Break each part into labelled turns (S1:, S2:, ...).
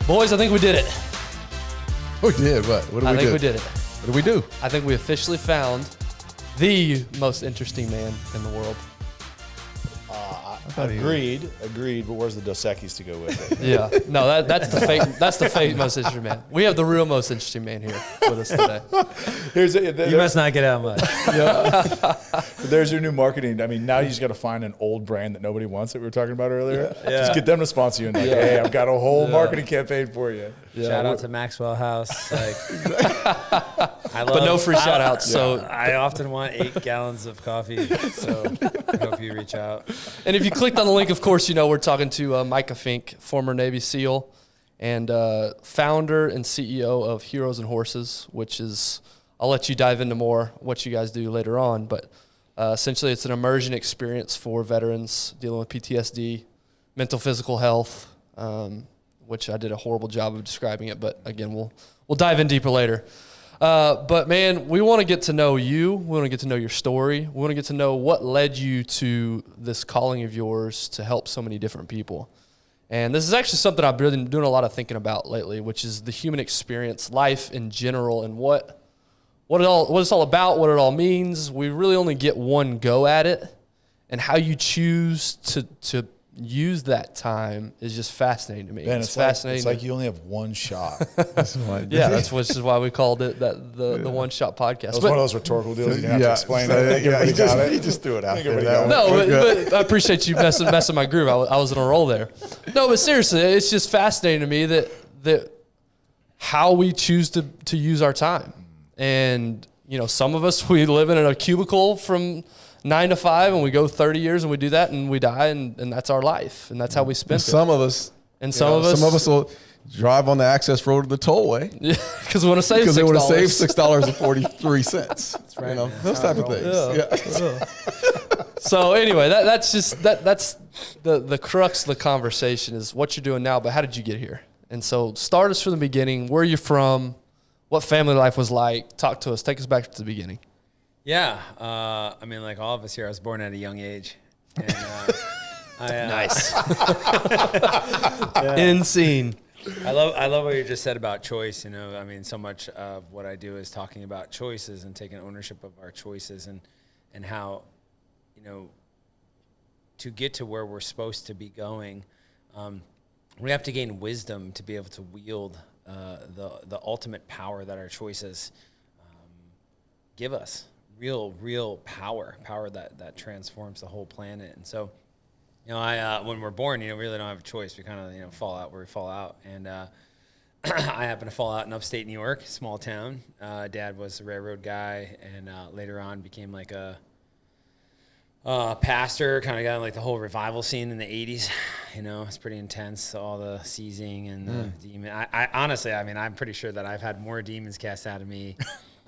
S1: Boys, I think we did it.
S2: We did. What? What did we do?
S1: I think we did it.
S2: What did we do?
S1: I think we officially found the most interesting man in the world.
S3: Agreed, but where's the Dos Equis to go with it?
S1: Yeah, no, that's the fake. That's the fake most interesting man. We have the real most interesting man here with us today.
S4: You must not get out much.
S3: Yeah. There's your new marketing. I mean, now you just got to find an old brand that nobody wants that we were talking about earlier.
S4: Yeah.
S3: Just get them to sponsor you and like, hey, I've got a whole marketing campaign for you.
S4: Yeah. Shout out to Maxwell House. Like,
S1: but no free shout outs. So
S4: I often want 8 gallons of coffee. So I hope you reach out.
S1: And if you clicked on the link, of course, you know we're talking to Micah Fink, former Navy SEAL and founder and CEO of Heroes and Horses, which is, I'll let you dive into more what you guys do later on. But essentially, it's an immersion experience for veterans dealing with PTSD, mental, physical health, which I did a horrible job of describing it. But again, we'll dive in deeper later. But man, we want to get to know you. We want to get to know your story. We want to get to know what led you to this calling of yours to help so many different people. And this is actually something I've been doing a lot of thinking about lately, which is the human experience, life in general, and what it's all about, what it all means. We really only get one go at it, and how you choose to use that time is just fascinating to me.
S3: Man,
S1: it's fascinating.
S3: It's like you only have one shot.
S1: Yeah, which is why we called it the One Shot Podcast.
S3: It was one of those rhetorical deals. You didn't have to explain it.
S2: He just threw it out there.
S1: But I appreciate you messing my groove. I was on a roll there. No, but seriously, it's just fascinating to me that how we choose to use our time. And, you know, some of us, we live in a cubicle from 9 to 5 and we go 30 years and we do that and we die and that's our life. And that's how we spend it.
S2: Some of us will drive on the access road to the tollway. Yeah,
S1: because we want to save $6.
S2: Because they want to save $6.43.
S4: That's right.
S2: You know, those type of things.
S1: Yeah. So anyway, that's the crux of the conversation is what you're doing now, but how did you get here? And so start us from the beginning. Where are you from? What family life was like? Talk to us. Take us back to the beginning.
S4: Yeah. I mean, like all of us here, I was born at a young age. And,
S1: nice. Insane.
S4: I love what you just said about choice. You know, I mean, so much of what I do is talking about choices and taking ownership of our choices and how, you know, to get to where we're supposed to be going, we have to gain wisdom to be able to wield the ultimate power that our choices give us. Real power that transforms the whole planet. And so, you know, when we're born, you know, we really don't have a choice. We kind of, you know, fall out where we fall out. And I happen to fall out in upstate New York, small town. Dad was a railroad guy, and later on became like a pastor, kind of got in like the whole revival scene in the 80s. You know, it's pretty intense, all the seizing and the demon. I honestly, I mean, I'm pretty sure that I've had more demons cast out of me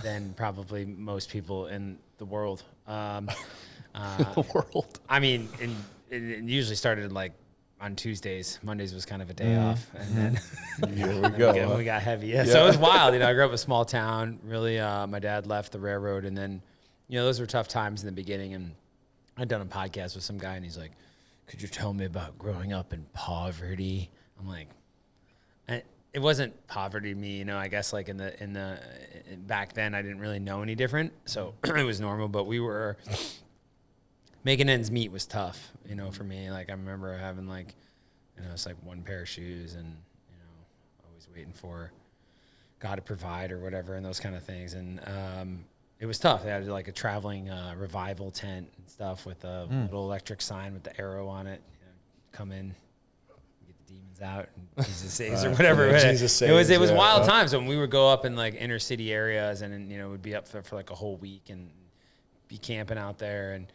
S4: than probably most people in the world.
S1: The world.
S4: I mean, it usually started like on Tuesdays. Mondays was kind of a day off, and then
S2: Here we go.
S4: we got heavy. Yeah. So it was wild. You know, I grew up in a small town. Really, my dad left the railroad, and then, you know, those were tough times in the beginning. And I'd done a podcast with some guy, and he's like, "Could you tell me about growing up in poverty?" I'm like, it wasn't poverty to me, you know. I guess like in the back then, I didn't really know any different, so it was normal. But we were making ends meet was tough, you know, for me. Like I remember having like, you know, it's like one pair of shoes, and you know, always waiting for God to provide or whatever, and those kind of things. And it was tough. They had like a traveling revival tent and stuff with a little electric sign with the arrow on it. You know, come in, get the demons out, and Jesus saves or whatever.
S3: Yeah, Jesus saves,
S4: it was wild times when we would go up in like inner city areas, and you know, would be up for like a whole week and be camping out there. And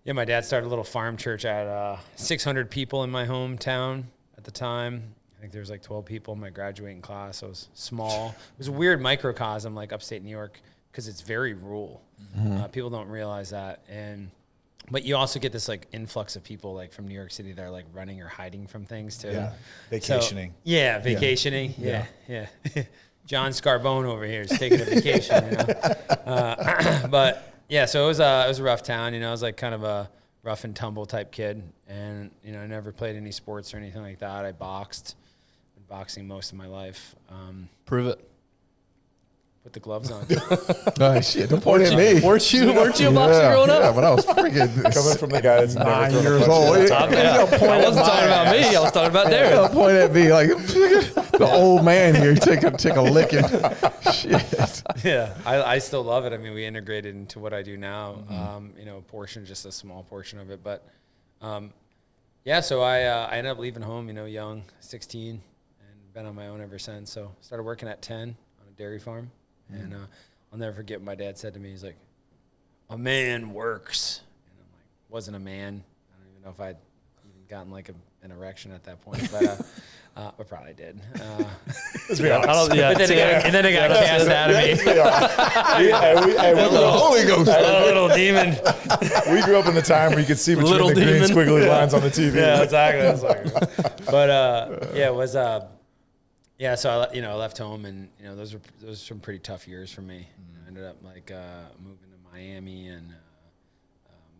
S4: yeah, my dad started a little farm church at 600 people in my hometown at the time. I think there was like 12 people in my graduating class. So it was small. It was a weird microcosm, like upstate New York, because it's very rural. People don't realize that. But you also get this like influx of people like from New York City that are like running or hiding from things too.
S3: Yeah, vacationing.
S4: So, vacationing. Yeah. John Scarbone over here is taking a vacation, you know. But yeah, so it was a rough town. You know, I was like kind of a rough and tumble type kid, and you know, I never played any sports or anything like that. I boxed, boxing most of my life.
S1: Prove it.
S4: Put the gloves on.
S2: Oh, shit, don't point at me.
S1: Weren't you a boxer growing up?
S2: Yeah, but I was freaking
S3: Coming from the guy that's
S2: 9
S3: never
S2: years old.
S1: I wasn't talking about me. I was talking about Darren.
S2: Don't point at me like the old man here. Take a licking. Shit.
S4: Yeah, I still love it. I mean, we integrated into what I do now. You know, just a small portion of it. But yeah, so I ended up leaving home, you know, young, 16, and been on my own ever since. So started working at 10 on a dairy farm. And I'll never forget what my dad said to me. He's like, "A man works." And I'm like, wasn't a man. I don't even know if I'd even gotten like an erection at that point, but I probably did.
S3: Let's be honest.
S4: And then it got cast out of me.
S2: The Holy Ghost.
S4: A little demon.
S3: We grew up in the time where you could see between
S1: Little
S3: the green
S1: demon.
S3: squiggly lines on the TV.
S4: Yeah, exactly. But yeah, it was yeah. So I left home, and you know, those were some pretty tough years for me. I ended up like moving to Miami and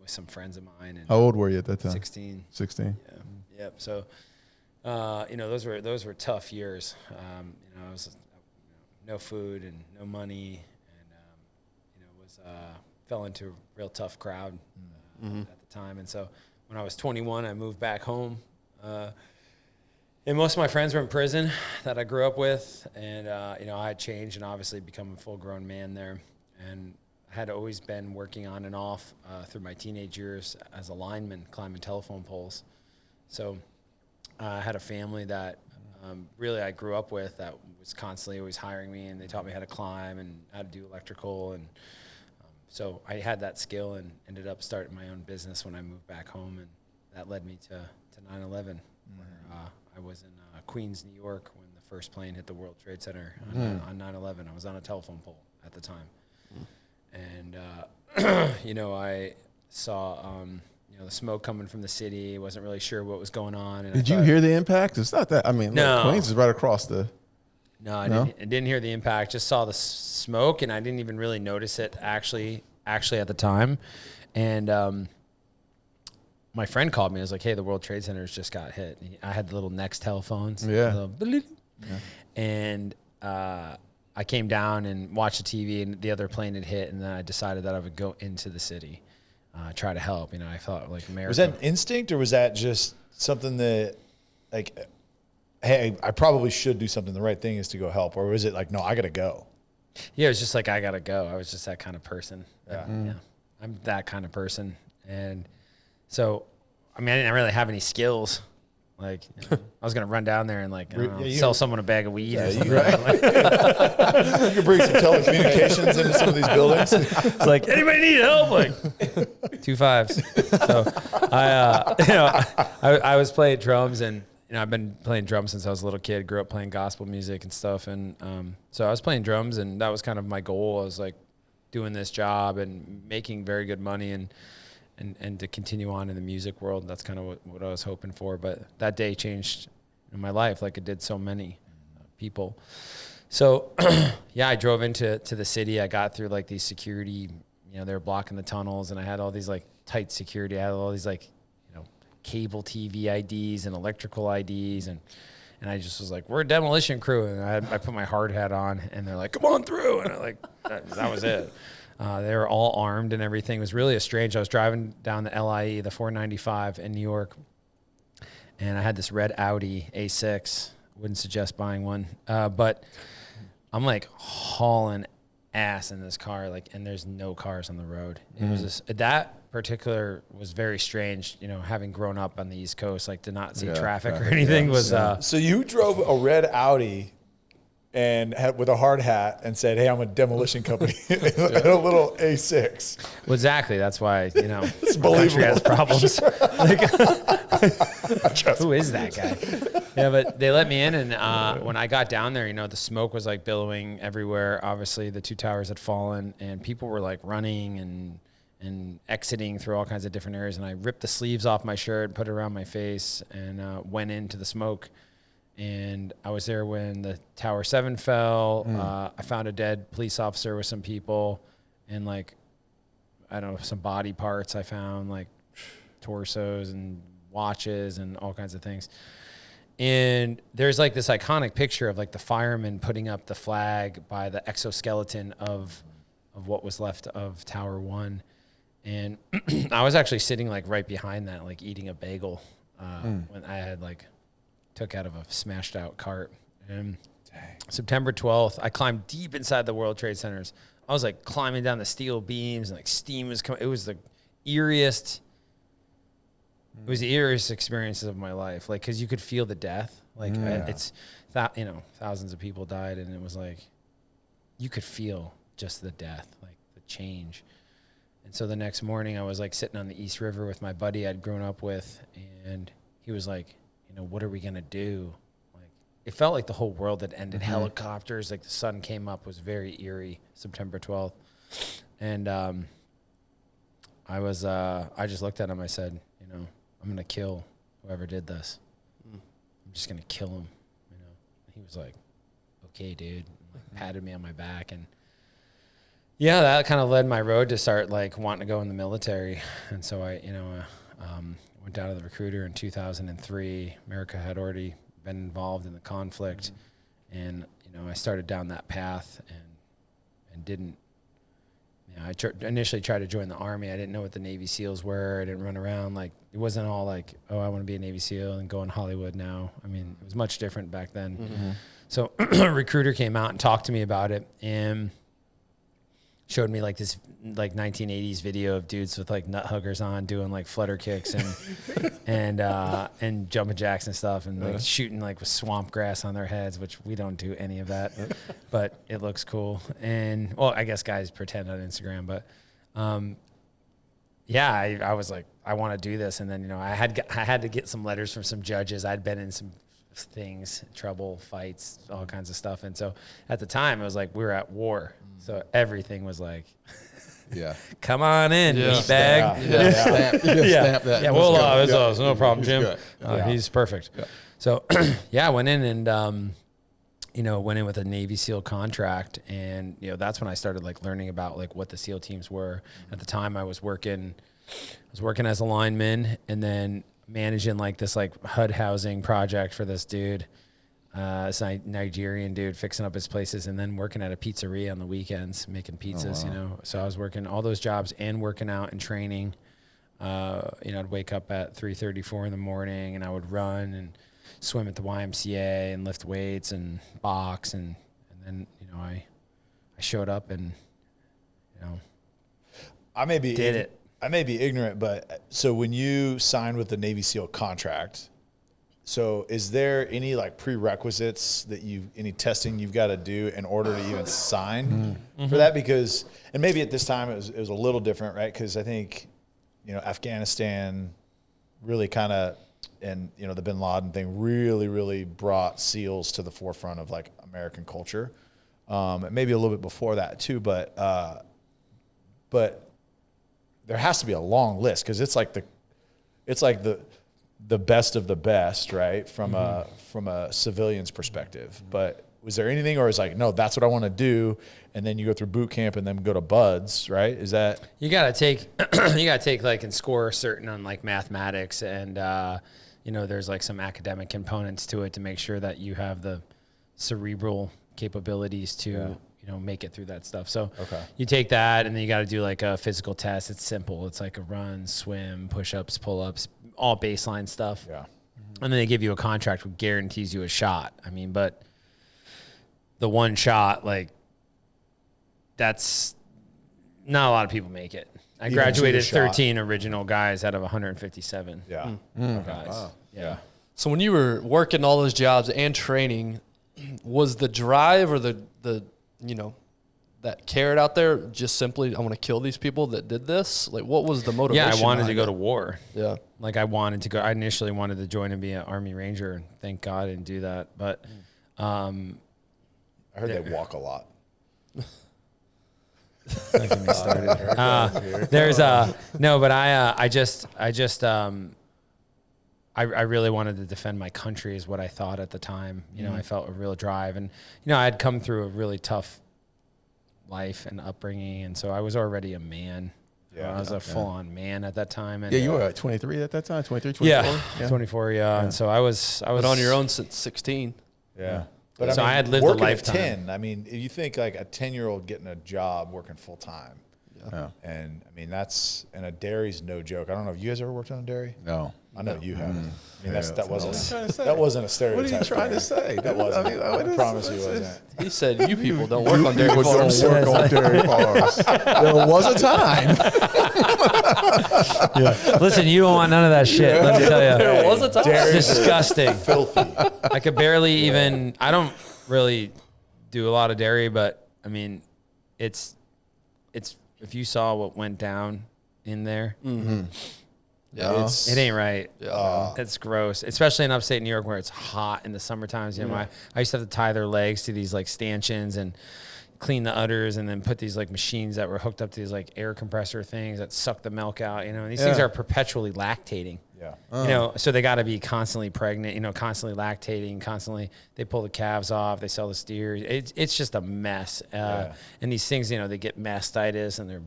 S4: with some friends of mine. And
S2: How old were you at that time?
S4: 16.
S2: 16.
S4: Yeah. Yep. So you know, those were tough years. You know, I was no food and no money, and you know, fell into a real tough crowd at the time. And so when I was 21, I moved back home. And most of my friends were in prison that I grew up with, and you know, I had changed and obviously become a full-grown man there, and I had always been working on and off through my teenage years as a lineman, climbing telephone poles. So I had a family that really I grew up with that was constantly always hiring me, and they taught me how to climb and how to do electrical, and so I had that skill and ended up starting my own business when I moved back home, and that led me to 9/11, where I was in Queens, New York, when the first plane hit the World Trade Center on 9/11. I was on a telephone pole at the time. And, you know, I saw, you know, the smoke coming from the city. Wasn't really sure what was going on. And
S2: Did you hear the impact? It's not that. I mean,
S4: No.
S2: look, Queens is right across the.
S4: No, I didn't hear the impact. Just saw the smoke, and I didn't even really notice it actually at the time. And my friend called me. I was like, "Hey, the World Trade Center just got hit." I had the little Nextel phones.
S2: Yeah.
S4: And I came down and watched the TV, and the other plane had hit, and then I decided that I would go into the city, try to help. You know, I felt like America.
S3: Was that an instinct, or was that just something that, like, hey, I probably should do something. The right thing is to go help, or was it like, no, I got to go?
S4: Yeah, it was just like, I got to go. I was just that kind of person.
S3: Yeah.
S4: Yeah. I'm that kind of person. And so, I mean, I didn't really have any skills. Like, you know, I was going to run down there and, like, I don't know, sell someone a bag of weed or something.
S3: Right. You could bring some telecommunications into some of these buildings.
S4: It's like, anybody need help? Like, 2 5s. So you know, I was playing drums, and, you know, I've been playing drums since I was a little kid, grew up playing gospel music and stuff. And so I was playing drums, and that was kind of my goal. I was like doing this job and making very good money, and to continue on in the music world. That's kind of what I was hoping for. But that day changed in my life, like it did so many people. So, yeah, I drove into the city. I got through like these security, you know, they were blocking the tunnels, and I had all these like tight security. I had all these like, you know, cable TV IDs and electrical IDs, and I just was like, we're a demolition crew. And I put my hard hat on, and they're like, come on through. And I like, that was it. They were all armed and everything. It was really strange. I was driving down the LIE, the 495 in New York, and I had this red Audi A6. Wouldn't suggest buying one. But I'm like hauling ass in this car, like, and there's no cars on the road. It was just, that particular was very strange, you know, having grown up on the East Coast, like to not see traffic or anything was.
S3: So you drove a red Audi and with a hard hat and said, "Hey, I'm a demolition company," and a little A6.
S4: Well, exactly. That's why, you know,
S3: It's
S4: the country has problems.
S3: Sure.
S4: Who is that guy? Yeah, but they let me in, and when I got down there, you know, the smoke was like billowing everywhere. Obviously, the 2 towers had fallen, and people were like running and exiting through all kinds of different areas. And I ripped the sleeves off my shirt, put it around my face, and went into the smoke. And I was there when the Tower 7 fell. I found a dead police officer with some people, and like, I don't know, some body parts I found, like torsos and watches and all kinds of things. And there's like this iconic picture of like the firemen putting up the flag by the exoskeleton of what was left of Tower 1. And I was actually sitting like right behind that, like eating a bagel when I had like took out of a smashed out cart. And September 12th, I climbed deep inside the World Trade Centers. I was like climbing down the steel beams and like steam was coming. It was the eeriest. It was the eeriest experiences of my life, like, because you could feel the death. Like, thousands of people died, and it was like, you could feel just the death, like the change. And so the next morning, I was like sitting on the East River with my buddy I'd grown up with, and he was like, what are we gonna do? Like, it felt like the whole world had ended. Helicopters, like the sun came up, was very eerie. September 12th, and I just looked at him. I said, I'm going to kill whoever did this. I'm just going to kill him, And he was like, okay, dude. And like, patted me on my back. And yeah, that kind of led my road to start like wanting to go in the military. And so I, went down to the recruiter in 2003. America had already been involved in the conflict. And, I started down that path and didn't. I initially tried to join the Army. I didn't know what the Navy SEALs were. I didn't run around like, it wasn't all like, oh, I want to be a Navy SEAL and go in Hollywood now. I mean, it was much different back then. So a recruiter came out and talked to me about it and showed me like this like 1980s video of dudes with like nut huggers on doing like flutter kicks and jumping jacks and stuff and like shooting like with swamp grass on their heads, which we don't do any of that, but it looks cool. And well, I guess guys pretend on Instagram, but I was like, I want to do this. And then, I had to get some letters from some judges. I'd been in some things, trouble, fights, all kinds of stuff. And so at the time it was like, we were at war. So everything was like, come on in, meatbag.
S2: Stamp that.
S4: Yeah, well, it's no problem, Jim. He's perfect. Yeah. So, I went in and, went in with a Navy SEAL contract. And, that's when I started like learning about like what the SEAL teams were. At the time I was working as a lineman and then managing like this like HUD housing project for this dude. This Nigerian dude fixing up his places and then working at a pizzeria on the weekends, making pizzas, So I was working all those jobs and working out and training. I'd wake up at 3:34 in the morning and I would run and swim at the YMCA and lift weights and box. And then, I showed up and,
S3: I may be
S4: did it.
S3: I may be ignorant, but so when you signed with the Navy SEAL contract, so is there any like prerequisites that any testing you've got to do in order to even sign for that? Because, and maybe at this time it was a little different, right? Because I think, Afghanistan really kind of, and, the Bin Laden thing really, really brought SEALs to the forefront of like American culture. Maybe a little bit before that too, but there has to be a long list because it's like the best of the best, right? From a civilian's perspective. But was there anything, or is like, no, that's what I want to do, and then you go through boot camp and then go to BUDS, right? Is that
S4: you gotta take like and score certain on like mathematics and there's like some academic components to it to make sure that you have the cerebral capabilities to make it through that stuff. So you take that and then you got to do like a physical test. It's simple. It's like a run, swim, push-ups, pull-ups, all baseline stuff. Yeah. And then they give you a contract which guarantees you a shot. I mean, but the one shot, like that's not a lot of people make it. I graduated 13 original guys out of 157.
S3: Yeah.
S4: Guys.
S3: Wow.
S4: Yeah.
S1: So when you were working all those jobs and training, was the drive or the that carrot out there just simply, I want to kill these people that did this? Like, what was the motivation?
S4: Yeah, I wanted to go to war.
S1: Yeah.
S4: Like, I wanted to go. I initially wanted to join and be an Army Ranger, and thank God I didn't do that. But
S3: I heard they walk a lot.
S4: Don't get me started. There's no, but I really wanted to defend my country is what I thought at the time. I felt a real drive, and I had come through a really tough life and upbringing, and so I was already a man
S3: Yeah.
S4: I was a full-on man at that time. And
S2: Yeah, you were at 23 at that time, 23, 24?
S4: yeah, 24. Yeah. And so I was
S1: Been on your own since 16.
S3: Yeah. But
S4: So I had lived a
S3: working
S4: lifetime.
S3: At 10, I mean, you think like a 10-year-old getting a job working full time.
S2: Yeah.
S3: And I mean, and a dairy's no joke. I don't know if you guys ever worked on a dairy.
S2: No.
S3: I know you have. I mean,
S2: Yeah.
S3: that wasn't
S2: What are you trying to say?
S3: that wasn't a stereotype.
S2: What are you trying to say?
S3: That wasn't. I promise you, it
S2: what is-
S3: wasn't.
S1: He said you people don't work on dairy
S2: People
S1: farms.
S2: don't work on dairy farms. There was a time.
S4: Listen, you don't want none of that shit. Let me tell you.
S1: There was a time.
S4: It's disgusting.
S3: Filthy.
S4: I could barely even. I don't really do a lot of dairy, but I mean, it's. If you saw what went down in there,
S1: Yeah.
S4: it ain't right.
S1: Yeah.
S4: It's gross, especially in upstate New York where it's hot in the summer times. You know, I used to have to tie their legs to these like stanchions and clean the udders, and then put these like machines that were hooked up to these like air compressor things that suck the milk out. You know, and these things
S2: Yeah.
S4: are perpetually lactating.
S3: Yeah.
S4: You know, so they got to be constantly pregnant, you know, constantly lactating, constantly. They pull the calves off, they sell the steers. It's just a mess. And these things, you know, they get mastitis and their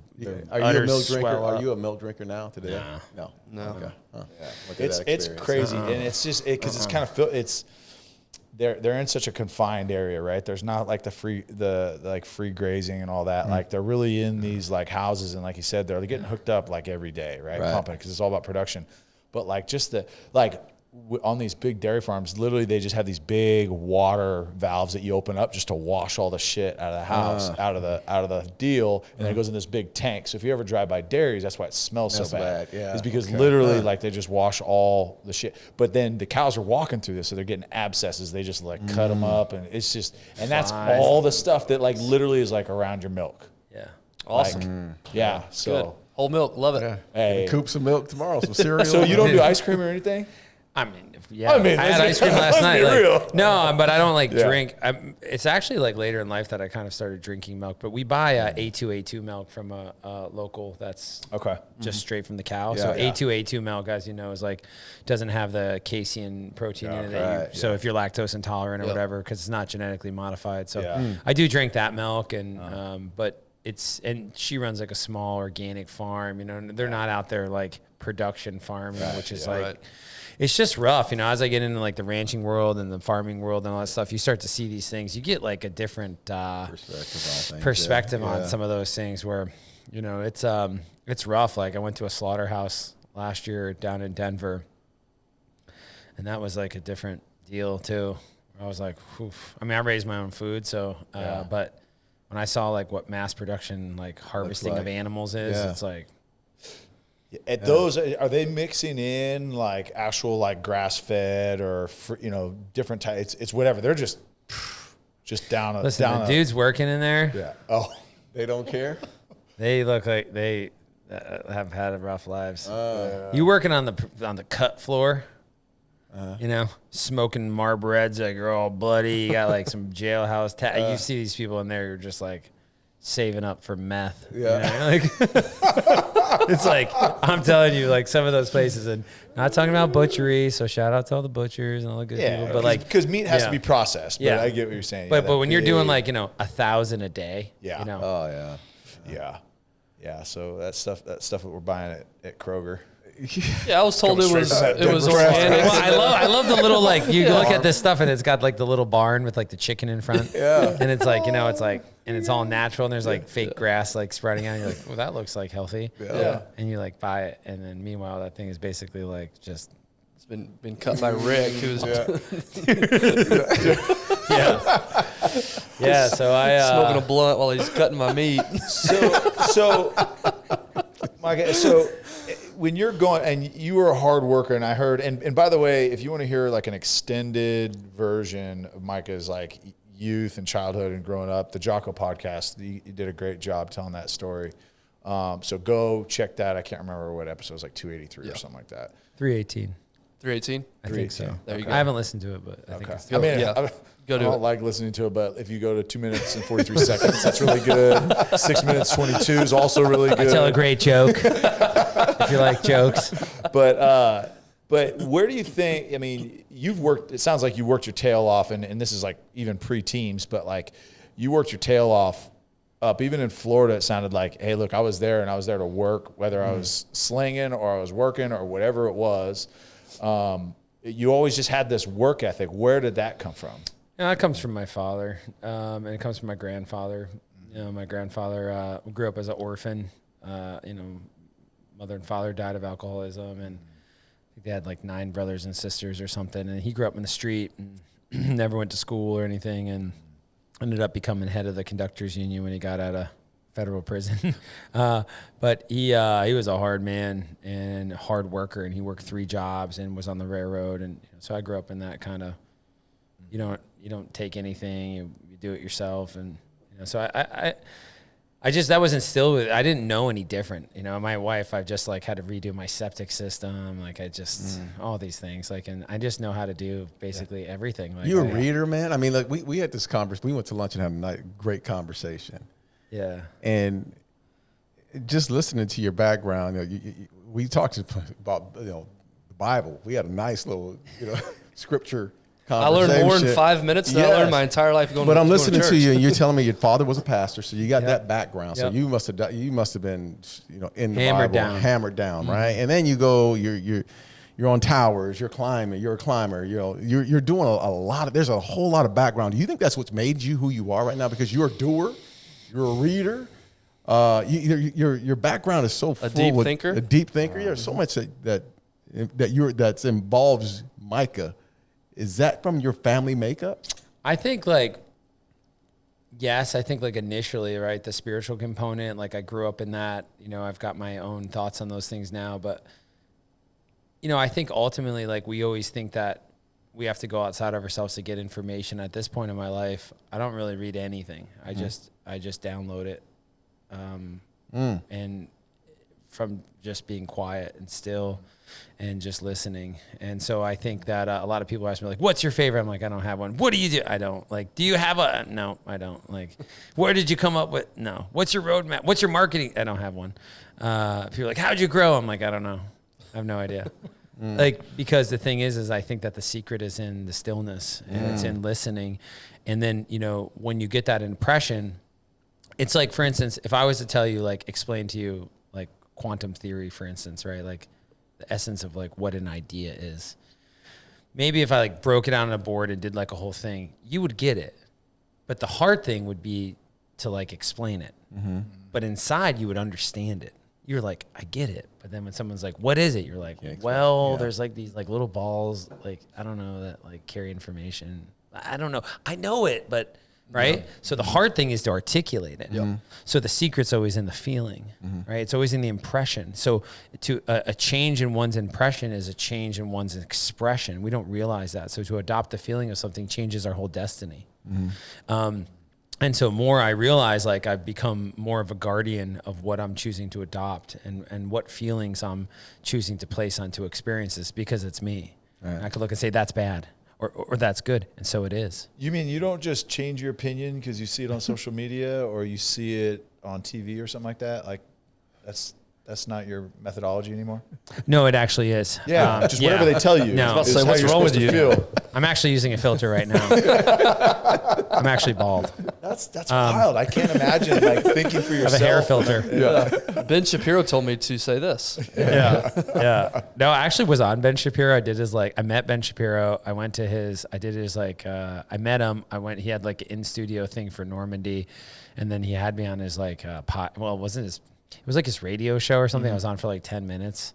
S2: Are you a
S4: udders
S2: milk drinker?
S4: swell up.
S2: Are you a milk drinker now today?
S4: Nah.
S2: No. Okay. Huh.
S3: Yeah.
S2: Look at that
S3: It's
S2: experience.
S3: crazy, and it's just because it's kind of it's they're in such a confined area, right? There's not like the free grazing and all that. Like they're really in these like houses, and like you said, they're getting hooked up like every day, right? Pumping, because it's all about production. But like just on these big dairy farms, literally they just have these big water valves that you open up just to wash all the shit out of the house, out of the deal, and then it goes in this big tank. So if you ever drive by dairies, that's why it smells so bad.
S2: Yeah.
S3: Is because literally like they just wash all the shit. But then the cows are walking through this, so they're getting abscesses. They just like cut them up, and it's just, and that's all the stuff that like literally is like around your milk.
S4: Yeah.
S1: Awesome.
S3: Yeah. So.
S1: Good. Whole milk. Love it.
S2: Yeah.
S3: Hey.
S2: Coop some milk tomorrow, some cereal.
S3: So you don't do ice cream or anything?
S4: I mean, I had ice cream last
S3: let's
S4: night.
S3: be
S4: Like,
S3: real.
S4: no, but I don't like drink. It's actually like later in life that I kind of started drinking milk. But we buy A2A2 milk from a local that's
S3: Okay.
S4: just straight from the cow.
S2: Yeah,
S4: So
S2: yeah.
S4: A2A2 milk, as you know, is like doesn't have the casein protein in it.
S2: right,
S4: So if you're lactose intolerant or whatever, because it's not genetically modified. So
S3: Yeah.
S4: I do drink that milk, and but and she runs like a small organic farm. You know, and they're not out there like production farming, which is like.
S1: Right.
S4: It's just rough, you know, as I get into like the ranching world and the farming world and all that stuff, you start to see these things. You get like a different perspective on some of those things where, you know, it's rough. Like I went to a slaughterhouse last year down in Denver, and that was like a different deal too. I was like, oof. I mean, I raised my own food, so, but when I saw like what mass production, like harvesting of animals is, it's like,
S3: At those, are they mixing in like actual like grass fed or different types? It's whatever. They're just down.
S4: listen,
S3: down
S4: the dudes working in there,
S3: Yeah. Oh,
S2: They don't care.
S4: they look like they have had rough lives. You working on the cut floor, you know, smoking Marlboros, like you're all bloody. You got like some jailhouse. You see these people in there, you're just like saving up for meth.
S2: Yeah.
S4: You know? Like, it's like, I'm telling you, like some of those places, and not talking about butchery. So shout out to all the butchers and all the good people. But like,
S3: because meat has
S4: yeah.
S3: to be processed. But I get what you're saying.
S4: but
S3: Yeah,
S4: when you're doing like, you know, 1,000 a day,
S3: Yeah.
S4: you know,
S2: Oh yeah.
S3: yeah. So that stuff that we're buying at Kroger.
S1: Yeah, I was told it was
S3: Denver.
S1: organic.
S4: Well, I love the little, like, you look at this stuff and it's got like the little barn with like the chicken in front.
S2: Yeah.
S4: And it's like, you know, it's like, and it's all natural and there's like fake grass like sprouting out. And you're like, well, that looks like healthy.
S2: Yeah.
S4: And you like buy it. And then meanwhile, that thing is basically like just,
S1: It's been cut by Rick, who's
S4: yeah. So I,
S1: smoking a blunt while he's cutting my meat.
S3: So, Micah, so when you're going, and you were a hard worker, and I heard, and by the way, if you want to hear like an extended version of Micah's like youth and childhood and growing up, the Jocko podcast, you did a great job telling that story. So go check that. I can't remember what episode, it was like 283 or something like that.
S4: 318.
S1: 318.
S4: I think so.
S1: There you
S4: I
S1: go.
S4: haven't listened to it, but I think
S3: Okay.
S4: it's
S3: I mean,
S1: yeah. Go
S3: I
S1: do
S3: don't
S1: it.
S3: like listening to it, but if you go to 2 minutes and 43 seconds, that's really good. 6 minutes 22 is also really good.
S4: I tell a great joke if you like jokes.
S3: But where do you think, I mean, you've worked, it sounds like you worked your tail off, and this is like even pre-teams, but like you worked your tail off up. Even in Florida, it sounded like, hey, look, I was there and I was there to work, whether I was slinging or I was working or whatever it was. You always just had this work ethic. Where did that come from?
S4: It comes from my father, and it comes from my grandfather. My grandfather grew up as an orphan. Mother and father died of alcoholism, and I think they had like 9 brothers and sisters or something. And he grew up in the street and never went to school or anything, and ended up becoming head of the conductors union when he got out of federal prison. But he was a hard man and a hard worker, and he worked 3 jobs and was on the railroad. And so I grew up in that kind of, you don't take anything, you do it yourself. And so I just, that was instilled with, I didn't know any different. My wife, I've just like had to redo my septic system. Like I just, all these things, like, and I just know how to do basically everything. Like,
S2: You a reader, man? I mean, like we had this conversation, we went to lunch and had a great conversation.
S4: Yeah.
S2: And just listening to your background, we talked about, the Bible. We had a nice little, scripture
S1: I learned more in 5 minutes than I learned my entire life going.
S2: But I'm
S1: going
S2: listening to you, and you're telling me your father was a pastor, so you got that background. So you must have been, in the Bible, hammered down, right? And then you go, you're on towers, you're climbing, you're a climber, you're doing a lot of. There's a whole lot of background. Do you think that's what's made you who you are right now? Because you're a doer, you're a reader. Your background is so full. A deep thinker. There's so much that involves Micah. Is that from your family makeup?
S4: I think yes, I think initially, right, the spiritual component, like I grew up in that, I've got my own thoughts on those things now, but, I think ultimately, like we always think that we have to go outside of ourselves to get information. At this point in my life, I don't really read anything. I just download it. And from just being quiet and still and just listening. And so I think that a lot of people ask me, like, what's your favorite? I'm like, I don't have one. What do you do? I don't. Like, do you have a? No, I don't. Like, where did you come up with? No. What's your roadmap? What's your marketing? I don't have one. People are like, how'd you grow? I'm like, I don't know. I have no idea. Like, because the thing is I think that the secret is in the stillness and it's in listening. And then, when you get that impression, it's like, for instance, if I was to tell you, like, explain to you, like, quantum theory, for instance, right? Like, the essence of, like, what an idea is. Maybe if I, like, broke it out on a board and did, like, a whole thing, you would get it. But the hard thing would be to, like, explain it. But inside, you would understand it. You're like, I get it. But then when someone's like, what is it? You're like, there's, like, these, like, little balls, like, I don't know, that, like, carry information. I don't know. I know it, but... Right? Yeah. So the hard thing is to articulate it. So the secret's always in the feeling, right? It's always in the impression. So a change in one's impression is a change in one's expression. We don't realize that. So to adopt the feeling of something changes our whole destiny. And so more I realize, like, I've become more of a guardian of what I'm choosing to adopt and what feelings I'm choosing to place onto experiences, because it's me. Right. And I could look and say, that's bad. Or that's good, and so it is.
S3: You mean you don't just change your opinion because you see it on social media or you see it on TV or something like that? Like, that's not your methodology anymore?
S4: No, it actually is.
S3: Yeah, just whatever they tell you.
S4: No,
S3: is what's wrong with you? Feel.
S4: I'm actually using a filter right now. I'm actually bald.
S3: That's wild. I can't imagine, like, thinking for yourself.
S4: I have a hair filter.
S1: Yeah. Ben Shapiro told me to say this.
S4: Yeah. No, I actually was on Ben Shapiro. I met Ben Shapiro. I met him. He had, like, an in-studio thing for Normandy. And then he had me on his, like, it was like his radio show or something. I was on for like 10 minutes.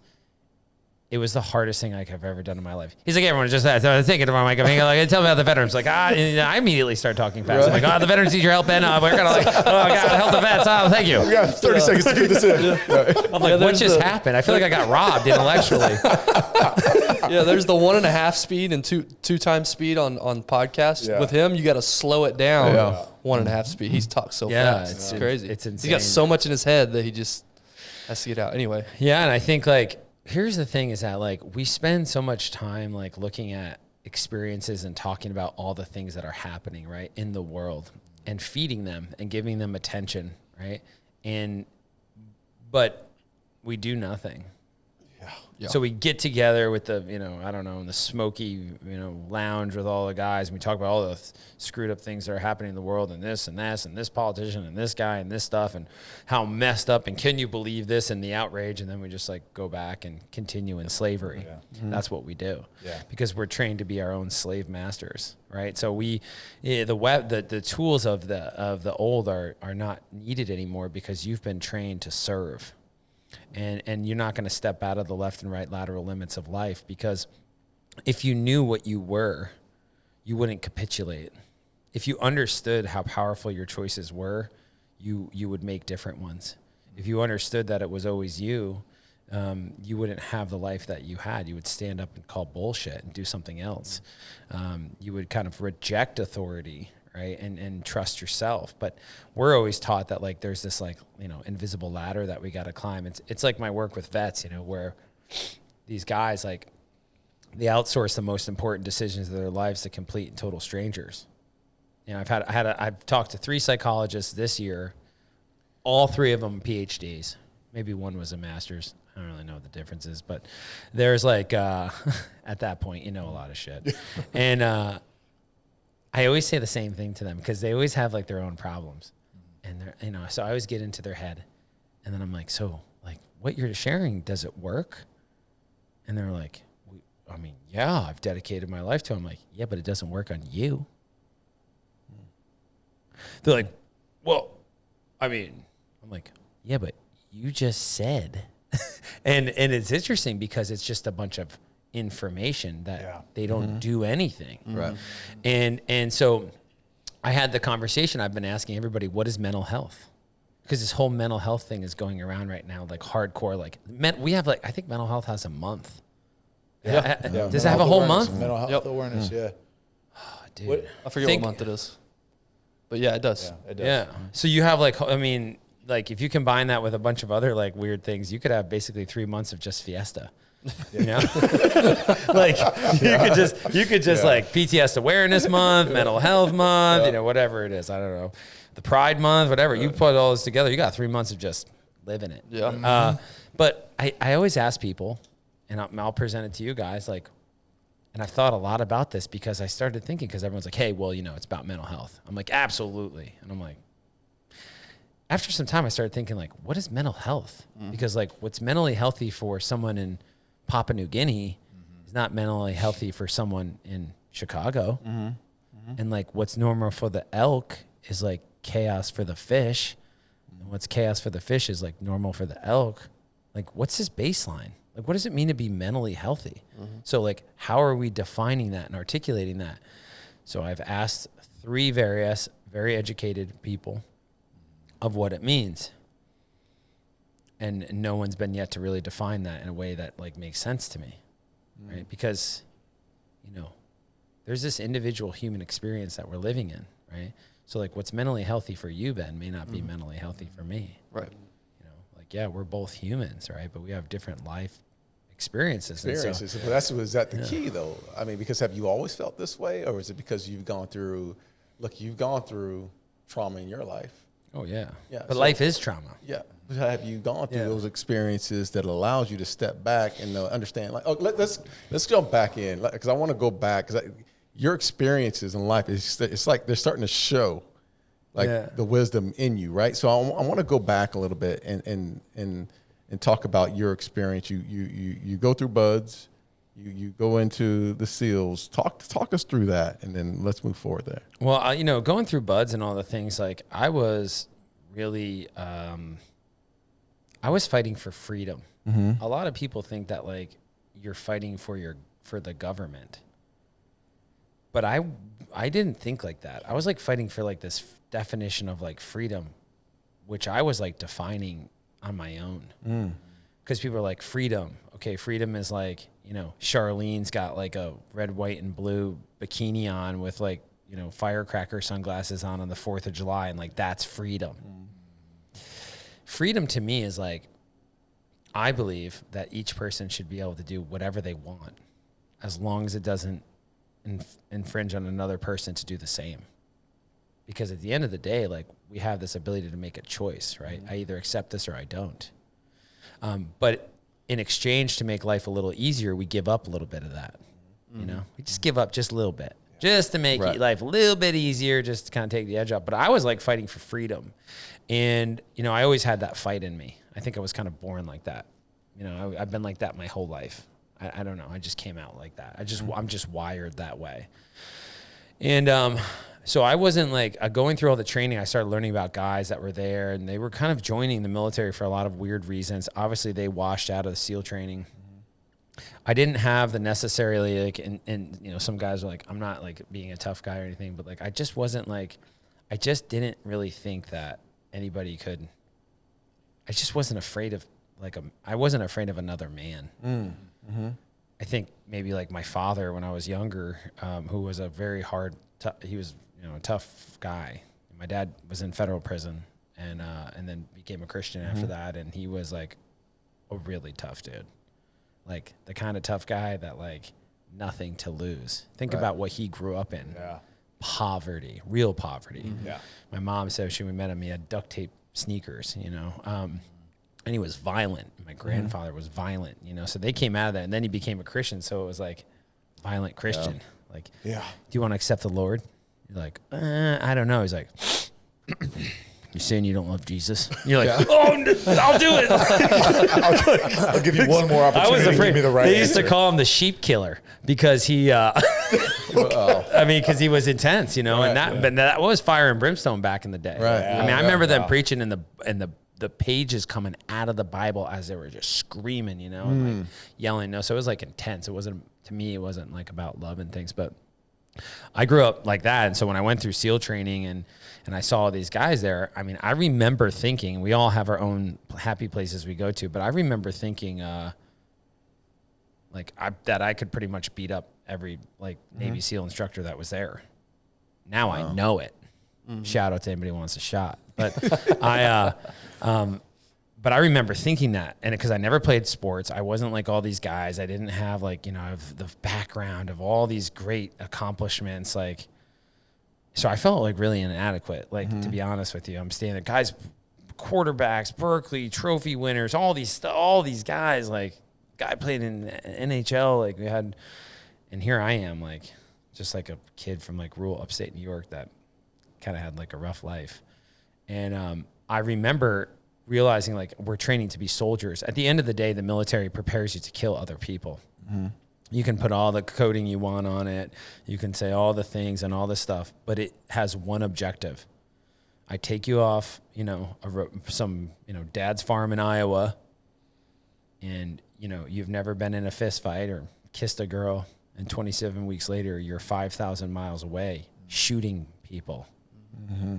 S4: It was the hardest thing I've ever done in my life. He's like, everyone just thinking about Micah Fink. Like, tell me about the veterans. Like, I immediately start talking fast. I'm like, the veterans need your help, Ben. We're gonna, like, oh God, help the vets. Oh, thank you.
S3: We got 30 seconds to keep this in.
S4: I'm like, what just happened? I feel like I got robbed intellectually.
S1: Yeah, there's the 1.5 speed and two times speed on podcasts. Yeah. With him, you got to slow it down. 1.5 speed. He's talks so fast. It's crazy.
S4: It's insane.
S1: He's got so much in his head that he just has to get out. Anyway.
S4: Yeah, and I think, like, here's the thing is that, like, we spend so much time, like, looking at experiences and talking about all the things that are happening, right, in the world, and feeding them and giving them attention, right? But we do nothing.
S1: Yeah.
S4: So we get together with the, I don't know, in the smoky, lounge with all the guys, and we talk about all the screwed up things that are happening in the world, and this and this politician and this guy and this stuff, and how messed up, and can you believe this, and the outrage, and then we just like go back and continue in slavery. Yeah. Mm-hmm. That's what we do. Yeah. Because we're trained to be our own slave masters, right? So the tools of the old are not needed anymore because you've been trained to serve. And you're not going to step out of the left and right lateral limits of life, because if you knew what you were, you wouldn't capitulate. If you understood how powerful your choices were, you would make different ones. If you understood that it was always you, you wouldn't have the life that you had. You would stand up and call bullshit and do something else. You would kind of reject authority, right? And trust yourself. But we're always taught that like there's this like, invisible ladder that we got to climb. It's like my work with vets, where these guys like they outsource the most important decisions of their lives to complete and total strangers. I've talked to 3 psychologists this year, all 3 of them PhDs. Maybe one was a master's. I don't really know what the difference is, but there's like, at that point, a lot of shit. And, I always say the same thing to them because they always have like their own problems, and they're, so I always get into their head, and then I'm like, so like what you're sharing, does it work? And they're like, yeah, I've dedicated my life to it. I'm like, yeah, but it doesn't work on you. They're like, well, I'm like, yeah, but you just said, and it's interesting because it's just a bunch of information that they don't do anything.
S2: Right.
S4: And so I had the conversation. I've been asking everybody, what is mental health? Because this whole mental health thing is going around right now, like hardcore. Like we have I think mental health has a month.
S3: Yeah.
S4: Does it have a whole month?
S3: Mental health awareness. Yeah.
S4: Oh, dude.
S1: I forget what month it is. But yeah, it does.
S3: Yeah, it does.
S4: Yeah. So you have like if you combine that with a bunch of other like weird things, you could have basically 3 months of just fiesta. Like you could just like PTSD awareness month, mental health month, whatever it is. I don't know, the Pride month, whatever. You put all this together, you got 3 months of just living it.
S1: Yeah.
S4: But I always ask people, and I'll present it to you guys, like, and I've thought a lot about this because I started thinking, because everyone's like, hey, well, it's about mental health. I'm like, absolutely. And I'm like, after some time, I started thinking, like, what is mental health? Because like what's mentally healthy for someone in Papua New Guinea is not mentally healthy for someone in Chicago. And like what's normal for the elk is like chaos for the fish. And what's chaos for the fish is like normal for the elk. Like what's his baseline? Like what does it mean to be mentally healthy? So like how are we defining that and articulating that? So I've asked 3 various, very educated people of what it means. And no one's been yet to really define that in a way that like makes sense to me, right? Because, there's this individual human experience that we're living in, right? So like what's mentally healthy for you, Ben, may not be mentally healthy for me.
S1: Right.
S4: Like, yeah, we're both humans, right? But we have different life experiences.
S2: But is that the key though? Because have you always felt this way, or is it because you've gone through trauma in your life?
S4: Oh yeah. But life is trauma.
S2: Yeah. Have you gone through those experiences that allows you to step back and understand? Like, let's jump back in, because I want to go back, because your experiences in life it's like they're starting to show, like the wisdom in you, right? So I want to go back a little bit and talk about your experience. You go through BUDS, you go into the SEALs. Talk us through that, and then let's move forward there.
S4: Well, going through BUDS and all the things, like I was really. I was fighting for freedom. A lot of people think that like you're fighting for the government, but I didn't think like that. I was like fighting for like this definition of like freedom, which I was like defining on my own. Because people are like, freedom. Okay, freedom is like, Charlene's got like a red, white, and blue bikini on with like, firecracker sunglasses on the 4th of July, and like that's freedom. Freedom to me is like, I believe that each person should be able to do whatever they want, as long as it doesn't infringe on another person to do the same. Because at the end of the day, like we have this ability to make a choice, right? I either accept this or I don't. But in exchange to make life a little easier, we give up a little bit of that. You know, we just give up just a little bit, just to make life a little bit easier, just to kind of take the edge off. But I was like fighting for freedom. And, you know, I always had that fight in me. I think I was kind of born like that. You know, I've been like that my whole life. I don't know. I just came out like that. I'm just wired that way. And so I wasn't like going through all the training. I started learning about guys that were there, and they were kind of joining the military for a lot of weird reasons. Obviously, they washed out of the SEAL training. I didn't have the necessarily like, and you know, some guys are like, I'm not like being a tough guy or anything, but like I just wasn't like, I just didn't really think that anybody could. I just wasn't afraid of I wasn't afraid of another man. I think maybe like my father when I was younger, who was a very hard, he was, you know, a tough guy. My dad was in federal prison and then became a Christian after that. And he was like a really tough dude. Like the kind of tough guy that like nothing to lose. Think about what he grew up in. Yeah. Poverty, real poverty. Yeah. My mom said when we met him, he had duct tape sneakers, you know, and he was violent. My grandfather was violent, you know, so they came out of that and then he became a Christian. So it was like violent Christian. Like, do you want to accept the Lord? You're like, I don't know. He's like, you're saying you don't love Jesus? You're like, oh, I'll do it.
S3: I'll give you one more opportunity.
S4: I was afraid.
S3: To give me the right
S4: they used
S3: answer.
S4: to call him the sheep killer because he, I mean, because he was intense, you know, but that was fire and brimstone back in the day.
S2: Right.
S4: I mean, I remember them preaching in the pages coming out of the Bible as they were just screaming, you know, and like yelling. No, so it was like intense. It wasn't, to me, it wasn't like about love and things, but I grew up like that. And so when I went through SEAL training and I saw these guys there, I mean, I remember thinking, we all have our own happy places we go to, but I remember thinking, that I could pretty much beat up every like Navy SEAL instructor that was there. Now I know it. Shout out to anybody who wants a shot. But but I remember thinking that, and because I never played sports, I wasn't like all these guys. I didn't have like, you know, the background of all these great accomplishments. Like, so I felt like really inadequate. Like, to be honest with you, I'm standing there, guys, quarterbacks, Berkeley trophy winners, all these guys. Like, guy played in NHL. Like we had, and here I am, like just like a kid from like rural upstate New York that kind of had like a rough life. And I remember realizing like we're training to be soldiers. At the end of the day, the military prepares you to kill other people. You can put all the coding you want on it. You can say all the things and all this stuff, but it has one objective. I take you off, you know, some, you know, dad's farm in Iowa, and, you know, you've never been in a fist fight or kissed a girl, and 27 weeks later, you're 5,000 miles away shooting people.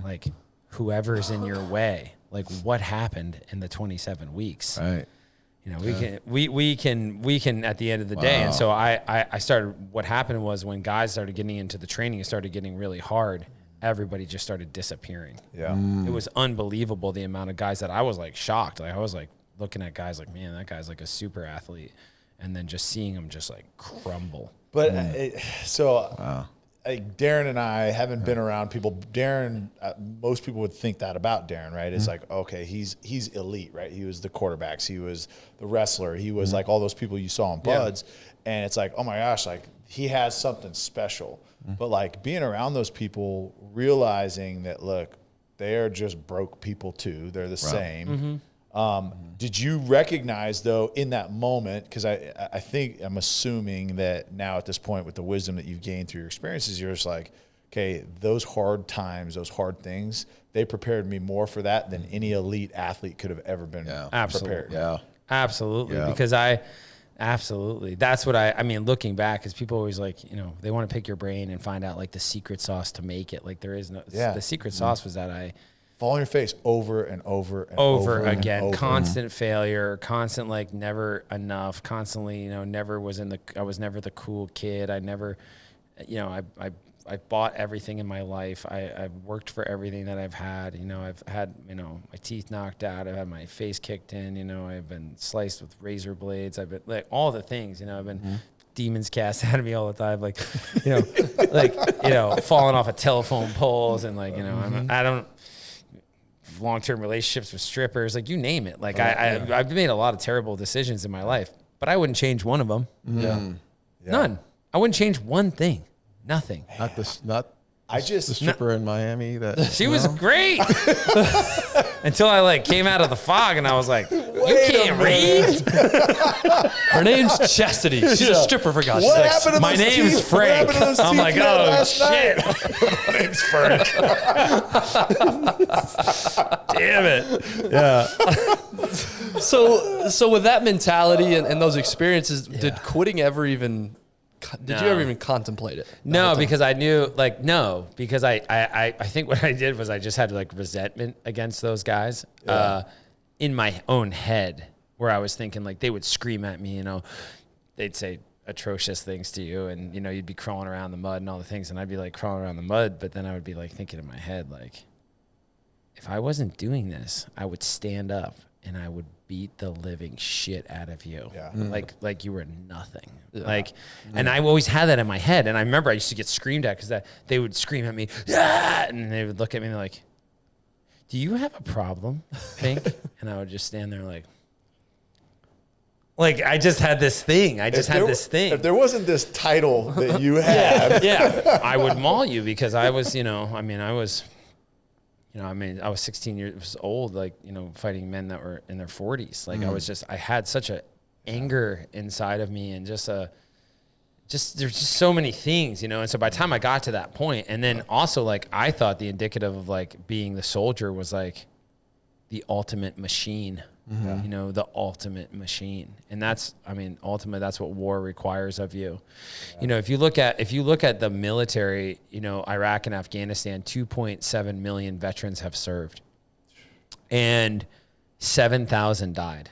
S4: Like, whoever's in your way. Like, what happened in the 27 weeks?
S2: Right.
S4: You know, we can at the end of the day. And so I started, what happened was when guys started getting into the training, it started getting really hard. Everybody just started disappearing. Yeah. It was unbelievable the amount of guys that I was like shocked. Like I was like looking at guys like, man, that guy's like a super athlete. And then just seeing him just like crumble.
S3: But like Darren and I haven't been around people. Darren, most people would think that about Darren, right? It's like, okay, he's elite, right? He was the quarterbacks, he was the wrestler, he was like all those people you saw in Buds, and it's like, oh my gosh, like he has something special. But like being around those people, realizing that look, they are just broke people too. They're the same. Did you recognize though in that moment, because I think I'm assuming that now at this point with the wisdom that you've gained through your experiences, you're just like, okay, those hard times, those hard things, they prepared me more for that than any elite athlete could have ever been prepared.
S4: Absolutely. Because absolutely. That's what I mean, looking back, because people always like, you know, they want to pick your brain and find out like the secret sauce to make it. Like there is no, the secret sauce was that I
S3: fall on your face over and over and
S4: over again. Constant failure, constant like never enough, constantly, you know, I was never the cool kid. I never, you know, I bought everything in my life. I've worked for everything that I've had. You know, I've had, you know, my teeth knocked out. I've had my face kicked in. You know, I've been sliced with razor blades. I've been like all the things. You know, I've been demons cast out of me all the time. Like, you know, like, you know, falling off of telephone poles and like, you know, I don't long-term relationships with strippers, like you name it. Like I've made a lot of terrible decisions in my life, but I wouldn't change one of them.
S2: Yeah.
S4: None. I wouldn't change one thing. Nothing.
S2: The stripper in Miami.
S4: She was great until I like came out of the fog and I was like, you can't read.
S1: Her name's Chastity. She's a stripper for God's sakes.
S4: My name's Frank. I'm like, oh shit.
S3: My name's Frank.
S4: Damn it.
S2: Yeah.
S1: So with that mentality and those experiences, did quitting ever even? Did you ever even contemplate it?
S4: No, because I knew, because I think what I did was I just had like resentment against those guys in my own head, where I was thinking like they would scream at me, they'd say atrocious things to you, and you'd be crawling around the mud and all the things, and I'd be like crawling around the mud, but then I would be like thinking in my head like, if I wasn't doing this, I would stand up and I would beat the living shit out of you. Yeah. Like you were nothing. Yeah. And I always had that in my head. And I remember I used to get screamed at because they would scream at me, yeah, and they would look at me and they're like, do you have a problem, Fink? And I would just stand there like I just had this thing. If
S3: there wasn't this title that you had.
S4: Yeah. I would maul you because I was, I was 16 years old, fighting men that were in their 40s. I had such a anger inside of me and there's just so many things, And so by the time I got to that point, and then also I thought the indicative of being the soldier was the ultimate machine, the ultimate machine. And ultimately that's what war requires of you. Yeah. If you look at the military, Iraq and Afghanistan, 2.7 million veterans have served and 7,000 died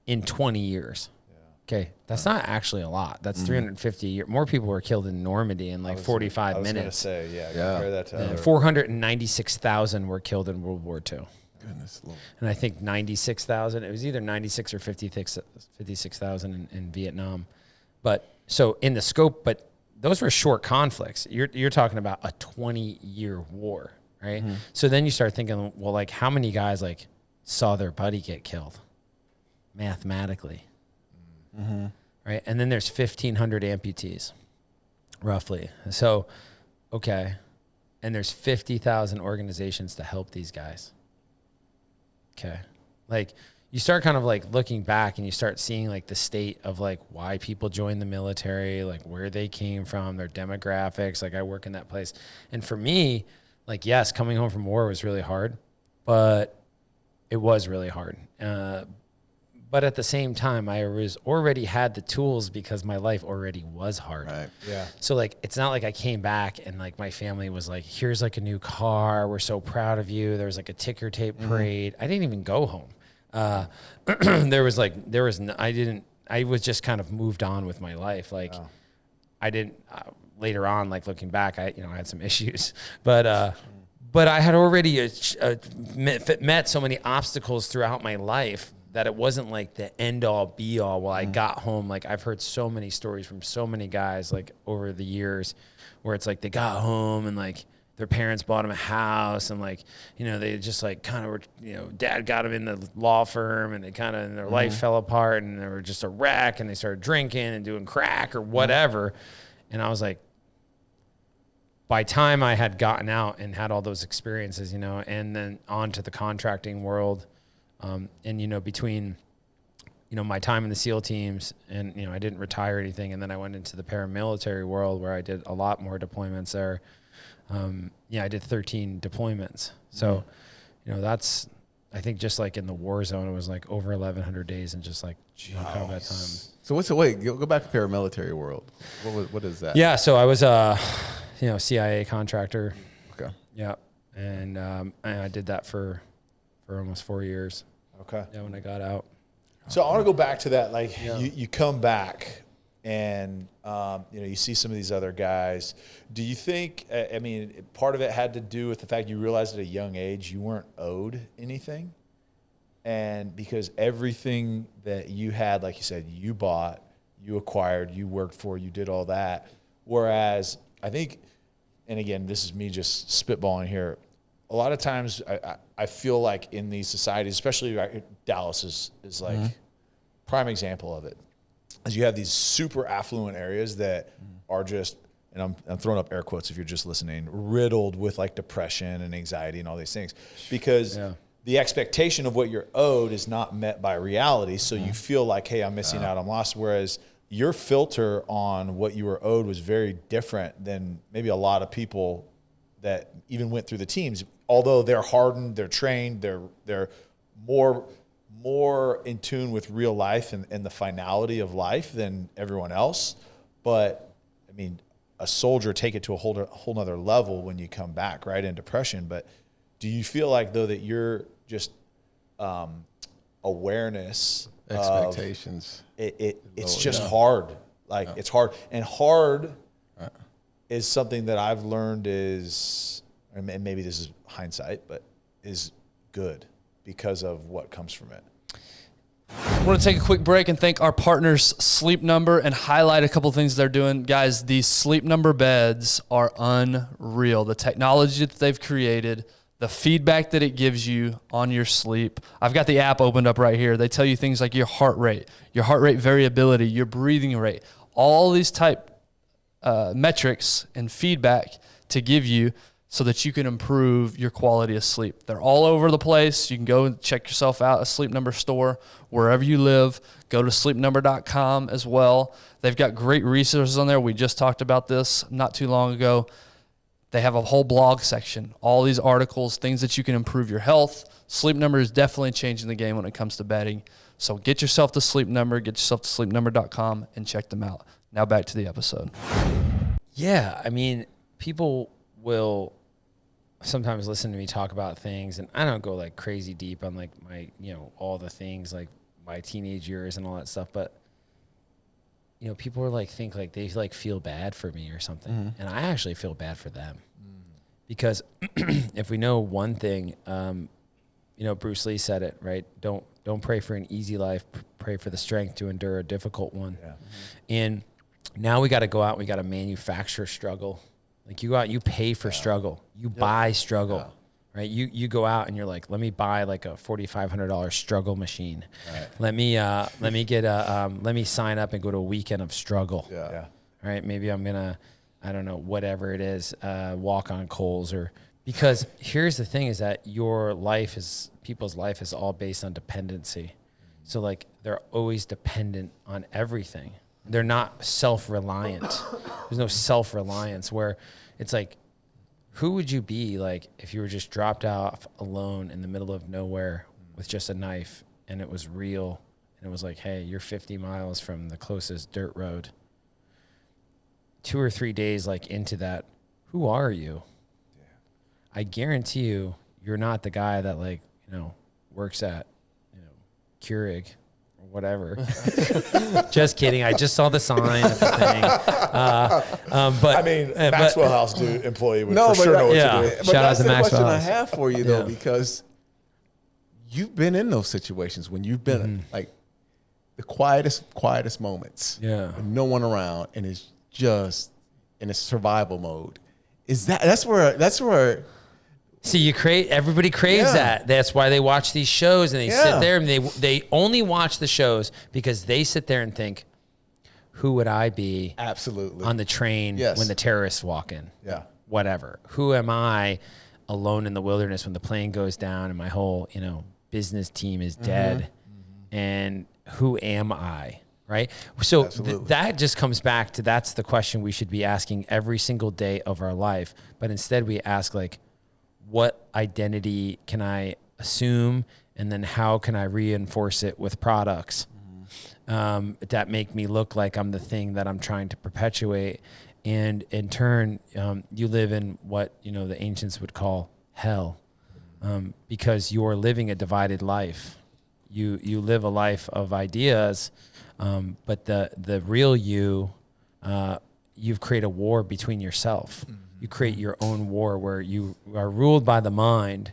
S4: in 20 years. Yeah. Okay. That's not actually a lot. That's 350 a year. More people were killed in Normandy in 45 minutes.
S3: I was going to say, compare that to
S4: 496,000 were killed in World War II.
S2: Goodness Lord.
S4: And I think 96,000, it was either 96 or 56,000 in Vietnam. But so in the scope, but those were short conflicts. You're talking about a 20-year war, right? Mm-hmm. So then you start thinking, well, how many guys saw their buddy get killed mathematically, right? And then there's 1,500 amputees, roughly. So, okay. And there's 50,000 organizations to help these guys. Okay. You start kind of looking back and you start seeing the state of why people join the military, where they came from, their demographics. I work in that place. And for me, yes, coming home from war was really hard, but it was really hard. But at the same time, I was already had the tools because my life already was hard.
S2: Right.
S3: Yeah.
S4: So it's not like I came back and my family was here's a new car. We're so proud of you. There was a ticker tape parade. I didn't even go home. I was just kind of moved on with my life. I didn't, later on, looking back, I had some issues, but I had already met so many obstacles throughout my life that it wasn't the end all be all. While I got home, I've heard so many stories from so many guys over the years where it's they got home and their parents bought them a house and they just kind of were, dad got them in the law firm and they kind of, and their life fell apart and they were just a wreck and they started drinking and doing crack or whatever. And I was by time I had gotten out and had all those experiences, and then on to the contracting world, and, between, my time in the SEAL teams and, I didn't retire or anything. And then I went into the paramilitary world where I did a lot more deployments there. I did 13 deployments. So, that's, I think just in the war zone, it was over 1,100 days and just combat time.
S2: So go back to paramilitary world. What is that?
S4: Yeah. So I was CIA contractor.
S2: Okay.
S4: Yeah. And I did that for almost 4 years.
S3: Okay.
S4: Yeah, when I got out.
S3: So I want to go back to that. You come back and, you see some of these other guys. Do you think, part of it had to do with the fact you realized at a young age you weren't owed anything? And because everything that you had, like you said, you bought, you acquired, you worked for, you did all that. Whereas I think, and again, this is me just spitballing here, a lot of times I I feel like in these societies, especially Dallas is like prime example of it. As you have these super affluent areas that are just, and I'm throwing up air quotes if you're just listening, riddled with like depression and anxiety and all these things, because the expectation of what you're owed is not met by reality. So you feel like, hey, I'm missing out, I'm lost. Whereas your filter on what you were owed was very different than maybe a lot of people that even went through the teams. Although they're hardened, they're trained, they're more in tune with real life and the finality of life than everyone else. But I mean, a soldier take it to a whole nother level when you come back, right, in depression. But do you feel like, though, that you're just awareness,
S2: expectations,
S3: it's just hard. Like it's hard, and hard is something that I've learned is, and maybe this is hindsight, but is good because of what comes from it.
S1: I want to take a quick break and thank our partners, Sleep Number, and highlight a couple of things they're doing. Guys, these Sleep Number beds are unreal. The technology that they've created, the feedback that it gives you on your sleep. I've got the app opened up right here. They tell you things like your heart rate variability, your breathing rate, all these type metrics and feedback to give you so that you can improve your quality of sleep. They're all over the place. You can go and check yourself out, a Sleep Number store, wherever you live. Go to sleepnumber.com as well. They've got great resources on there. We just talked about this not too long ago. They have a whole blog section, all these articles, things that you can improve your health. Sleep Number is definitely changing the game when it comes to bedding. So get yourself to Sleep Number, get yourself to sleepnumber.com and check them out. Now back to the episode.
S4: Yeah, I mean, people will sometimes listen to me talk about things, and I don't go like crazy deep on like my, all the things like my teenage years and all that stuff, but people are like, think like they like feel bad for me or something. And I actually feel bad for them because if we know one thing, Bruce Lee said it, right? Don't pray for an easy life, pray for the strength to endure a difficult one. Yeah. And now we got to go out, we got to manufacture struggle. Like you go out, you pay for struggle, you buy struggle, right? You go out and you're like, let me buy like a $4,500 struggle machine. Right. Let me sign up and go to a weekend of struggle. Yeah. Right. Maybe I'm gonna, I don't know, whatever it is, walk on coals because here's the thing is that people's life is all based on dependency. So like they're always dependent on everything. They're not self-reliant. There's no self-reliance where it's like, who would you be like if you were just dropped off alone in the middle of nowhere with just a knife and it was real and it was like, hey, you're 50 miles from the closest dirt road. 2 or 3 days like into that, who are you? Yeah. I guarantee you're not the guy that like, works at, Keurig. Whatever. Just kidding. I just saw the sign at the thing. But
S3: I mean, Maxwell House employee would for sure know what to do.
S2: But shout out to Maxwell. That's the question I have for you though, because you've been in those situations when you've been like the quietest moments. Yeah. With no one around and it's just in a survival mode. That's where
S4: See, everybody craves that. That's why they watch these shows and they sit there and they only watch the shows because they sit there and think, who would I be
S2: absolutely
S4: on the train when the terrorists walk in?
S2: Yeah.
S4: Whatever. Who am I alone in the wilderness when the plane goes down and my whole, business team is dead? And who am I? Right? So that just comes back to that's the question we should be asking every single day of our life. But instead we ask like, what identity can I assume, and then how can I reinforce it with products that make me look like I'm the thing that I'm trying to perpetuate? And in turn, you live in what the ancients would call hell, because you're living a divided life. You live a life of ideas, but the real you've created a war between yourself. You create your own war where you are ruled by the mind,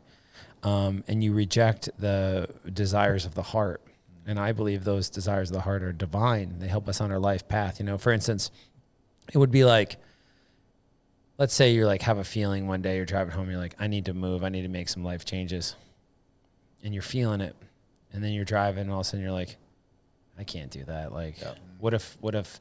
S4: and you reject the desires of the heart. And I believe those desires of the heart are divine. They help us on our life path. For instance, it would be like, let's say you're like, have a feeling one day you're driving home, you're like, I need to move. I need to make some life changes. and you're feeling it, and then you're driving and all of a sudden you're like, I can't do that. Like, what if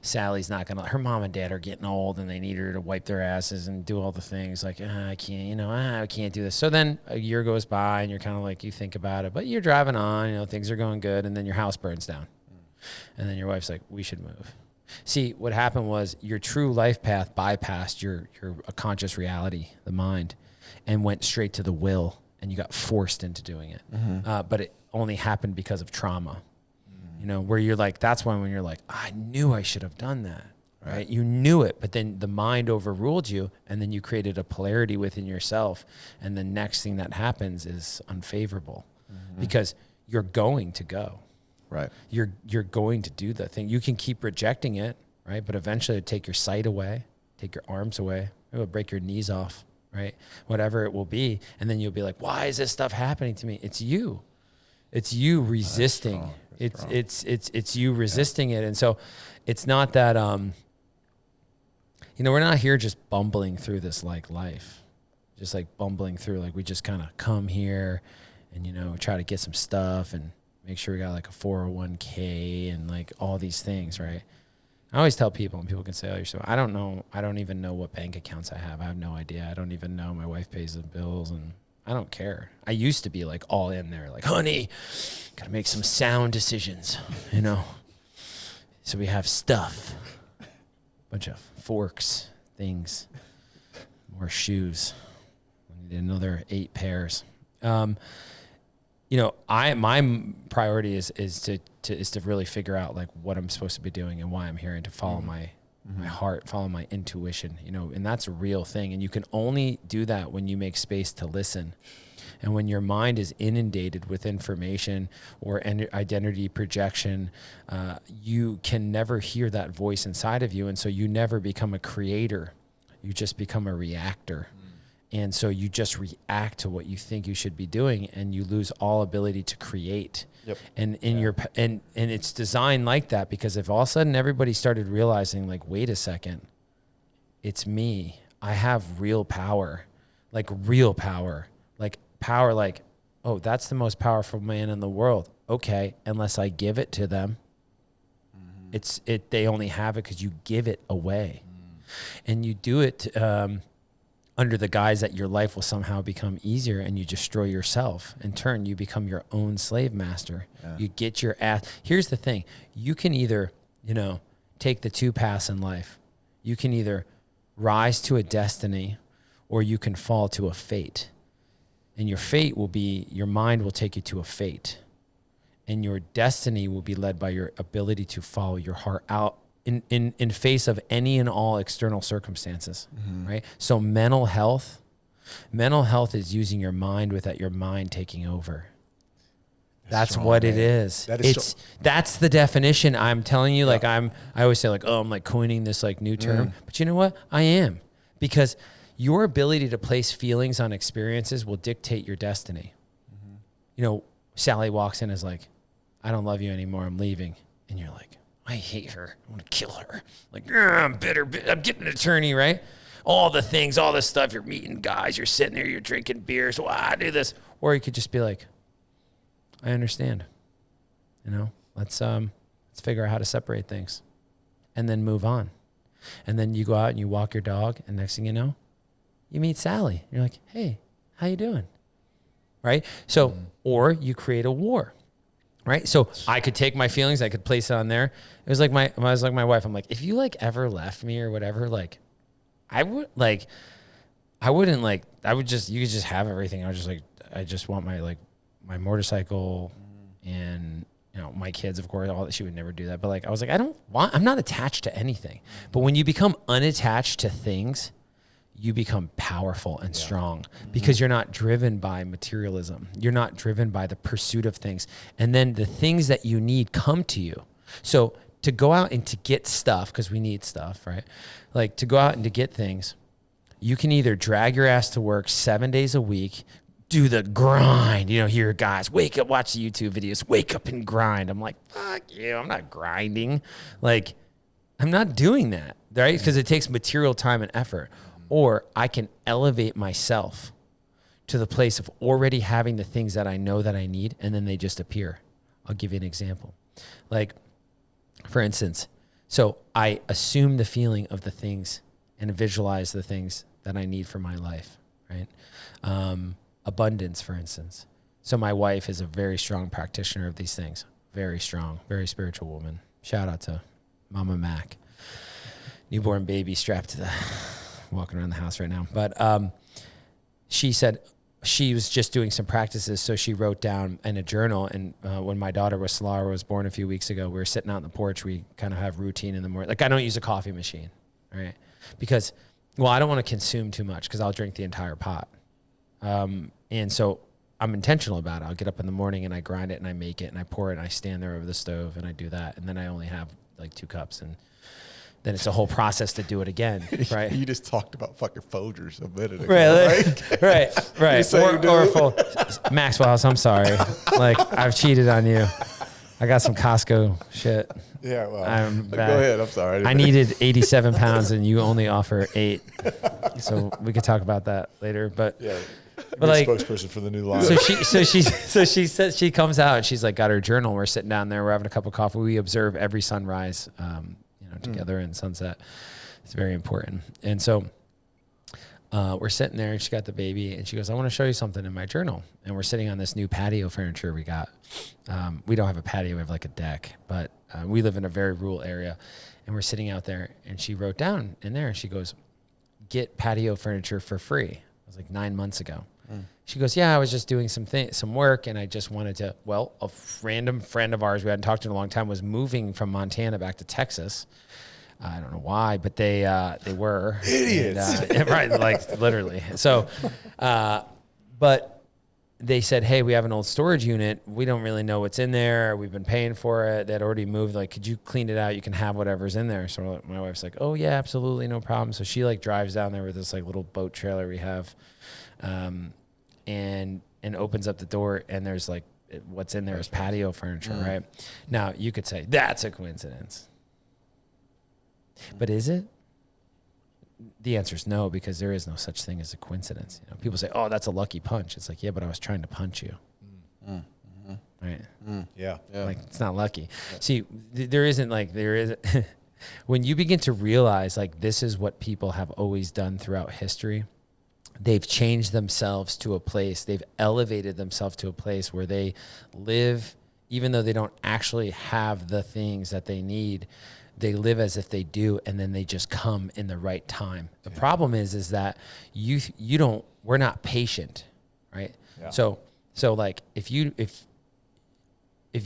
S4: Sally's not gonna, her mom and dad are getting old and they need her to wipe their asses and do all the things. Like, I can't, I can't do this. So then a year goes by and you're kind of like, you think about it, but you're driving on, things are going good. And then your house burns down. And then your wife's like, we should move. See, what happened was your true life path bypassed your conscious reality, the mind, and went straight to the will, and you got forced into doing it. But it only happened because of trauma. Where you're like, that's when you're like, I knew I should have done that, right? You knew it, but then the mind overruled you, and then you created a polarity within yourself, and the next thing that happens is unfavorable because you're going to go.
S2: Right.
S4: You're going to do the thing. You can keep rejecting it, right? But eventually it'll take your sight away, take your arms away, it will break your knees off, right? Whatever it will be. And then you'll be like, why is this stuff happening to me? It's you. It's you resisting. It's you resisting it. And so it's not that, we're not here just bumbling through this like life, just like bumbling through, like we just kind of come here and, try to get some stuff and make sure we got like a 401k and like all these things, right? I always tell people, and people can say, oh, you're so, I don't know. I don't even know what bank accounts I have. I have no idea. I don't even know. My wife pays the bills and I don't care. I used to be like all in there, like, honey, gotta make some sound decisions, So we have stuff, bunch of forks, things, more shoes. I need another 8 pairs. My priority is to really figure out like what I'm supposed to be doing and why I'm here, and to follow my heart, follow my intuition, and that's a real thing. And you can only do that when you make space to listen. And when your mind is inundated with information or identity projection, you can never hear that voice inside of you. And so you never become a creator. You just become a reactor. And so you just react to what you think you should be doing, and you lose all ability to create. Yep. And and it's designed like that, because if all of a sudden everybody started realizing, like, wait a second, it's me. I have real power, like, oh, that's the most powerful man in the world. Okay, unless I give it to them, they only have it because you give it away, and you do it. Under the guise that your life will somehow become easier, and you destroy yourself. In turn, you become your own slave master. Yeah. You get your ass. Here's the thing. You can either, take the 2 paths in life. You can either rise to a destiny, or you can fall to a fate. And your fate will be, your mind will take you to a fate. And your destiny will be led by your ability to follow your heart out in face of any and all external circumstances, right? So mental health is using your mind without your mind taking over. That's strong, what man. It is. That's the definition. I'm telling you, like, I always say, like, oh, I'm like coining this like new term, but you know what? I am, because your ability to place feelings on experiences will dictate your destiny. Sally walks in as like, I don't love you anymore, I'm leaving. And you're like, I hate her. I want to kill her. Like, I'm bitter. I'm getting an attorney, right? All the things, all this stuff. You're meeting guys. You're sitting there. You're drinking beers. So I do this. Or you could just be like, I understand. Let's figure out how to separate things, and then move on. And then you go out and you walk your dog, and next thing you know, you meet Sally. You're like, hey, how you doing? Right? So, or you create a war. Right. So I could take my feelings, I could place it on there. It was like my wife. I'm like, if you like ever left me or whatever, like, you could just have everything. I was just like, I just want my motorcycle and, my kids, of course, all that. She would never do that. But like, I was like, I'm not attached to anything. But when you become unattached to things, you become powerful and strong, because you're not driven by materialism. You're not driven by the pursuit of things. And then the things that you need come to you. So to go out and to get stuff, because we need stuff, right? Like, to go out and to get things, you can either drag your ass to work 7 days a week, do the grind, hear guys, wake up, watch the YouTube videos, wake up and grind. I'm like, fuck you, I'm not grinding. Like, I'm not doing that, right? Because it takes material time and effort. Or I can elevate myself to the place of already having the things that I know that I need, and then they just appear. I'll give you an example. Like, for instance, so I assume the feeling of the things and visualize the things that I need for my life, right? Abundance, for instance. So my wife is a very strong practitioner of these things. Very strong, very spiritual woman. Shout out to Mama Mac. Newborn baby strapped to the, walking around the house right now. But she said she was just doing some practices. So she wrote down in a journal. And when my daughter Solara was born a few weeks ago, we were sitting out on the porch. We kind of have routine in the morning. Like, I don't use a coffee machine, right? Because, well, I don't want to consume too much because I'll drink the entire pot. And so I'm intentional about it. I'll get up in the morning and I grind it and I make it and I pour it and I stand there over the stove and I do that. And then I only have like 2 cups, and then it's a whole process to do it again, right?
S2: You just talked about fucking Folgers a minute ago,
S4: right. Or full Maxwell's. I'm sorry. Like, I've cheated on you. I got some Costco shit.
S2: Yeah, well,
S4: go
S2: ahead. I'm sorry.
S4: I needed 87 pounds and you only offer 8. So we could talk about that later. But
S3: yeah,
S4: but like,
S3: spokesperson for the new line.
S4: So she says, she comes out and she's like got her journal. We're sitting down there. We're having a cup of coffee. We observe every sunrise, together and sunset. It's very important. And so we're sitting there and she got the baby and she goes, I want to show you something in my journal. And we're sitting on this new patio furniture we got. We don't have a patio. We have like a deck, but we live in a very rural area. And we're sitting out there and she wrote down in there, she goes, get patio furniture for free. It was like 9 months ago. She goes, yeah, I was just doing some work and I just wanted to, well, a random friend of ours we hadn't talked to in a long time was moving from Montana back to Texas. I don't know why, but they were
S3: idiots,
S4: and, right? Like, literally. So, but they said, hey, we have an old storage unit. We don't really know what's in there. We've been paying for it. They'd already moved. Like, could you clean it out? You can have whatever's in there. So my wife's like, oh yeah, absolutely, no problem. So she like drives down there with this like little boat trailer we have, and opens up the door and there's like, what's in there is patio furniture, right? Now you could say that's a coincidence. But is it? The answer is no, because there is no such thing as a coincidence. You know, people say, "Oh, that's a lucky punch." It's like, yeah, but I was trying to punch you, right?
S3: Yeah.
S4: Like, it's not lucky. Yeah. See, there is when you begin to realize like this is what people have always done throughout history. They've changed themselves to a place. They've elevated themselves to a place where they live, even though they don't actually have the things that they need. They live as if they do, and then they just come in the right time. The problem is that we're not patient, right? Yeah. So like if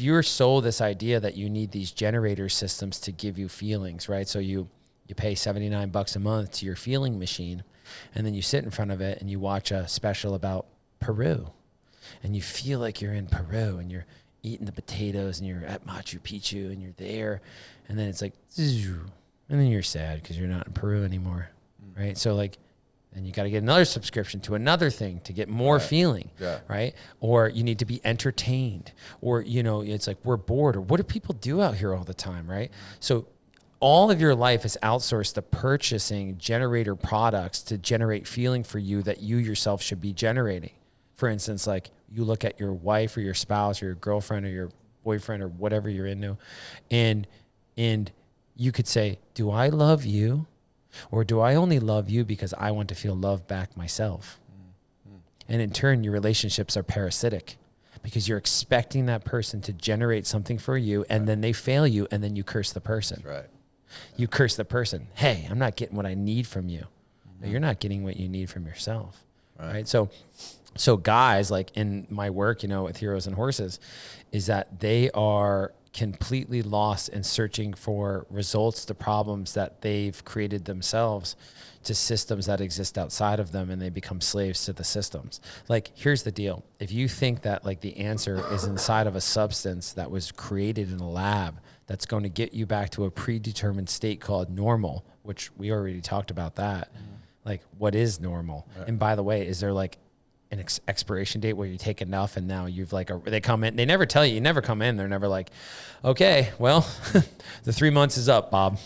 S4: you're sold this idea that you need these generator systems to give you feelings, right? So you pay $79 a month to your feeling machine, and then you sit in front of it and you watch a special about Peru, and you feel like you're in Peru and you're eating the potatoes and you're at Machu Picchu and you're there. And then it's like, and then you're sad because you're not in Peru anymore, right? So like, and you got to get another subscription to another thing to get more feeling, right? Or you need to be entertained, or, it's like we're bored, or what do people do out here all the time, right? So all of your life is outsourced to purchasing generator products to generate feeling for you that you yourself should be generating. For instance, like you look at your wife or your spouse or your girlfriend or your boyfriend or whatever you're into, and you could say, do I love you, or do I only love you because I want to feel love back myself? And in turn, your relationships are parasitic because you're expecting that person to generate something for you, and then they fail you, and then you curse the person.
S2: That's right.
S4: You curse the person. Hey, I'm not getting what I need from you. No, you're not getting what you need from yourself, right? So guys, like in my work, with Heroes and Horses, is that they are completely lost in searching for results to problems that they've created themselves, to systems that exist outside of them, and they become slaves to the systems. Like, here's the deal. If you think that like the answer is inside of a substance that was created in a lab that's going to get you back to a predetermined state called normal, which we already talked about that. Like, what is normal? Right. And by the way, is there like an expiration date where you take enough and now you've like, they come in, they never tell you, you never come in. They're never like, okay, well, the 3 months is up, Bob.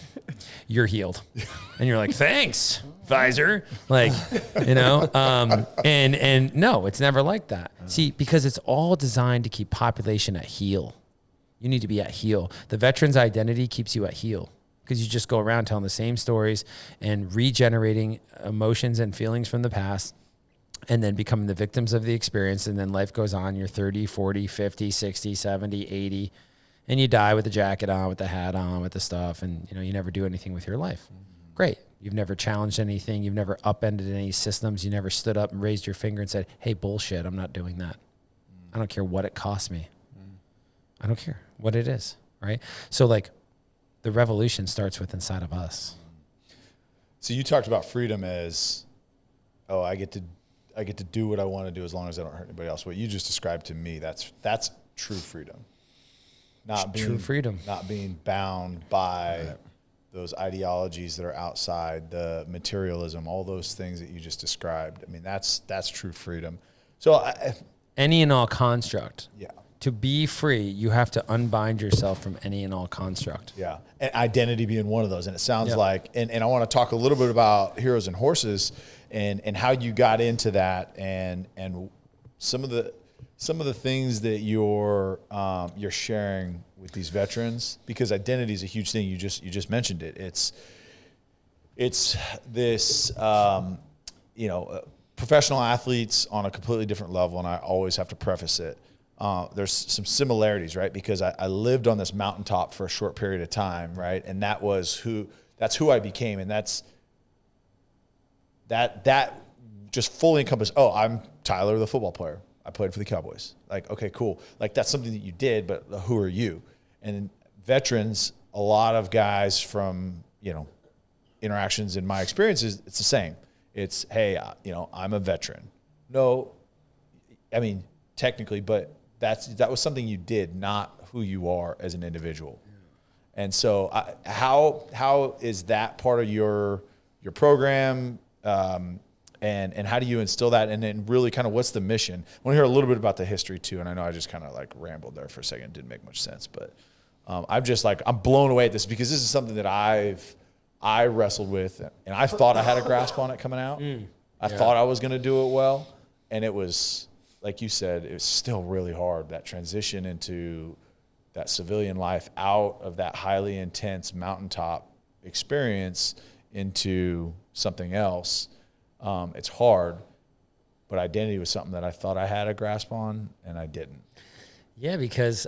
S4: You're healed. And you're like, thanks, Pfizer. Like, you know, and no, it's never like that. See, because it's all designed to keep population at heel. You need to be at heel. The veteran's identity keeps you at heel because you just go around telling the same stories and regenerating emotions and feelings from the past, and then becoming the victims of the experience. And then life goes on. You're 30, 40, 50, 60, 70, 80, and you die with the jacket on, with the hat on, with the stuff. And, you know, you never do anything with your life. Great. You've never challenged anything. You've never upended any systems. You never stood up and raised your finger and said, hey, bullshit, I'm not doing that. I don't care what it costs me. I don't care what it is, right? So like the revolution starts with inside of us.
S3: So you talked about freedom as, oh, I get to do what I want to do as long as I don't hurt anybody else. What you just described to me, that's true freedom.
S4: True freedom.
S3: Not being bound by those ideologies that are outside, the materialism, all those things that you just described. I mean, that's true freedom. So
S4: any and all construct.
S3: Yeah.
S4: To be free, you have to unbind yourself from any and all construct.
S3: Yeah. And identity being one of those. And it sounds like, and I want to talk a little bit about Heroes and Horses and how you got into that and some of the things that you're sharing with these veterans, because identity is a huge thing. You just mentioned it. It's this, professional athletes on a completely different level. And I always have to preface it. There's some similarities, right? Because I lived on this mountaintop for a short period of time, right? And that's who I became. And that just fully encompassed, oh, I'm Tyler, the football player. I played for the Cowboys. Like, okay, cool. Like that's something that you did, but who are you? And veterans, a lot of guys from, interactions in my experiences, it's the same. It's, hey, I'm a veteran. No, I mean, technically, but that was something you did, not who you are as an individual. Yeah. And so how is that part of your program? And how do you instill that? And then really kind of what's the mission? I want to hear a little bit about the history too. And I know I just kind of like rambled there for a second. Didn't make much sense, but I'm blown away at this because this is something that I wrestled with and I thought I had a grasp on it coming out. I thought I was going to do it well. And it was, like you said, it was still really hard. That transition into that civilian life out of that highly intense mountaintop experience into something else. It's hard, but identity was something that I thought I had a grasp on and I didn't.
S4: Yeah, because,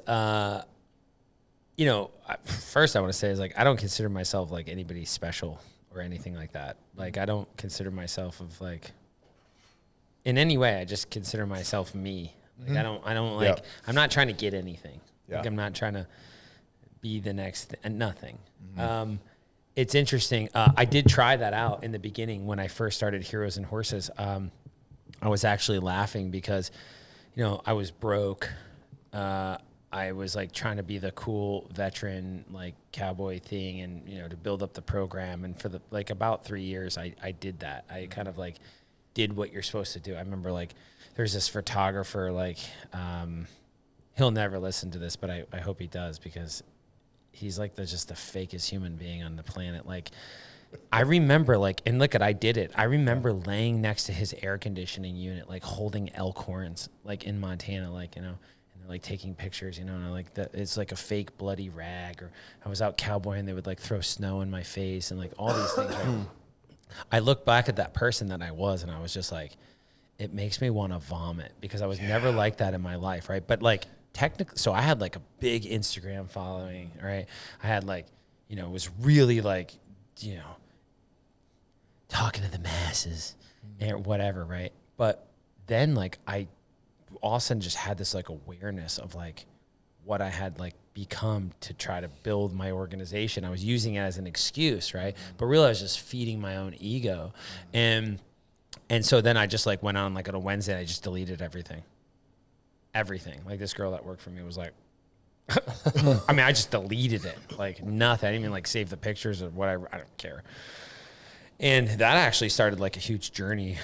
S4: first I want to say is like, I don't consider myself like anybody special or anything like that. Like, I don't consider myself of like, in any way, I just consider myself me. Like, I don't like, I'm not trying to get anything. Like, I'm not trying to be the next, nothing. It's interesting. I did try that out in the beginning when I first started Heroes and Horses. I was actually laughing because, I was broke. I was like trying to be the cool veteran, like cowboy thing and, to build up the program. And for about 3 years, I did that. I kind of like did what you're supposed to do. I remember like there's this photographer, like he'll never listen to this, but I hope he does because he's like just the fakest human being on the planet. Like I remember and look I did it. I remember laying next to his air conditioning unit, like holding elk horns, like in Montana, like, and they're like taking pictures, and I like that. It's like a fake bloody rag, or I was out cowboying. They would like throw snow in my face and like all these things. Right? I look back at that person that I was, and I was just like, it makes me want to vomit because I was never like that in my life. Right. But like, technically, so I had like a big Instagram following, right? I had like, it was really like, talking to the masses and whatever, right? But then like I all of a sudden just had this like awareness of like what I had like become to try to build my organization. I was using it as an excuse, right? But really I was just feeding my own ego. And so then I just like went on like on a Wednesday, I just deleted everything. Like this girl that worked for me was like, I mean, I just deleted it, like nothing. I didn't even like save the pictures or whatever. I don't care. And that actually started like a huge journey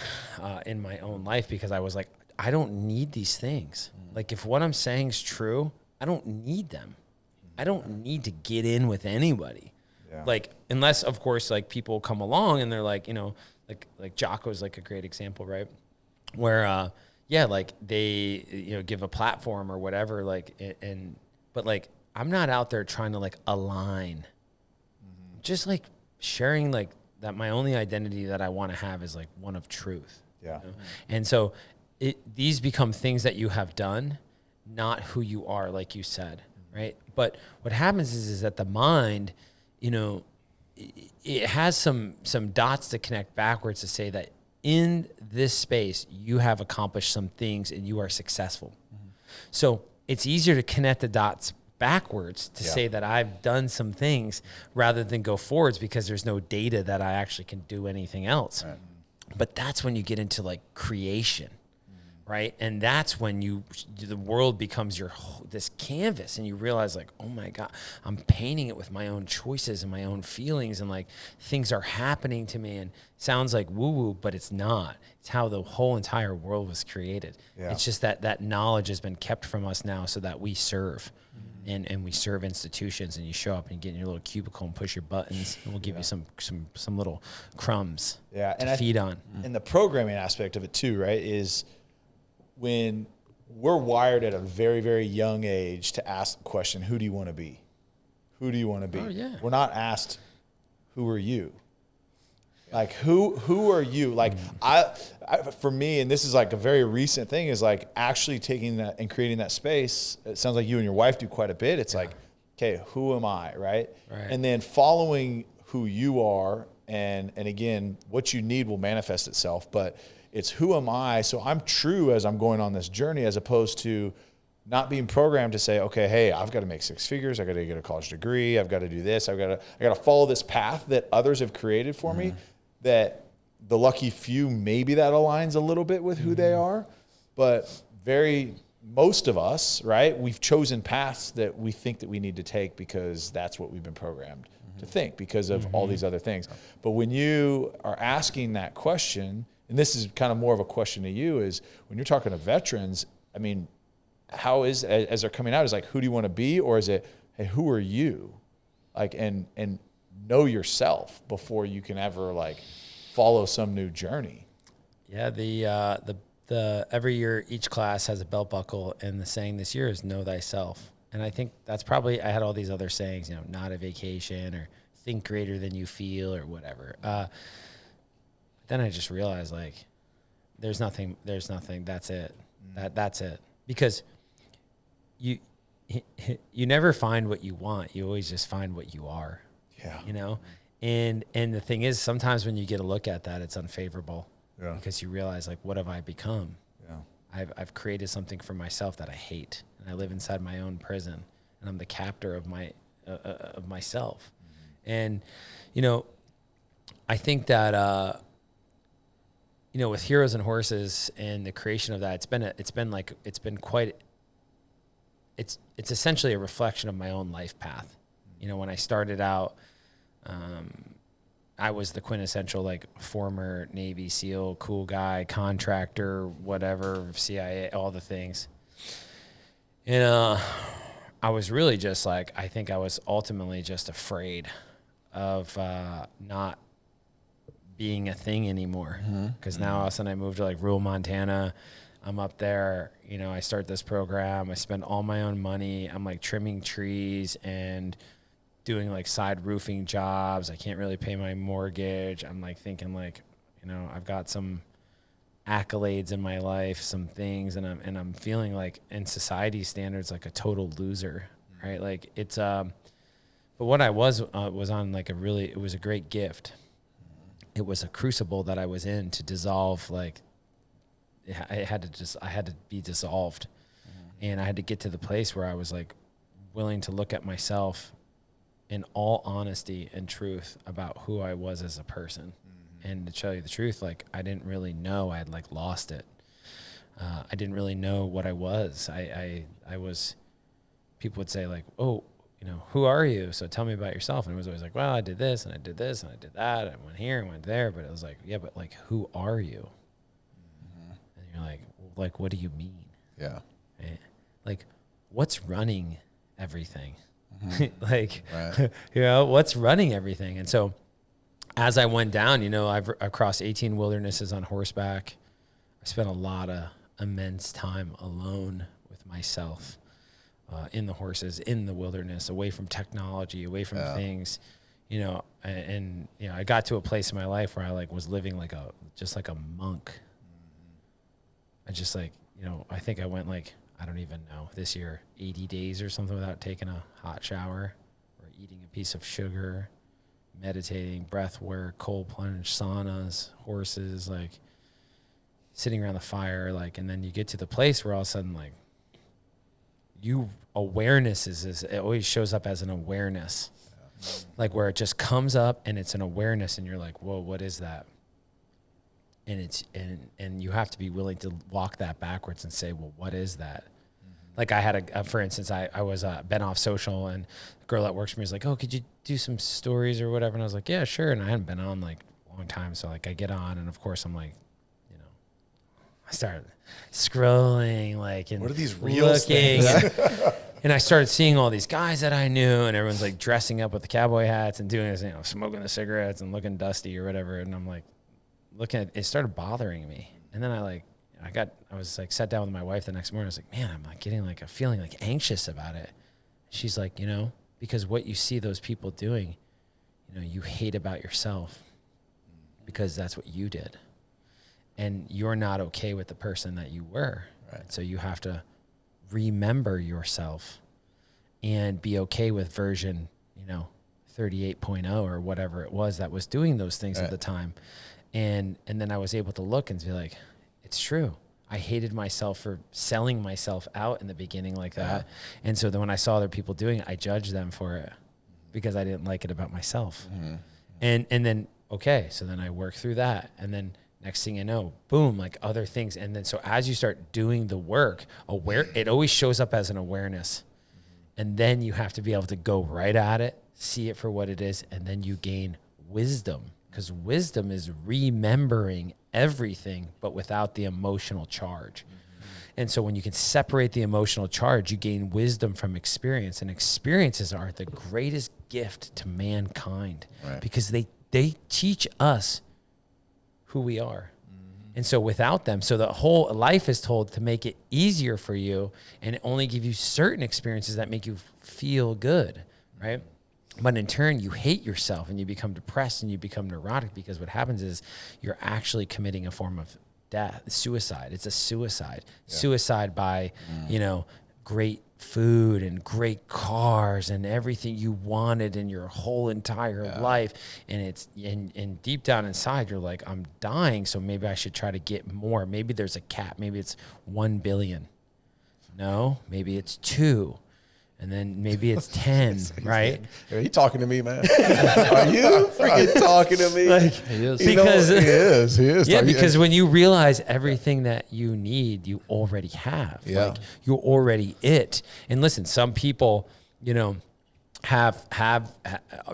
S4: in my own life because I was like, I don't need these things. Like if what I'm saying is true, I don't need them. I don't need to get in with anybody. Yeah. Like, unless of course, like people come along and they're like, you know, like Jocko's like a great example, right? Where, like they, you know, give a platform or whatever, like, but like, I'm not out there trying to like align, just like sharing like that my only identity that I want to have is like one of truth.
S3: Yeah.
S4: You know? And so these become things that you have done, not who you are, like you said, right? But what happens is that the mind, you know, it has some dots to connect backwards to say that in this space, you have accomplished some things and you are successful. So it's easier to connect the dots backwards to say that I've done some things rather than go forwards because there's no data that I actually can do anything else. Right. But that's when you get into like creation, right? And that's when the world becomes this canvas and you realize like, oh my God, I'm painting it with my own choices and my own feelings and like things are happening to me and sounds like woo-woo, but it's not. It's how the whole entire world was created. Yeah. It's just that knowledge has been kept from us now so that we serve. And we serve institutions, and you show up and get in your little cubicle and push your buttons, and we'll give you some little crumbs to feed on.
S3: And the programming aspect of it too, right, is when we're wired at a very, very young age to ask the question, who do you want to be? Who do you want to be?
S4: Oh, yeah.
S3: We're not asked, who are you? Like, who are you? Like, I, for me, and this is like a very recent thing, is like actually taking that and creating that space. It sounds like you and your wife do quite a bit. It's like, okay, who am I, right? And then following who you are, and again, what you need will manifest itself, but it's who am I, so I'm true as I'm going on this journey, as opposed to not being programmed to say, okay, hey, I've got to make 6 figures, I got to get a college degree, I've got to do this, I got to follow this path that others have created for me. That the lucky few, maybe that aligns a little bit with who they are, but most of us, right, we've chosen paths that we think that we need to take because that's what we've been programmed to think because of all these other things. But when you are asking that question, and this is kind of more of a question to you, is when you're talking to veterans, I mean, how is, as they're coming out, is like, who do you want to be? Or is it, hey, who are you? Like, and know yourself before you can ever like follow some new journey.
S4: Yeah, the every year each class has a belt buckle, and the saying this year is know thyself. And I think that's probably, I had all these other sayings, you know, not a vacation or think greater than you feel or whatever. Then I just realized like there's nothing, that's it. That's it. Because you never find what you want. You always just find what you are.
S3: Yeah.
S4: You know? And the thing is, sometimes when you get a look at that, it's unfavorable. Yeah. Because you realize, like, what have I become? Yeah. I've created something for myself that I hate. And I live inside my own prison. And I'm the captor of myself. Mm-hmm. And, you know, I think that, you know, with Heroes and Horses and the creation of that, it's essentially a reflection of my own life path. You know, when I started out, I was the quintessential, like, former Navy SEAL, cool guy, contractor, whatever, CIA, all the things. And I was really just like, I think I was ultimately just afraid of not being a thing anymore. Because now all of a sudden I moved to, like, rural Montana. I'm up there, you know, I start this program. I spend all my own money. I'm, like, trimming trees and doing like side roofing jobs. I can't really pay my mortgage. I'm like thinking like, you know, I've got some accolades in my life, some things, and I'm feeling like in society standards like a total loser, right? Like it's but what I was on like it was a great gift. It was a crucible that I was in to dissolve, like I had to be dissolved. And I had to get to the place where I was like willing to look at myself in all honesty and truth about who I was as a person. And to tell you the truth, like, I didn't really know. I had, like, lost it. I didn't really know what I was. I was, people would say, like, oh, you know, who are you? So tell me about yourself. And it was always like, well, I did this, and I did this, and I did that. I went here and went there. But it was like, yeah, but, like, who are you? And you're like, well, like, what do you mean?
S2: Yeah.
S4: Right? Like, what's running everything? Like,
S2: Right.
S4: you know, what's running everything? And so as I went down, you know, I've crossed 18 wildernesses on horseback. I spent a lot of immense time alone with myself, in the horses, in the wilderness, away from technology, away from things, you know, and, you know, I got to a place in my life where I like was living like just like a monk. I just like, you know, I think I went like, I don't even know, this year, 80 days or something without taking a hot shower or eating a piece of sugar, meditating, breath work, cold plunge, saunas, horses, like sitting around the fire, like, and then you get to the place where all of a sudden, like, awareness it always shows up as an awareness, like where it just comes up and it's an awareness and you're like, whoa, what is that? And it's, and you have to be willing to walk that backwards and say, well, what is that? Like I had for instance, I was been off social and a girl that works for me was like, oh, could you do some stories or whatever? And I was like, yeah, sure. And I hadn't been on like a long time. So like I get on and of course I'm like, you know, I started scrolling like, and
S3: what are these reels
S4: looking and I started seeing all these guys that I knew and everyone's like dressing up with the cowboy hats and doing this, you know, smoking the cigarettes and looking dusty or whatever. And I'm like, looking at it, started bothering me. And then I was like sat down with my wife the next morning. I was like, man, I'm like getting like a feeling like anxious about it. She's like, you know, because what you see those people doing, you know, you hate about yourself because that's what you did. And you're not okay with the person that you were. Right. So you have to remember yourself and be okay with version, you know, 38.0 or whatever it was that was doing those things at the time. And then I was able to look and be like, it's true. I hated myself for selling myself out in the beginning like that. And so then when I saw other people doing it, I judged them for it because I didn't like it about myself. And then, okay, so then I worked through that. And then next thing you know, boom, like other things. And then so as you start doing the work, it always shows up as an awareness. And then you have to be able to go right at it, see it for what it is, and then you gain wisdom. Because wisdom is remembering everything, but without the emotional charge. And so when you can separate the emotional charge, you gain wisdom from experience. And experiences are the greatest gift to mankind because they teach us who we are. And so without them, so the whole life is told to make it easier for you and only give you certain experiences that make you feel good, right? But in turn, you hate yourself and you become depressed and you become neurotic because what happens is you're actually committing a form of death, suicide. It's a suicide. Suicide by, you know, great food and great cars and everything you wanted in your whole entire life. And it's and deep down inside, you're like, I'm dying, so maybe I should try to get more. Maybe there's a cap. Maybe it's 1 billion. No, maybe it's 2. And then maybe it's 10, right?
S2: Are you talking to me, man? Are you freaking talking to me?
S4: Like,
S1: He is.
S4: because
S2: he is.
S4: Yeah, because when you realize everything that you need, you already have.
S2: Yeah.
S4: Like you're already it. And listen, some people, you know, have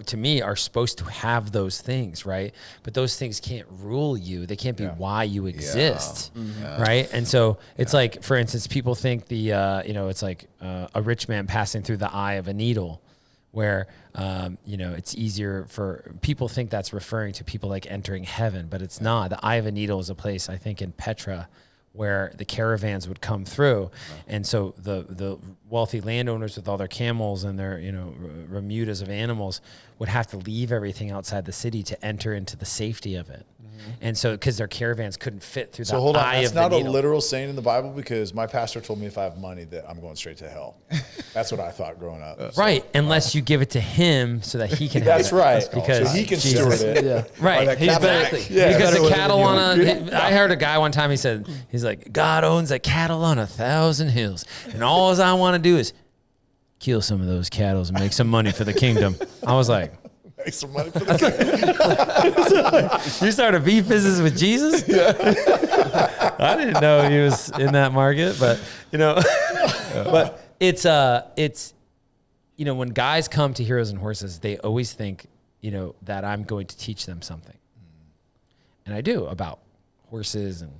S4: to me are supposed to have those things, right? But those things can't rule you. They can't be why you exist, right? And so it's like, for instance, people think you know, it's like a rich man passing through the eye of a needle, where you know, it's easier for people think that's referring to people like entering heaven, but it's not. The eye of a needle is a place, I think, in Petra, where the caravans would come through. And so the wealthy landowners with all their camels and their, you know, remudas of animals would have to leave everything outside the city to enter into the safety of it. And so, because their caravans couldn't fit through the eye of the needle.
S3: That's not a literal saying in the Bible, because my pastor told me if I have money that I'm going straight to hell. That's what I thought growing up.
S4: Right, unless you give it to him so that he can have
S3: That's
S4: it.
S3: right.
S4: Because
S3: so he can steward it.
S4: Right.
S1: Exactly.
S4: Because the cattle I heard a guy one time, he's like, God owns a cattle on 1,000 hills. And all I want to do is kill some of those cattle and make some money for the kingdom. I was like,
S3: Make some money for the kingdom.
S4: you started beef business with Jesus? I didn't know he was in that market, but you know, but it's you know, when guys come to Heroes and Horses, they always think, you know, that I'm going to teach them something. And I do, about horses and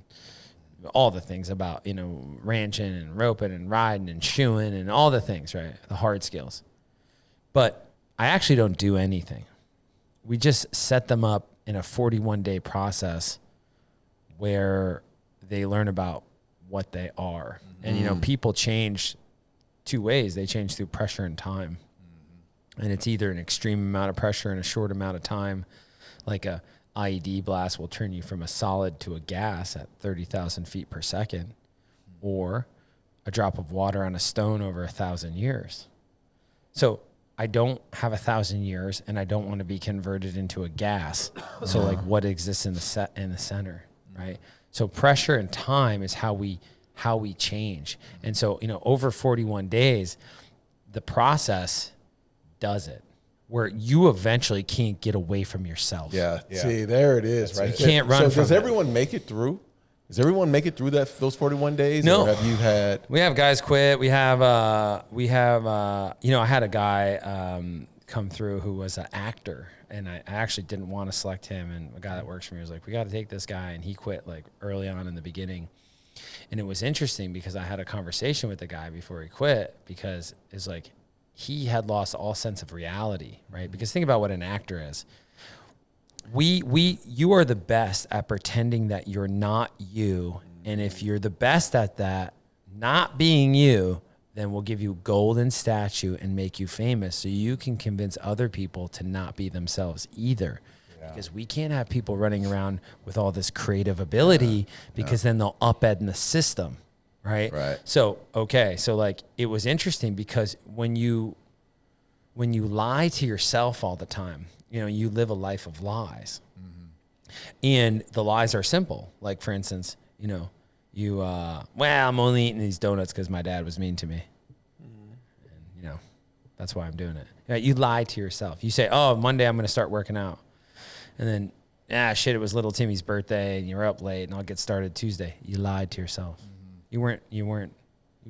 S4: all the things about, you know, ranching and roping and riding and shoeing and all the things, right? The hard skills. But I actually don't do anything. We just set them up in a 41-day process where they learn about what they are. And, you know, people change two ways. They change through pressure and time. And it's either an extreme amount of pressure in a short amount of time, like a IED blast will turn you from a solid to a gas at 30,000 feet per second, or a drop of water on a stone over 1,000 years. So I don't have 1,000 years, and I don't want to be converted into a gas. So like, what exists in the center, right? So pressure and time is how we change. And so, you know, over 41 days, the process does it, where you eventually can't get away from yourself.
S2: Yeah. See, there it is, right?
S4: You can't run from
S2: does everyone make it through? Does everyone make it through those 41 days?
S4: No.
S2: Or have you had?
S4: We have guys quit. We have, you know, I had a guy come through who was an actor, and I actually didn't want to select him. And a guy that works for me was like, we got to take this guy. And he quit like early on in the beginning. And it was interesting because I had a conversation with the guy before he quit, because it's like he had lost all sense of reality, right? Because think about what an actor is. You are the best at pretending that you're not you. And if you're the best at that, not being you, then we'll give you a golden statue and make you famous so you can convince other people to not be themselves either. Yeah. Because we can't have people running around with all this creative ability because then they'll upend the system, right? So, okay, so like it was interesting because when you lie to yourself all the time, you know, you live a life of lies. And the lies are simple. Like, for instance, you know, well, I'm only eating these donuts because my dad was mean to me. And, you know, that's why I'm doing it. You know, you lie to yourself. You say, oh, Monday I'm going to start working out. And then, shit, it was little Timmy's birthday and you're up late and I'll get started Tuesday. You lied to yourself. You weren't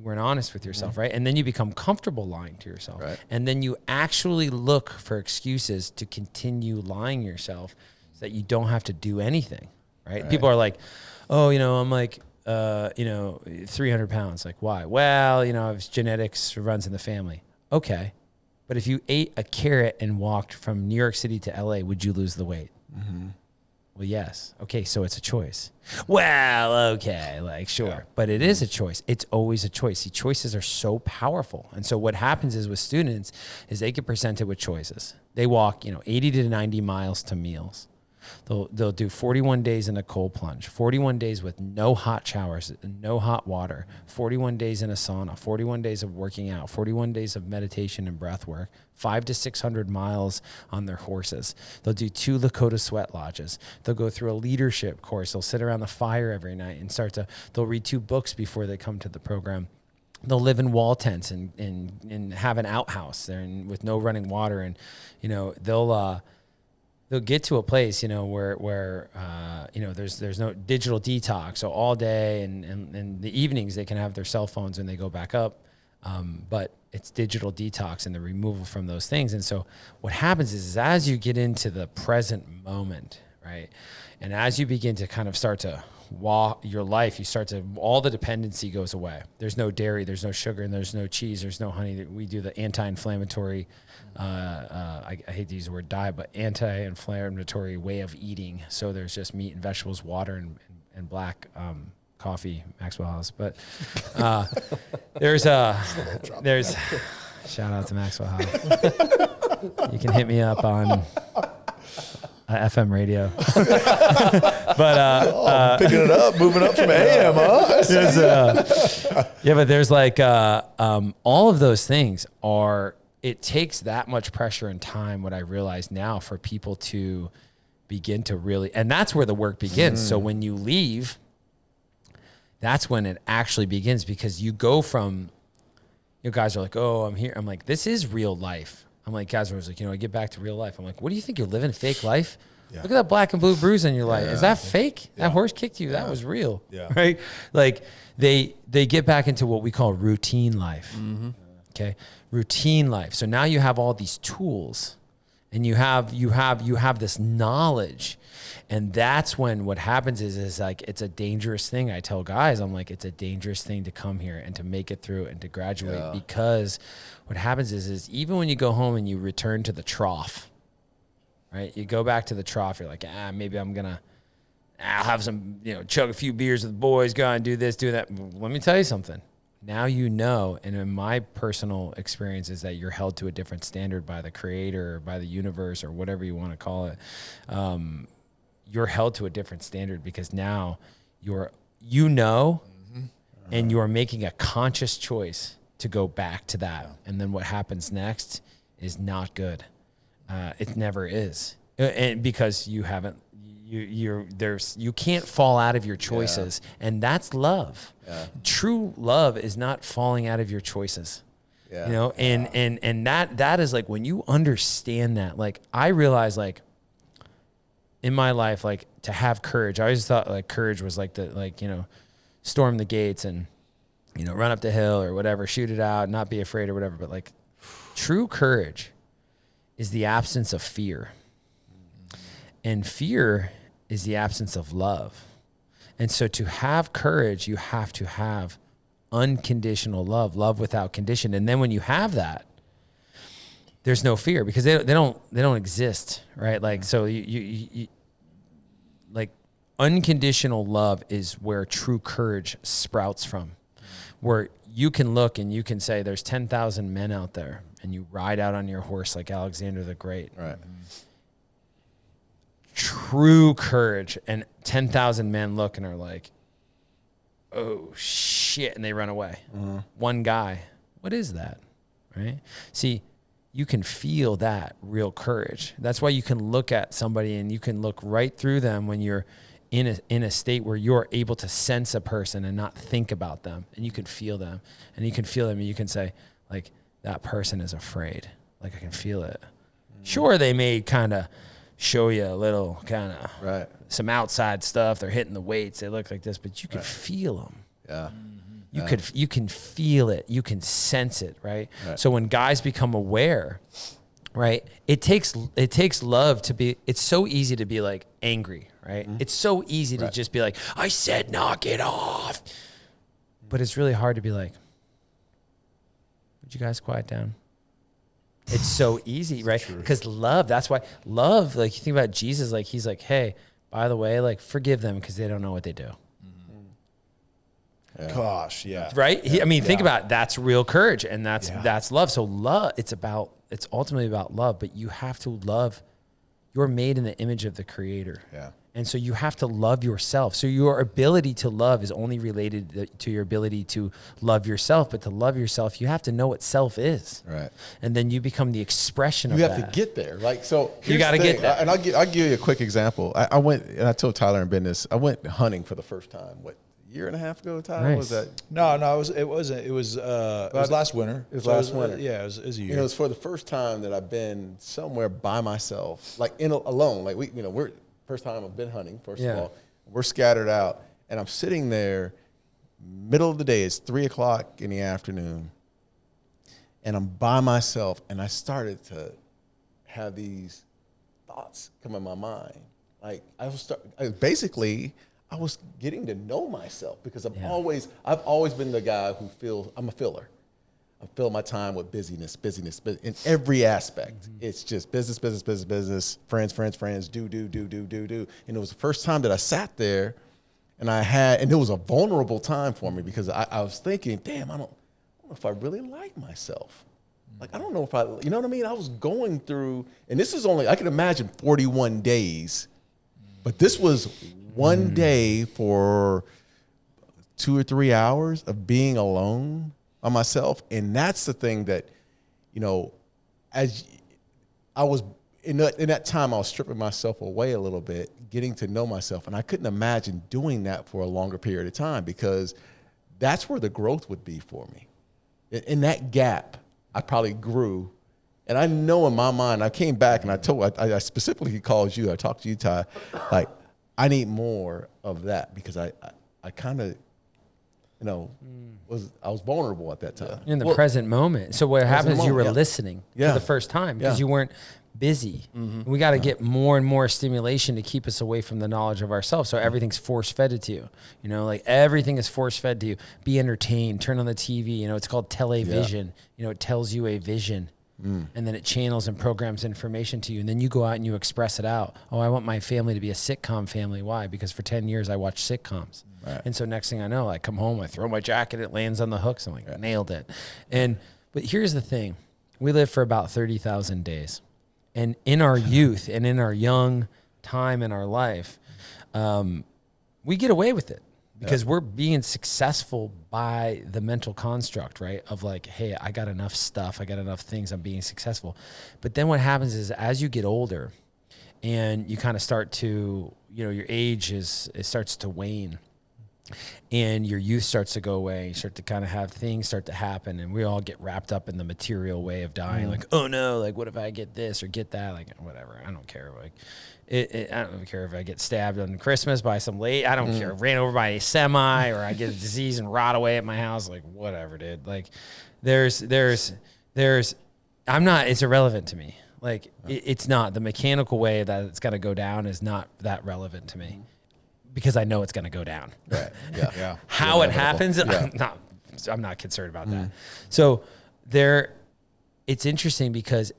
S4: honest with yourself, right? And then you become comfortable lying to yourself. Right. And then you actually look for excuses to continue lying to yourself so that you don't have to do anything, right? People are like, oh, you know, I'm like, 300 pounds. Like, why? Well, you know, it's genetics runs in the family. Okay. But if you ate a carrot and walked from New York City to LA, would you lose the weight? Well, yes. Okay, so it's a choice. Well, okay, like, sure. Yeah. But it is a choice. It's always a choice. See, choices are so powerful. And so what happens is with students is they get presented with choices. They walk, 80 to 90 miles to meals. They'll do 41 days in a cold plunge, 41 days with no hot showers, no hot water, 41 days in a sauna, 41 days of working out, 41 days of meditation and breath work, 500 to 600 miles on their horses. They'll do 2 Lakota sweat lodges. They'll go through a leadership course. They'll sit around the fire every night and they'll read 2 books before they come to the program. They'll live in wall tents and have an outhouse there and with no running water. And, they'll get to a place, where there's no digital detox. So all day and the evenings they can have their cell phones when they go back up. But it's digital detox and the removal from those things. And so what happens is as you get into the present moment, right? And as you begin to kind of start to walk your life, all the dependency goes away. There's no dairy, there's no sugar, and there's no cheese, there's no honey. We do the anti-inflammatory, I hate to use the word diet, but anti-inflammatory way of eating. So there's just meat and vegetables, water and black coffee, Maxwell House. But there's shout out to Maxwell House. You can hit me up on FM radio. But
S3: picking it up, moving up from AM, huh?
S4: But there's like all of those things it takes that much pressure and time, what I realize now, for people to begin to really, and that's where the work begins. So when you leave, that's when it actually begins, because you go from, guys are like, oh, I'm here. I'm like, this is real life. I'm like, guys are always like, I get back to real life. I'm like, what do you think? You're living fake life? Yeah. Look at that black and blue bruise on your life. Is that fake? Yeah. That horse kicked you. That was real. Yeah. Right? Like they get back into what we call routine life. Okay. Routine life. So now you have all these tools, and you have this knowledge. And that's when what happens is like, it's a dangerous thing. I tell guys, I'm like, it's a dangerous thing to come here and to make it through and to graduate, because what happens is even when you go home and you return to the trough, right? You go back to the trough, you're like, maybe I'll have some, chug a few beers with the boys, go and do this, do that. Let me tell you something. Now and in my personal experience is that you're held to a different standard by the creator, or by the universe, or whatever you want to call it. You're held to a different standard because now and you're making a conscious choice to go back to that. And then what happens next is not good. It never is. And because you haven't, you can't fall out of your choices, and that's love. True love is not falling out of your choices. And that is like, when you understand that, like, I realize, like, in my life, like, to have courage, I always thought like courage was like storm the gates and, run up the hill or whatever, shoot it out, not be afraid or whatever. But like, true courage is the absence of fear. And fear is the absence of love. And so to have courage, you have to have unconditional love without condition. And then when you have that, there's no fear, because they don't exist, right? Like, so you like, unconditional love is where true courage sprouts from, where you can look and you can say, there's 10,000 men out there, and you ride out on your horse like Alexander the Great.
S2: Right.
S4: True courage, and 10,000 men look and are like, oh shit, and they run away. One guy, what is that, right? See, you can feel that real courage. That's why you can look at somebody and you can look right through them when you're in a state where you're able to sense a person and not think about them, and you can feel them, and you can say, like, that person is afraid. Like, I can feel it. Sure, they may kind of show you a little kind of some outside stuff. They're hitting the weights. They look like this, but you can feel them. Yeah. You can feel it. You can sense it, right? So when guys become aware, right, it takes love to be. It's so easy to be like angry, right? It's so easy to just be like, I said knock it off. But it's really hard to be like, would you guys quiet down? It's so easy, right? Because love, that's why love, like, you think about Jesus, like, he's like, hey, by the way, like, forgive them because they don't know what they do.
S3: Gosh, yeah.
S4: Right? Think about it. That's real courage, and that's love. So love, it's ultimately about love, but you have to love. You're made in the image of the Creator. Yeah. And so you have to love yourself. So your ability to love is only related to your ability to love yourself. But to love yourself, you have to know what self is. Right. And then you become the expression of that.
S2: You have to get there. Like, so
S4: you got to get there.
S2: And I'll give you a quick example. I went, and I told Tyler in business, I went hunting for the first time. What, a year and a half ago, Tyler?
S4: Nice.
S2: Was that?
S3: No, it was last winter.
S2: It was last winter.
S3: Yeah, it was a year.
S2: It was for the first time that I've been somewhere by myself, like alone. Like, we're first time I've been hunting, first of all. We're scattered out, and I'm sitting there, middle of the day. It's 3:00 in the afternoon, and I'm by myself, and I started to have these thoughts come in my mind. Like, I was getting to know myself, because I've always been the guy who feels I'm a filler. I fill my time with busyness in every aspect. It's just business, friends, do. And it was the first time that I sat there, and it was a vulnerable time for me, because I was thinking, damn, I don't know if I really like myself. Like, I don't know if you know what I mean? I was going through, and this is only, I can imagine 41 days, but this was one day for 2 or 3 hours of being alone by myself. And that's the thing that, as I was in that time, I was stripping myself away a little bit, getting to know myself. And I couldn't imagine doing that for a longer period of time, because that's where the growth would be for me. In that gap, I probably grew. And I know in my mind, I came back and I specifically called you, I talked to you, Ty, like, I need more of that, because I kind of, I was vulnerable at that time.
S4: In the present moment. So what happens is you were listening for the first time, because you weren't busy. We got to get more and more stimulation to keep us away from the knowledge of ourselves. So everything's force fed to you, you know, like everything is force fed to you. Be entertained, turn on the TV, you know, it's called television. You know, it tells you a vision. And then it channels and programs information to you. And then you go out and you express it out. Oh, I want my family to be a sitcom family. Why? Because for 10 years I watched sitcoms. Right. And so next thing I know, I come home, I throw my jacket, it lands on the hooks. I'm like, nailed it. But here's the thing. We live for about 30,000 days. And in our youth and in our young time in our life, we get away with it. Because we're being successful by the mental construct, right? Of like, hey, I got enough stuff. I got enough things. I'm being successful. But then what happens is as you get older and you kind of start to, you know, your age it starts to wane and your youth starts to go away. You start to kind of have things start to happen. And we all get wrapped up in the material way of dying. Like, oh no, like what if I get this or get that? Like whatever, I don't care. Like, I don't care if I get stabbed on Christmas by some lady. I don't care. Ran over by a semi or I get a disease and rot away at my house. Like whatever, dude. Like it's irrelevant to me. Like it's not the mechanical way that it's going to go down is not that relevant to me because I know it's going to go down. Right. Yeah. How it happens, I'm not concerned about that. So it's interesting because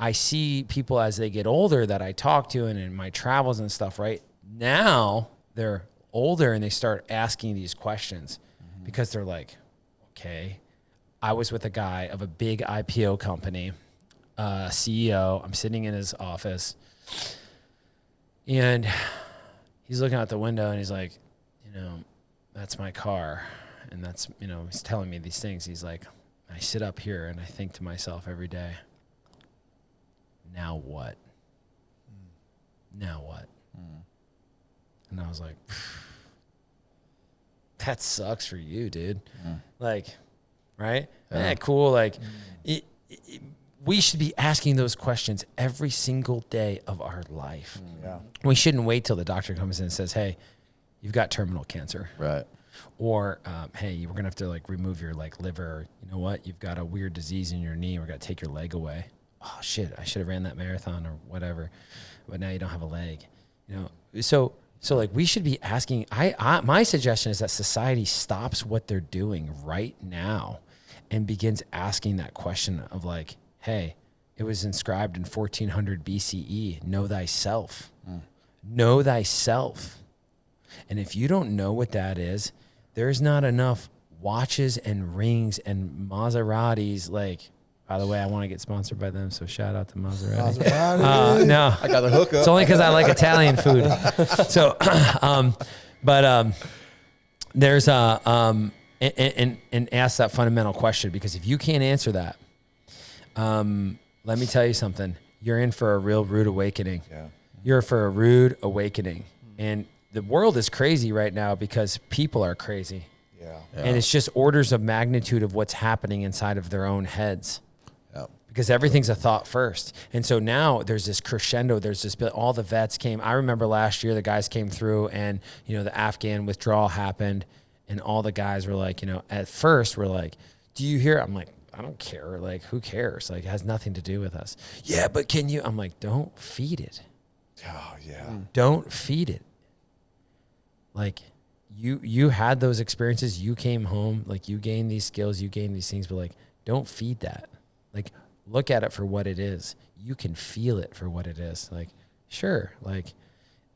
S4: I see people as they get older that I talk to and in my travels and stuff, right? Now they're older and they start asking these questions because they're like, okay, I was with a guy of a big IPO company, CEO. I'm sitting in his office and he's looking out the window and he's like, you know, that's my car. And that's, you know, he's telling me these things. He's like, I sit up here and I think to myself every day, now what? Now what? And I was like, that sucks for you, dude. Like, right? Yeah, cool. Like, we should be asking those questions every single day of our life. We shouldn't wait till the doctor comes in and says, hey, you've got terminal cancer. Right. Or, hey, we're going to have to like remove your like liver. You know what? You've got a weird disease in your knee. We're going to take your leg away. Oh shit, I should have ran that marathon or whatever, but now you don't have a leg, you know? So like we should be asking, my suggestion is that society stops what they're doing right now and begins asking that question of like, hey, it was inscribed in 1400 BCE, know thyself, know thyself. And if you don't know what that is, there's not enough watches and rings and Maseratis, like, by the way, I want to get sponsored by them, so shout out to Maserati. No, I got the hookup. It's only because I like Italian food. So, there's and ask that fundamental question because if you can't answer that, let me tell you something. You're in for a real rude awakening. Yeah. You're for a rude awakening, and the world is crazy right now because people are crazy. Yeah. And it's just orders of magnitude of what's happening inside of their own heads. Because everything's a thought first. And so now there's this crescendo. There's this, all the vets came. I remember last year the guys came through and, you know, the Afghan withdrawal happened and all the guys were like, you know, at first we're like, do you hear? I'm like, I don't care. Like, who cares? Like, it has nothing to do with us. Yeah, but can you? I'm like, don't feed it. Oh, yeah. Don't feed it. Like, you had those experiences. You came home. Like, you gained these skills. You gained these things. But, like, don't feed that. Like, look at it for what it is. You can feel it for what it is. Like, sure, like,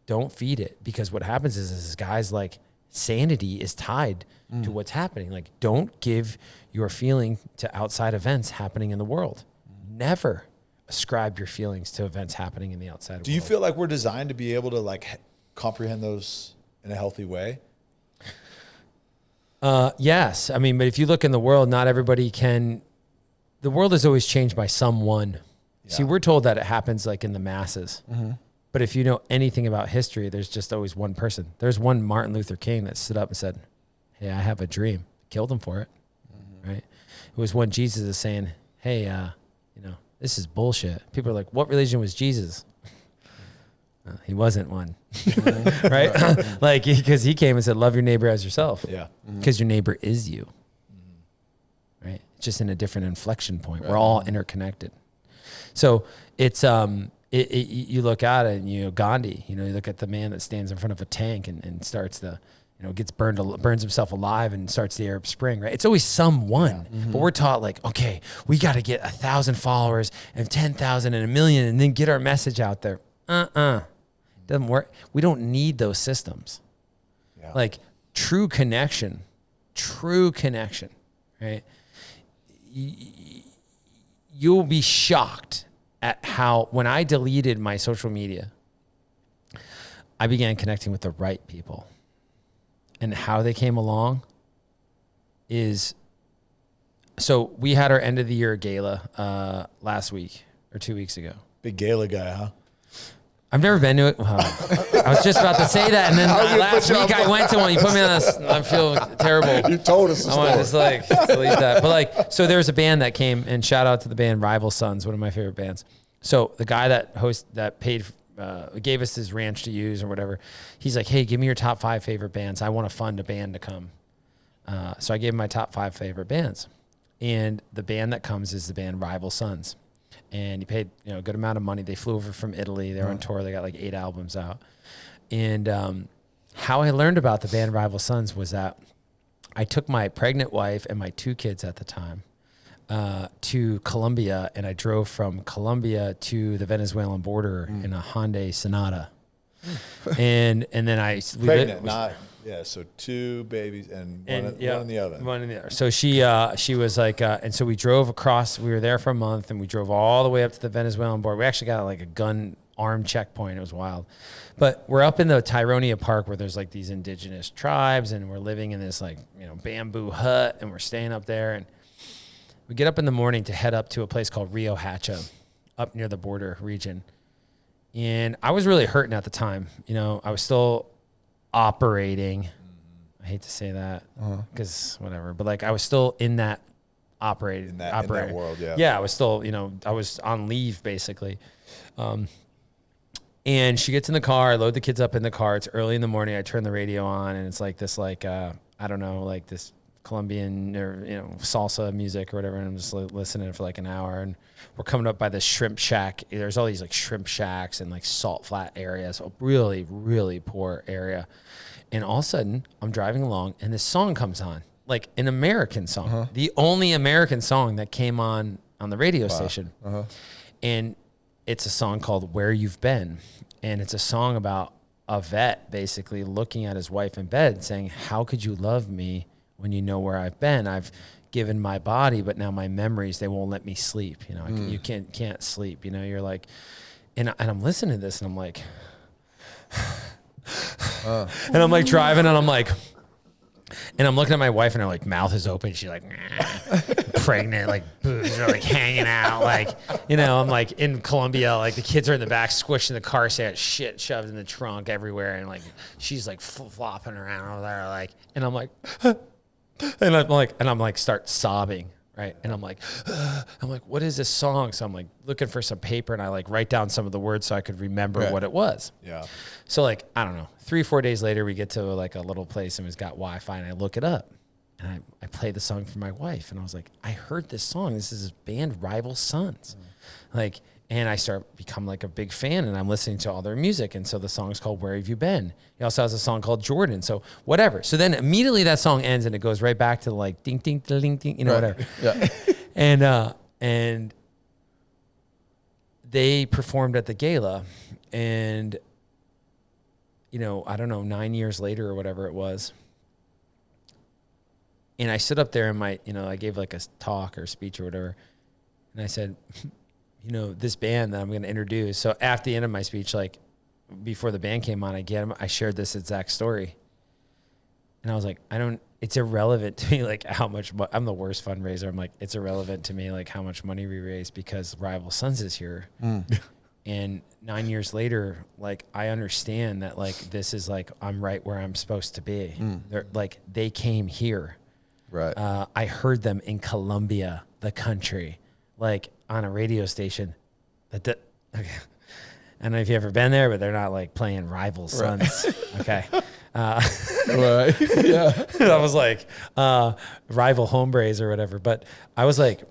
S4: don't feed it. Because what happens is guys, like, sanity is tied to what's happening. Like, don't give your feeling to outside events happening in the world. Never ascribe your feelings to events happening in the outside world.
S3: Do you feel like we're designed to be able to, like, comprehend those in a healthy way?
S4: Yes. I mean, but if you look in the world, not everybody can. The world is always changed by someone. Yeah. See, we're told that it happens like in the masses. But if you know anything about history, there's just always one person. There's one Martin Luther King that stood up and said, hey, I have a dream. Killed him for it. Right? It was when Jesus is saying, hey, you know, this is bullshit. People are like, what religion was Jesus? He wasn't one. Right? Like, because he came and said, love your neighbor as yourself. Yeah. Because your neighbor is you. Right? Just in a different inflection point. Right. We're all interconnected. So it's, you look at it and, you know, Gandhi, you know, you look at the man that stands in front of a tank and starts burns himself alive and starts the Arab Spring, right? It's always someone, but we're taught like, okay, we got to get 1,000 followers and 10,000 and 1 million and then get our message out there. Doesn't work. We don't need those systems. Yeah. Like true connection, right? You'll be shocked at how, when I deleted my social media, I began connecting with the right people. And how they came along is, so we had our end of the year gala last week or 2 weeks ago.
S3: Big gala guy, huh?
S4: I've never been to it. I was just about to say that, and then last week I went to one. You put me on this. I feel terrible.
S2: You told us.
S4: I want to just like delete that. But like, so there was a band that came, and shout out to the band Rival Sons, one of my favorite bands. So the guy that paid, gave us his ranch to use or whatever. He's like, hey, give me your top 5 favorite bands. I want to fund a band to come. So I gave him my top 5 favorite bands, and the band that comes is the band Rival Sons. And he paid, you know, a good amount of money. They flew over from Italy. They're on tour. They got like 8 albums out. And how I learned about the band Rival Sons was that I took my pregnant wife and my 2 kids at the time to Colombia, and I drove from Colombia to the Venezuelan border in a Hyundai Sonata. And then
S3: so 2 babies and one in the oven.
S4: One in the other. So she was like, and so we drove across. We were there for a month, and we drove all the way up to the Venezuelan border. We actually got like a gun armed checkpoint. It was wild. But we're up in the Tyronia Park where there's like these indigenous tribes, and we're living in this like, you know, bamboo hut, and we're staying up there. And we get up in the morning to head up to a place called Rio Hacha, up near the border region. And I was really hurting at the time. You know, I was still operating. I hate to say that because whatever, but like I was still in that operating
S3: in that world.
S4: Yeah. I was still, you know, I was on leave basically. And she gets in the car, I load the kids up in the car. It's early in the morning. I turn the radio on, and it's like this, like, I don't know, like this Colombian or, you know, salsa music or whatever. And I'm just listening for like an hour, and we're coming up by this shrimp shack. There's all these like shrimp shacks and like salt flat areas, a really, really poor area. And all of a sudden I'm driving along, and this song comes on, like an American song, the only American song that came on the radio station. And it's a song called Where You've Been. And it's a song about a vet basically looking at his wife in bed saying, how could you love me when you know where I've been? I've given my body, but now my memories, they won't let me sleep. You know, you can't sleep. You know, you're like, and I'm listening to this, and I'm like, and I'm like driving, and I'm like, and I'm looking at my wife, and her like mouth is open. She's like, pregnant, like boobs are like hanging out. Like, you know, I'm like in Colombia, like the kids are in the back squishing the car seat, shit shoved in the trunk everywhere. And like, she's like flopping around over there. Like, and I'm like, and I'm like start sobbing. Right. And I'm like, what is this song? So I'm like looking for some paper, and I like write down some of the words so I could remember what it was.
S3: Yeah.
S4: So like, I don't know, 3-4 days later, we get to like a little place, and it's got Wi-Fi, and I look it up, and I play the song for my wife, and I was like, I heard this song. This is this band Rival Sons. Like, and I become like a big fan, and I'm listening to all their music. And so the song's called Where Have You Been? He also has a song called Jordan. So whatever. So then immediately that song ends, and it goes right back to like ding, ding, ding, ding, you know, whatever.
S2: Yeah.
S4: And they performed at the gala, and, you know, I don't know, 9 years later or whatever it was. And I stood up there and I gave like a talk or speech or whatever. And I said, you know, this band that I'm going to introduce. So after the end of my speech, like before the band came on, I shared this exact story. And I was like, it's irrelevant to me, like how much, I'm the worst fundraiser. I'm like, it's irrelevant to me, like how much money we raise, because Rival Sons is here. And 9 years later, like I understand that like, this is like, I'm right where I'm supposed to be. They're like, they came here.
S2: Right.
S4: I heard them in Colombia, the country, like on a radio station. Okay. I don't know if you've ever been there, but they're not like playing Rival Sons. Right. Okay.
S2: Right. Yeah.
S4: I was like, Rival Hombres or whatever. But I was like,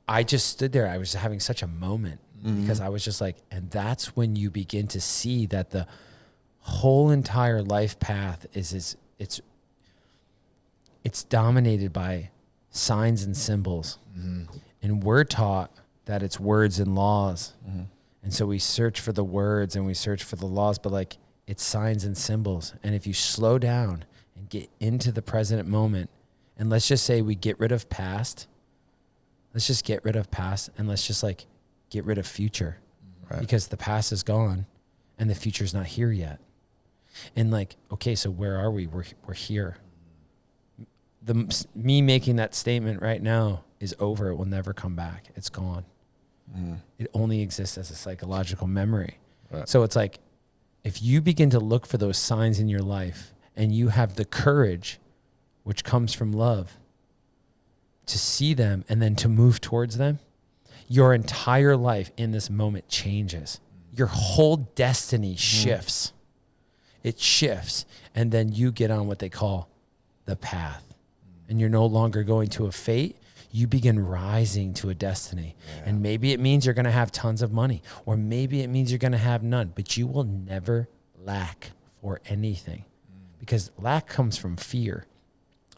S4: I just stood there. I was having such a moment because I was just like, and that's when you begin to see that the whole entire life path it's dominated by signs and symbols. And we're taught that it's words and laws. And so we search for the words and we search for the laws, but like it's signs and symbols. And if you slow down and get into the present moment, and let's just say we get rid of past, let's just get rid of past and let's just like get rid of future, because the past is gone and the future's not here yet. And like, okay, so where are we? We're here. Me making that statement right now is over. It will never come back. It's gone. It only exists as a psychological memory. So it's like, if you begin to look for those signs in your life and you have the courage, which comes from love, to see them and then to move towards them, your entire life in this moment changes. Your whole destiny shifts. It shifts. And then you get on what they call the path. And you're no longer going to a fate. You begin rising to a destiny. And maybe it means you're going to have tons of money, or maybe it means you're going to have none, but you will never lack for anything, because lack comes from fear.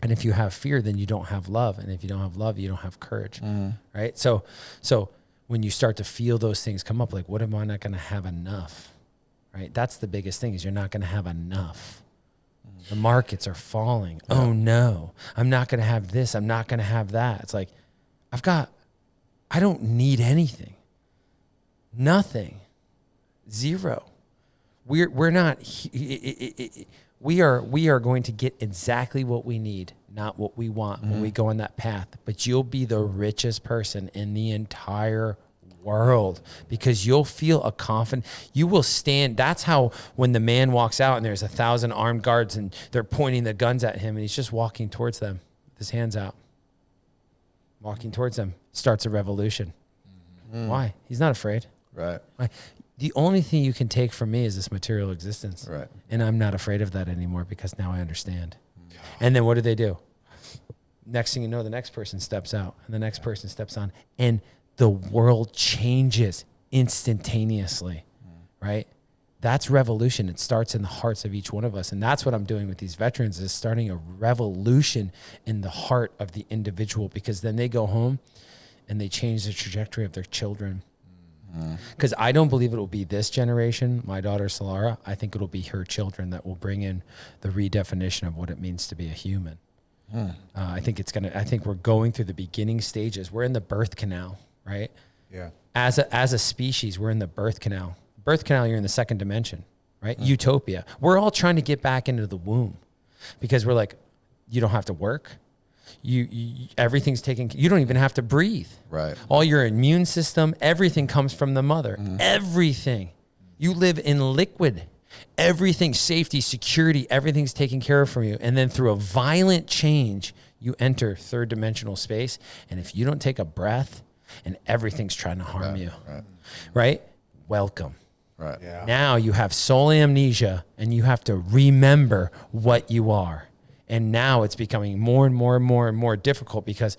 S4: And if you have fear, then you don't have love. And if you don't have love, you don't have courage. Right? So when you start to feel those things come up, like, what am I not going to have enough? Right? That's the biggest thing, is you're not going to have enough. The markets are falling. Oh no, I'm not going to have this. I'm not going to have that. It's like, I don't need anything. Nothing. Zero. We are going to get exactly what we need, not what we want when we go on that path. But you'll be the richest person in the entire world, because you'll feel a confident, you will stand. That's how, when the man walks out and there's 1,000 armed guards and they're pointing the guns at him and he's just walking towards them with his hands out, walking towards them, starts a revolution. Why? He's not afraid.
S2: Right.
S4: Why? The only thing you can take from me is this material existence.
S2: Right.
S4: And I'm not afraid of that anymore, because now I understand. And then what do? Next thing you know, the next person steps out and the next person steps on, and the world changes instantaneously, right? That's revolution. It starts in the hearts of each one of us. And that's what I'm doing with these veterans, is starting a revolution in the heart of the individual, because then they go home and they change the trajectory of their children. Because I don't believe it will be this generation, my daughter Solara. I think it'll be her children that will bring in the redefinition of what it means to be a human. I think we're going through the beginning stages. We're in the birth canal, right?
S3: Yeah.
S4: As a species, we're in the birth canal. Birth canal, you're in the second dimension, right? Utopia. We're all trying to get back into the womb, because we're like, you don't have to work. You everything's taken. You don't even have to breathe.
S2: Right.
S4: All your immune system, everything comes from the mother. Everything. You live in liquid. Everything, safety, security, everything's taken care of for you. And then through a violent change, you enter third dimensional space. And if you don't take a breath, and everything's trying to harm you, right? Welcome.
S2: Right.
S3: Yeah.
S4: Now you have soul amnesia, and you have to remember what you are. And now it's becoming more and more and more and more difficult, because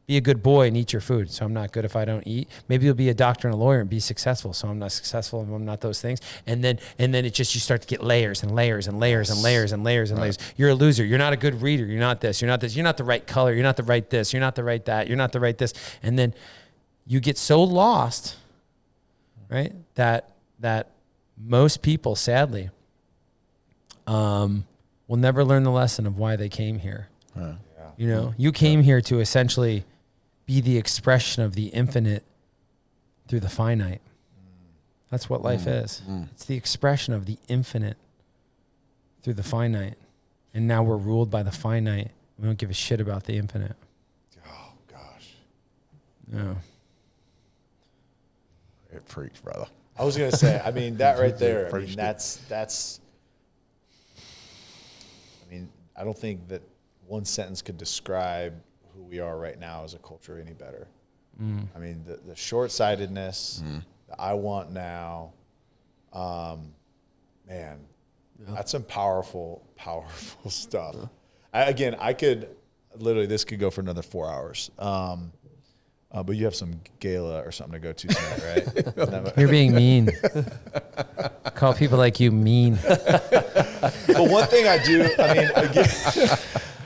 S4: be a good boy and eat your food. So I'm not good if I don't eat. Maybe you'll be a doctor and a lawyer and be successful. So I'm not successful if I'm not those things. And then it just, you start to get layers and layers and layers and layers and layers and layers. You're a loser. You're not a good reader. You're not this. You're not this. You're not the right color. You're not the right this. You're not the right that. You're not the right this. And then you get so lost, right? That most people, sadly, will never learn the lesson of why they came here. You know, you came here to essentially be the expression of the infinite through the finite. That's what life is. It's the expression of the infinite through the finite. And now we're ruled by the finite. We don't give a shit about the infinite.
S3: Oh, gosh.
S4: No.
S2: It preach, brother.
S3: I was going to say, I mean, that right there, I mean, that's, I mean, I don't think that one sentence could describe who we are right now as a culture any better. I mean, the short-sightedness, the I want now, man, that's some powerful stuff. I could, literally, this could go for another 4 hours. But you have some gala or something to go to tonight, right?
S4: You're being mean. Call people like you mean.
S3: But one thing I do, I mean, again,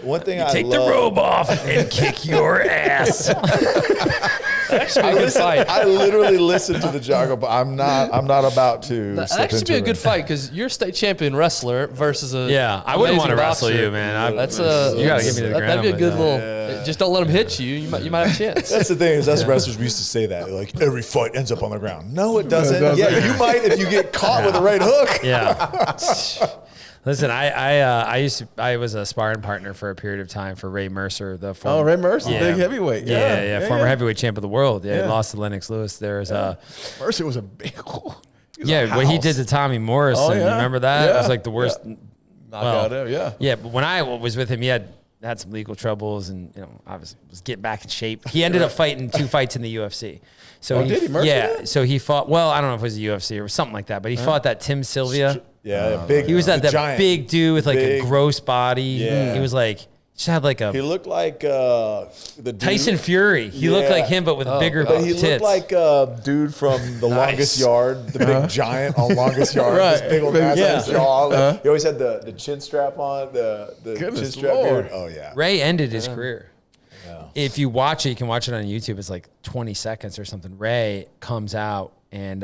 S3: one thing I
S4: Take
S3: love,
S4: the robe off and kick your ass.
S1: Actually, a good fight.
S3: I literally listen to the jargon, but I'm not about to.
S1: That
S3: step
S1: actually
S3: into
S1: be a
S3: it.
S1: good fight because you're a state champion wrestler versus a
S4: Yeah, I wouldn't want to
S1: amazing
S4: wrestle
S1: boxer.
S4: you, man.
S1: That's a
S4: you gotta get me to the ground.
S1: That'd be a good
S4: but,
S1: little. Just don't let them hit you. You might have a chance.
S3: That's the thing is, us wrestlers, we used to say that like every fight ends up on the ground. No, it doesn't. Yeah, you might if you get caught with the right hook.
S4: Yeah. Listen, I was a sparring partner for a period of time for Ray Mercer, the former,
S2: Ray Mercer, big heavyweight.
S4: Yeah, former heavyweight champ of the world. Yeah, he lost to Lennox Lewis. There's
S2: Mercer was a big.
S4: what he did to Tommy Morrison. You remember that?
S2: Yeah.
S4: It was like the worst.
S2: Knockout him,
S4: Yeah, but when I was with him, he had some legal troubles, and I was getting back in shape. He ended up fighting 2 fights in the UFC. So
S2: did he? Mercer did?
S4: So he fought. Well, I don't know if it was the UFC or something like that, but he fought that Tim Sylvia.
S3: Yeah, big.
S4: He was that
S3: giant,
S4: big dude with like a
S3: big,
S4: gross body.
S3: Yeah.
S4: He was like, just had like
S3: He
S4: a
S3: looked like the dude.
S4: Tyson Fury. He looked like him, but with bigger
S3: But he
S4: tits.
S3: looked like a dude from The Longest Yard, the big giant on Longest Yard. This big old massive jaw. He always had the chin strap on, the chin strap
S2: Lord.
S3: beard. Oh, yeah.
S4: Ray ended his career. If you watch it, you can watch it on YouTube. It's like 20 seconds or something. Ray comes out, and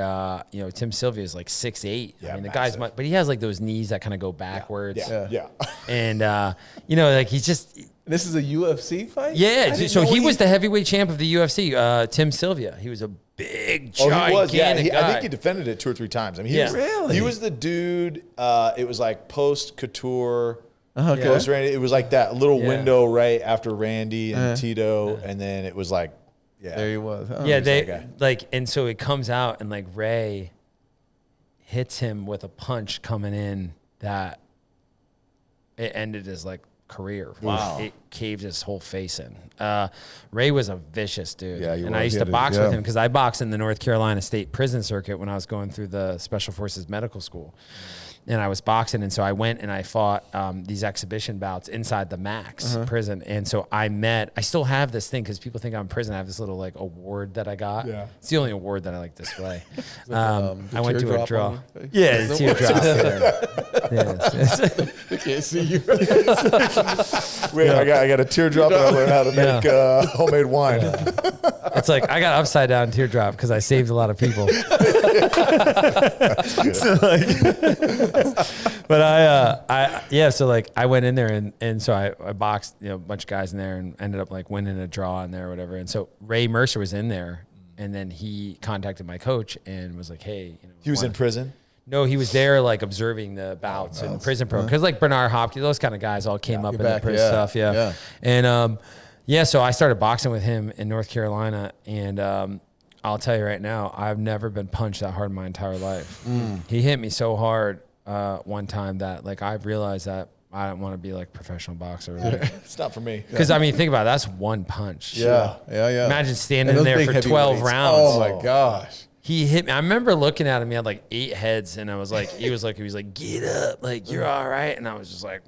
S4: Tim Sylvia is like 6'8".
S3: Yeah,
S4: I mean, the
S3: massive.
S4: guy's but he has like those knees that kind of go backwards.
S3: Yeah.
S4: And like he's just
S2: This is a UFC fight?
S4: yeah.
S2: I didn't
S4: So
S2: know
S4: he was the heavyweight champ of the UFC. Tim Sylvia. He was a big,
S3: Oh,
S4: gigantic
S3: he was. Yeah,
S4: guy.
S3: I think he defended it 2 or 3 times. I mean,
S2: Really?
S3: He was the dude. It was like post Couture.
S2: Okay.
S3: Post Randy. It was like that little window right after Randy and Tito, and then it was like,
S2: There he was. Huh?
S4: Yeah,
S3: that
S4: they
S3: guy.
S4: and so it comes out, and like Ray hits him with a punch coming in that it ended his like career.
S3: Wow.
S4: It caved his whole face in. Ray was a vicious dude.
S2: Yeah, he
S4: and
S2: was.
S4: I used
S2: He
S4: to
S2: had
S4: box
S2: a-
S4: with
S2: yeah.
S4: him because I boxed in the North Carolina State Prison Circuit when I was going through the Special Forces Medical School. And I was boxing, and so I went and I fought these exhibition bouts inside the Max prison. And so I still have this thing because people think I'm in prison. I have this little like award that I got.
S3: Yeah.
S4: It's the only award that I like display. I went to a
S2: teardrop
S4: draw.
S2: on your face?
S4: Yeah, the teardrop. Yeah.
S2: I can't see you.
S3: Wait, I got a teardrop, and I learned how to make homemade wine.
S4: It's like I got upside down teardrop because I saved a lot of people. But so like I went in there and so I boxed a bunch of guys in there and ended up like winning a draw in there or whatever. And so Ray Mercer was in there, and then he contacted my coach and was like, hey,
S3: He was in prison.
S4: No, he was there like observing the bouts in the prison program because like Bernard Hopkins, those kind of guys all came up in the prison stuff. Yeah. And so I started boxing with him in North Carolina, and I'll tell you right now, I've never been punched that hard in my entire life. He hit me so hard one time that like I realized that I don't want to be like a professional boxer.
S3: It's not for me.
S4: Because I mean, think about it, that's one punch.
S2: Yeah.
S4: Imagine standing
S2: And those
S4: there
S2: big
S4: for 12
S2: heavyweights.
S4: rounds.
S2: Oh my gosh.
S4: He hit me. I remember looking at him. He had like 8 heads, and I was like, he was like, get up, like you're all right. And I was just like,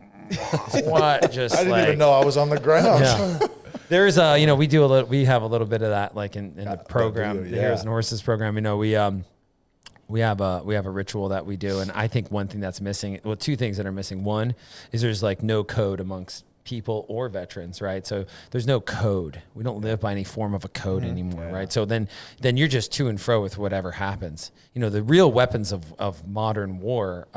S4: what? Just
S3: I didn't even know I was on the ground.
S4: Yeah. There's we have a little bit of that like in the program, the Heroes and Horses program. We have a ritual that we do, and I think one thing that's missing, well, 2 things that are missing. One is there's like no code amongst people or veterans, right? So there's no code. We don't live by any form of a code anymore, right? So then you're just to and fro with whatever happens. The real weapons of modern war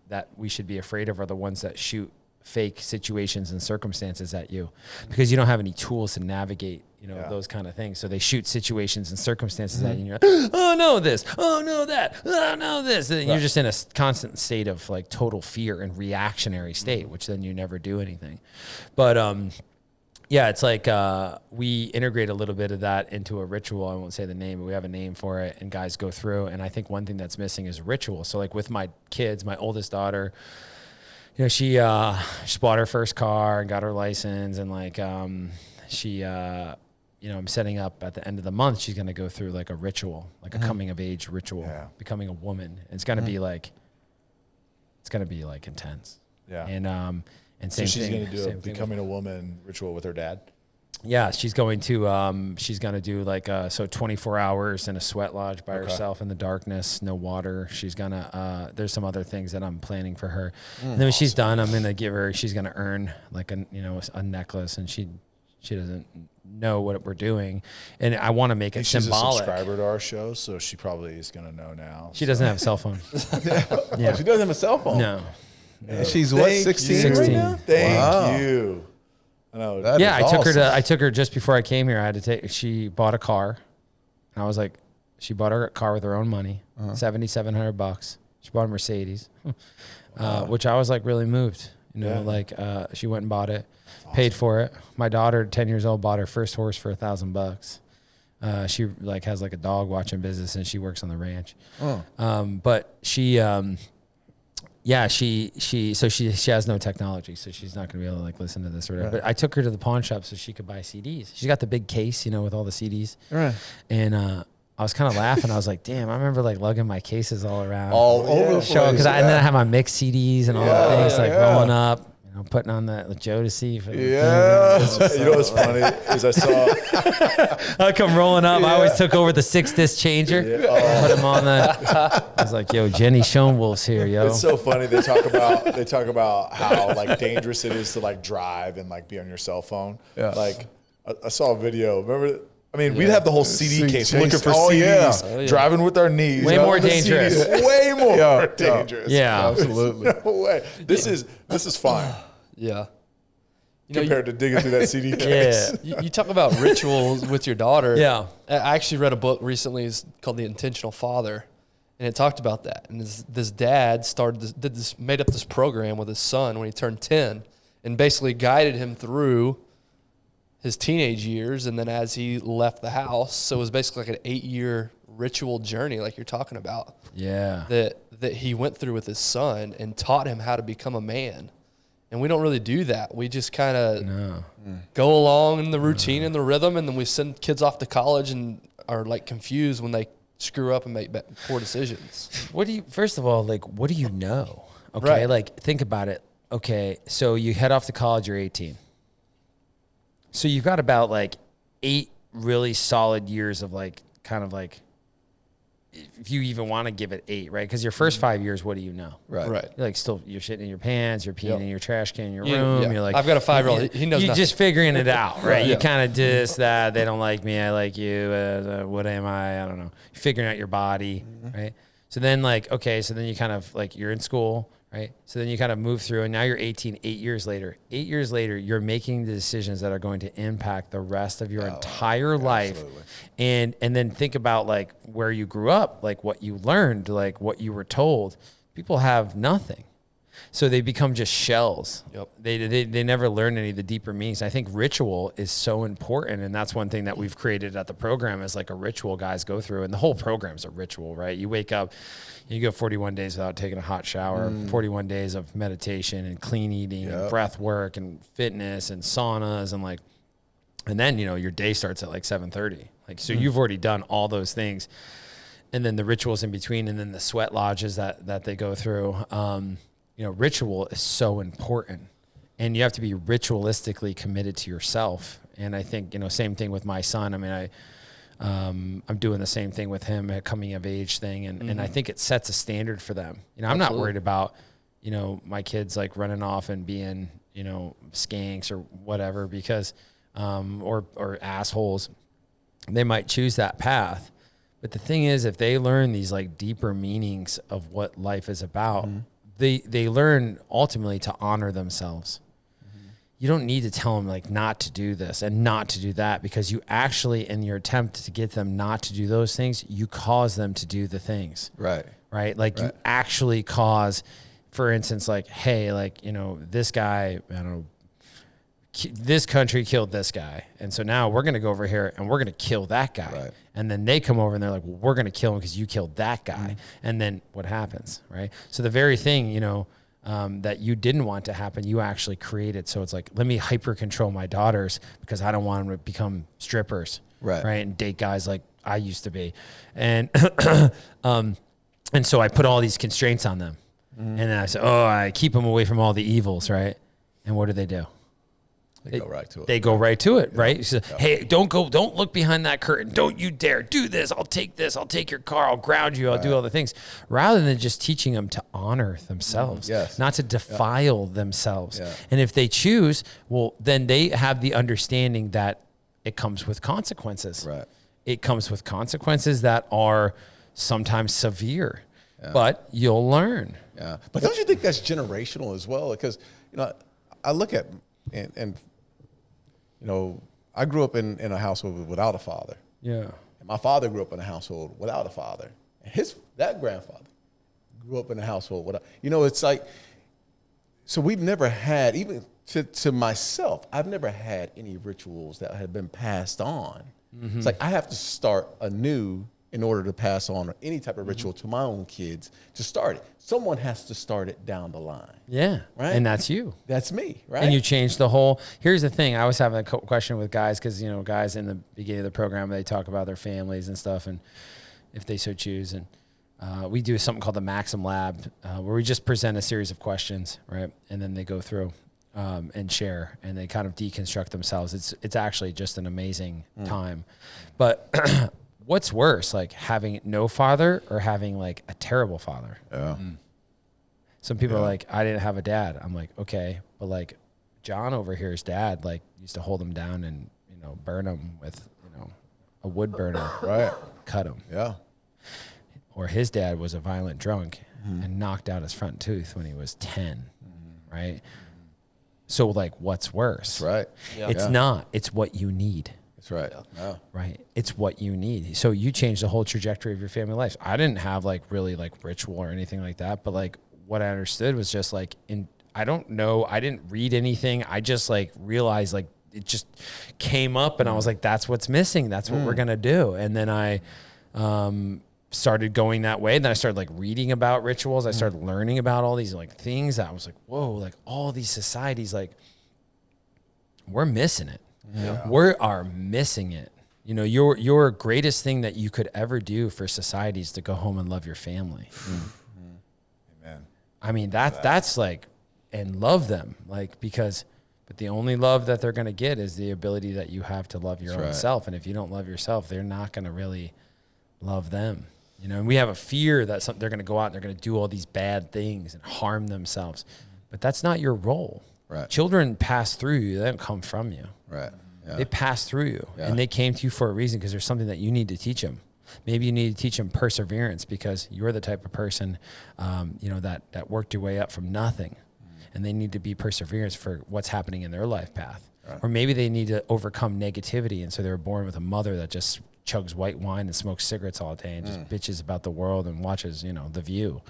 S4: that we should be afraid of are the ones that shoot fake situations and circumstances at you, because you don't have any tools to navigate those kind of things. So they shoot situations and circumstances at you, and you're like, oh no this, oh no that, oh no this, and you're just in a constant state of like total fear and reactionary state, which then you never do anything. But it's like we integrate a little bit of that into a ritual. I won't say the name, but we have a name for it, and guys go through. And I think one thing that's missing is ritual. So like with my kids, my oldest daughter, she bought her first car and got her license, and like I'm setting up at the end of the month. She's gonna go through like a ritual, like a coming of age ritual, becoming a woman. It's gonna be like, intense.
S3: Yeah.
S4: And
S3: So
S4: same
S3: she's
S4: thing.
S3: going to do a becoming a woman ritual with her dad.
S4: Yeah, she's going to do like 24 hours in a sweat lodge by herself in the darkness, no water. She's gonna there's some other things that I'm planning for her. And then when she's done, I'm gonna give her. She's gonna earn like a necklace, and she doesn't know what we're doing, and I want to make it symbolic.
S3: She's a subscriber to our show, so she probably is gonna know now.
S4: She doesn't have a cell phone.
S2: Yeah, she doesn't have a cell phone.
S4: No.
S2: And she's what, 16 right now?
S3: Thank you. I know.
S4: I took her just before I came here. She bought a car, and I was like, she bought her car with her own money, $7,700. She bought a Mercedes, which I was like really moved. She went and bought it, paid for it. My daughter, 10 years old, bought her first horse for $1,000. She like has like a dog watching business, and she works on the ranch. But she. She has no technology, so she's not going to be able to like listen to this or whatever. Right. But I took her to the pawn shop so she could buy CDs. She's got the big case, with all the CDs.
S2: Right.
S4: And I was kind of laughing. I was like, damn, I remember like lugging my cases all around.
S2: All over the
S4: show.
S2: place.
S4: And then I have my mixed CDs and all the things rolling up. Putting on the Jodeci.
S3: You know what's funny is I saw.
S4: I come rolling up. I always took over the 6-disc changer. Put him on the. I was like, "Yo, Jenny Schoenwolf's here, yo."
S3: It's so funny. They talk about how like dangerous it is to like drive and like be on your cell phone. Yeah. Like I saw a video. Remember? I mean, we'd have the whole CD case looking for CDs, driving with our knees.
S4: Way more dangerous.
S3: Way more dangerous.
S4: Yeah,
S2: absolutely.
S3: No way. This is fine.
S1: Yeah.
S3: Compared to digging through that CD case.
S1: Yeah. You talk about rituals with your daughter.
S4: Yeah.
S1: I actually read a book recently. It's called The Intentional Father. And it talked about that. And this dad made up this program with his son when he turned 10 and basically guided him through his teenage years. And then as he left the house, so it was basically like an 8-year ritual journey like you're talking about.
S4: Yeah.
S1: That he went through with his son and taught him how to become a man. And we don't really do that. We just kind of go along in the routine and the rhythm, and then we send kids off to college and are like confused when they screw up and make poor decisions.
S4: First of all, like, what do you know? Okay,
S1: Right.
S4: like, think about it. Okay, so you head off to college, you're 18. So you've got about like 8 really solid years of like, kind of like, if you even want to give it 8, right? Because your first 5 years, what do you know?
S2: Right.
S1: Right.
S4: You're like you're shitting in your pants, you're peeing in your trash can in your room.
S1: Yeah.
S4: You're like,
S1: I've got a 5-year-old. He knows
S4: you're
S1: nothing.
S4: just figuring it out, right? You
S1: Yeah.
S4: kind of just that. They don't like me. I like you. What am I? I don't know. You're figuring out your body, right? So then so then you kind of like, you're in school, right? So then you kind of move through, and now you're 18, 8 years later. 8 years later, you're making the decisions that are going to impact the rest of your entire life. And then think about like where you grew up, like what you learned, like what you were told. People have nothing. So they become just shells.
S1: Yep.
S4: They never learn any of the deeper meanings. I think ritual is so important, and that's one thing that we've created at the program is like a ritual guys go through, and the whole program's a ritual, right? You wake up, you go 41 days without taking a hot shower, 41 days of meditation and clean eating and breath work and fitness and saunas and then, your day starts at like 7:30. Like, so you've already done all those things. And then the rituals in between, and then the sweat lodges that they go through. Ritual is so important, and you have to be ritualistically committed to yourself. And I think, same thing with my son. I mean, I'm doing the same thing with him, a coming of age thing. And I think it sets a standard for them. I'm not worried about, my kids like running off and being, skanks or whatever, because, or assholes. They might choose that path. But the thing is, if they learn these like deeper meanings of what life is about, they learn ultimately to honor themselves. You don't need to tell them like not to do this and not to do that, because you actually, in your attempt to get them not to do those things, you cause them to do the things.
S2: Right.
S4: Right. Like you actually cause, for instance, like, hey, like, this guy, I don't know, this country killed this guy. And so now we're going to go over here and we're going to kill that guy. Right. And then they come over and they're like, well, we're going to kill him because you killed that guy. And then what happens, right? So the very thing, that you didn't want to happen, you actually created. So it's like, let me hyper control my daughters because I don't want them to become strippers. Right. And date guys like I used to be. And, and so I put all these constraints on them. And then I said, I keep them away from all the evils. Right. And what do?
S2: They go right to it.
S4: They go right to it, right? So, hey, don't look behind that curtain. Don't you dare do this. I'll take this. I'll take your car. I'll ground you. I'll do all the things. Rather than just teaching them to honor themselves, not to defile themselves. Yeah. And if they choose, well, then they have the understanding that it comes with consequences. Right. It comes with consequences that are sometimes severe, but you'll learn.
S2: Yeah. But don't you think that's generational as well? Because, I look at, and I grew up in a household without a father.
S4: Yeah.
S2: And my father grew up in a household without a father. And that grandfather grew up in a household without, it's like, so we've never had, even to myself, I've never had any rituals that have been passed on. Mm-hmm. It's like I have to start anew in order to pass on any type of ritual to my own kids to start it. Someone has to start it down the line.
S4: Yeah. Right. And that's you.
S2: That's me. Right.
S4: And you change the whole, here's the thing. I was having a question with guys because, guys in the beginning of the program, they talk about their families and stuff and if they so choose. And we do something called the Maxim Lab where we just present a series of questions, right? And then they go through and share and they kind of deconstruct themselves. It's actually just an amazing time. But what's worse, like having no father or having like a terrible father? Yeah. Some people are like, I didn't have a dad. I'm like, okay, but like John over here's dad, like used to hold him down and, burn him with, a wood burner. Right. Cut him.
S2: Yeah.
S4: Or his dad was a violent drunk and knocked out his front tooth when he was 10. Right. So like, what's worse?
S2: That's right.
S4: Yeah. It's not, it's what you need.
S2: That's right. Yeah.
S4: Right. It's what you need. So you change the whole trajectory of your family life. I didn't have like really like ritual or anything like that, but like what I understood was just like I don't know. I didn't read anything. I just like realized like it just came up and I was like, that's what's missing. That's what we're going to do. And then I, started going that way. Then I started like reading about rituals. I started learning about all these like things that I was like, whoa, like all these societies, like we're missing it. Yeah. We are missing it. Your greatest thing that you could ever do for society is to go home and love your family. Amen. I mean, that's like, and love them, like, but the only love that they're going to get is the ability that you have to love your own self. And if you don't love yourself, they're not going to really love them. And we have a fear that they're going to go out and they're going to do all these bad things and harm themselves, but that's not your role. Right. Children pass through you. They don't come from you. Right. Yeah. They pass through you and they came to you for a reason because there's something that you need to teach them. Maybe you need to teach them perseverance because you're the type of person, that worked your way up from nothing and they need to be perseverance for what's happening in their life path. Right. Or maybe they need to overcome negativity. And so they were born with a mother that just chugs white wine and smokes cigarettes all day and just bitches about the world and watches, The View.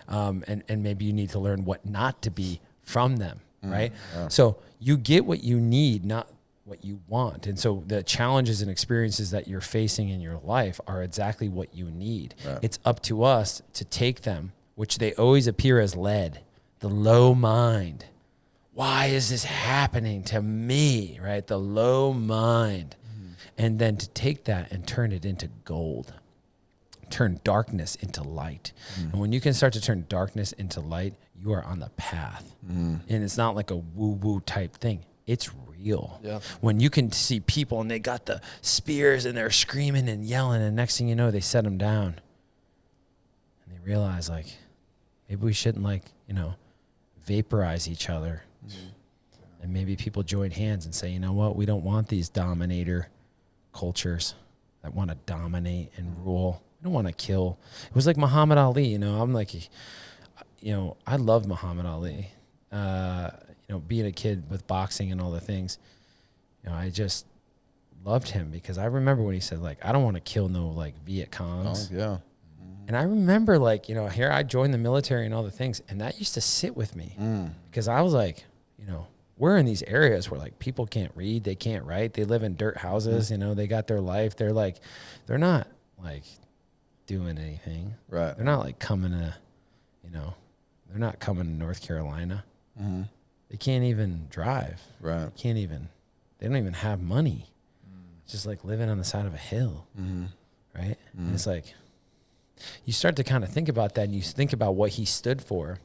S4: And maybe you need to learn what not to be from them. Right. Yeah. So you get what you need, not what you want. And so the challenges and experiences that you're facing in your life are exactly what you need. Right. It's up to us to take them, which they always appear as lead, the low mind. Why is this happening to me? Right. The low mind. And then to take that and turn it into gold, turn darkness into light. And when you can start to turn darkness into light, you are on the path. And it's not like a woo-woo type thing. It's real. Yeah. When you can see people and they got the spears and they're screaming and yelling and next thing you know, they set them down. And they realize like, maybe we shouldn't vaporize each other. And maybe people join hands and say, you know what? We don't want these dominator cultures that want to dominate and rule. We don't want to kill. It was like Muhammad Ali, I'm like, I love Muhammad Ali. Being a kid with boxing and all the things, I just loved him because I remember when he said like, I don't want to kill no like Viet Congs. Oh, yeah. And I remember like, here I joined the military and all the things. And that used to sit with me because I was like, we're in these areas where like people can't read, they can't write, they live in dirt houses, they got their life. They're like, they're not like doing anything. Right. They're not like coming to, they're not coming to North Carolina. Mm-hmm. They can't even drive. Right. They don't even have money. Just like living on the side of a hill. Mm-hmm. Right. Mm-hmm. And it's like, you start to kind of think about that and you think about what he stood for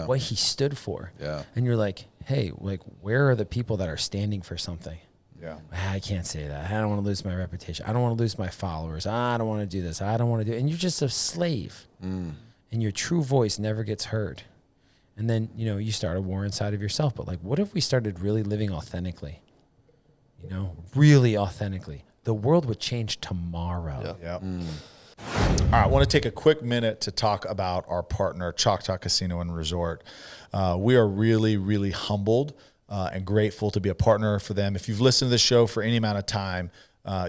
S4: what he stood for.
S2: Yeah.
S4: And you're like, hey, like, where are the people that are standing for something?
S3: Yeah.
S4: I can't say that. I don't want to lose my reputation. I don't want to lose my followers. I don't want to do this. I don't want to do it. And you're just a slave. And your true voice never gets heard. And then, you know, you start a war inside of yourself. But like, what if we started really living authentically? You know, really authentically. The world would change tomorrow.
S3: Yeah. All right, I want to take a quick minute to talk about our partner, Choctaw Casino and Resort. We are really, really humbled and grateful to be a partner for them. If you've listened to the show for any amount of time,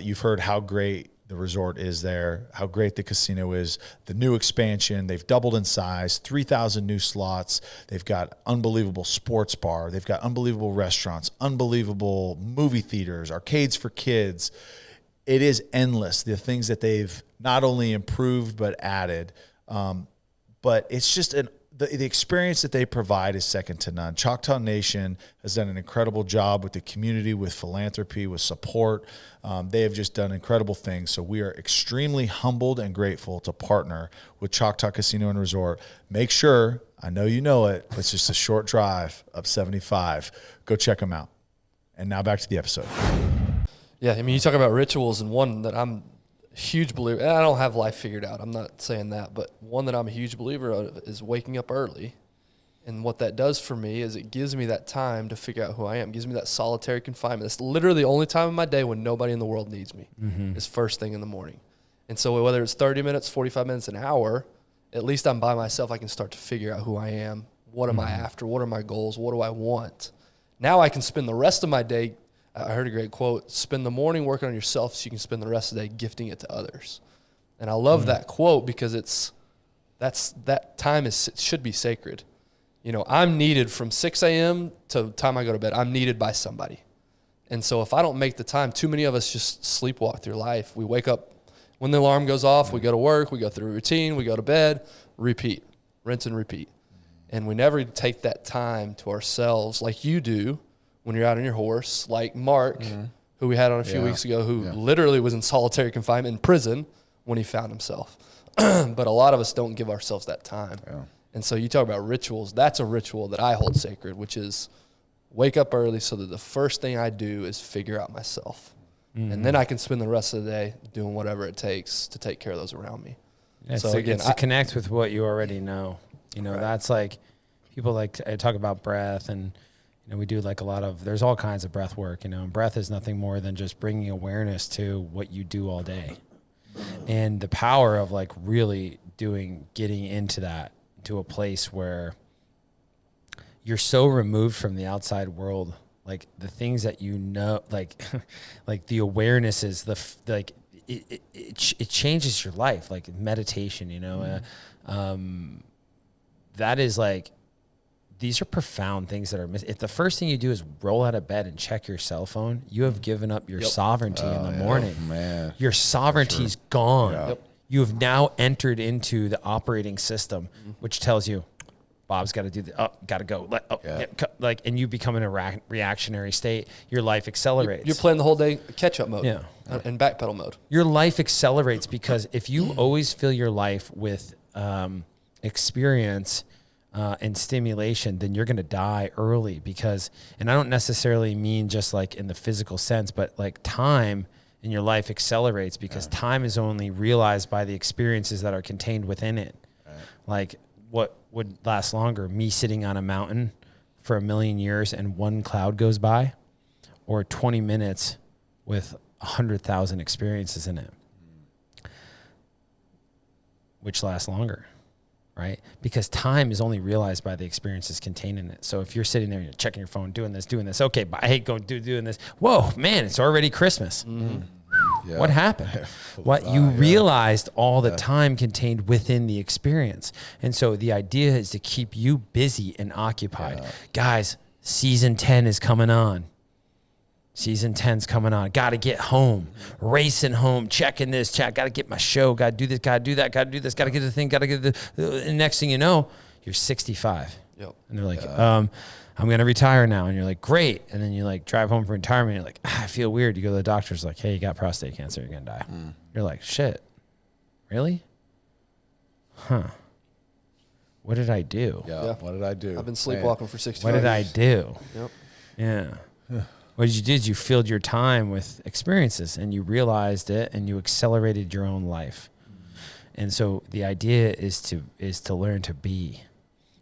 S3: you've heard how great the resort is there, how great the casino is, the new expansion. They've doubled in size, 3,000 new slots. They've got unbelievable sports bar. They've got unbelievable restaurants, unbelievable movie theaters, arcades for kids. It is endless, the things that they've not only improved but added. But it's just the experience that they provide is second to none. Choctaw Nation has done an incredible job with the community, with philanthropy, with support. They have just done incredible things. So we are extremely humbled and grateful to partner with Choctaw Casino and Resort. Make sure, I know you know it, but it's just a short drive up 75. Go check them out. And now back to the episode.
S1: Yeah, I mean, you talk about rituals, and one that I'm a huge believer, and I don't have life figured out, I'm not saying that, but one that I'm a huge believer of is waking up early. And what that does for me is it gives me that time to figure out who I am. It gives me that solitary confinement. It's literally the only time in my day when nobody in the world needs me is first thing in the morning. And so whether it's 30 minutes, 45 minutes, an hour, at least I'm by myself. I can start to figure out who I am. What am I after? What are my goals? What do I want? Now I can spend the rest of my day. I heard a great quote, spend the morning working on yourself so you can spend the rest of the day gifting it to others. And I love that quote because that time should be sacred. You know, I'm needed from 6 a.m. to the time I go to bed. I'm needed by somebody. And so if I don't make the time, too many of us just sleepwalk through life. We wake up when the alarm goes off, we go to work, we go through a routine, we go to bed, repeat, rinse and repeat. And we never take that time to ourselves like you do when you're out on your horse, like Mark, who we had on a few weeks ago, who literally was in solitary confinement in prison when he found himself. But a lot of us don't give ourselves that time. Yeah. And so you talk about rituals. That's a ritual that I hold sacred, which is wake up early so that the first thing I do is figure out myself. And then I can spend the rest of the day doing whatever it takes to take care of those around me.
S4: Yeah, so again, it's to connect with what you already know. You know, that's like, people like, I talk about breath, and you know, we do like a lot of, there's all kinds of breath work, you know, and breath is nothing more than just bringing awareness to what you do all day. And the power of like really getting into that, to a place where you're so removed from the outside world, like the things that you know, like, like the awareness is it changes your life, like meditation, you know, that is like, these are profound things that are missing. If the first thing you do is roll out of bed and check your cell phone, you have given up your sovereignty in the morning. Man. Your sovereignty's gone. Yeah. You have now entered into the operating system, which tells you, Bob's got to do got to go. And you become in a reactionary state. Your life accelerates.
S1: You're playing the whole day catch-up mode and backpedal mode.
S4: Your life accelerates because if you always fill your life with experience and stimulation, then you're going to die early because, and I don't necessarily mean just like in the physical sense, but like time in your life accelerates because time is only realized by the experiences that are contained within it. Right. Like what would last longer, me sitting on a mountain for 1,000,000 years and one cloud goes by, or 20 minutes with 100,000 experiences in it, which lasts longer. Right? Because time is only realized by the experiences contained in it. So if you're sitting there and you're checking your phone, doing this, okay, but I hate doing this. Whoa, man, it's already Christmas. Yeah. What happened? You realized all the time contained within the experience. And so the idea is to keep you busy and occupied. Yeah. Guys, season 10 is coming on. Season 10's coming on. Got to get home, racing home, checking this, got to get my show, got to do this, got to do that, got to do this, got to get the thing, got to get and next thing you know, you're 65. Yep. And they're like, I'm going to retire now. And you're like, great. And then you like drive home from retirement. And you're like, I feel weird. You go to the doctor's like, hey, you got prostate cancer. You're going to die. You're like, shit, really? Huh. what did I do?
S2: Yeah. What did I do?
S1: I've been sleepwalking for 16
S4: What
S1: years.
S4: did I do?
S1: Yep.
S4: Yeah. What did you do? You filled your time with experiences and you realized it and you accelerated your own life. And so the idea is to learn to be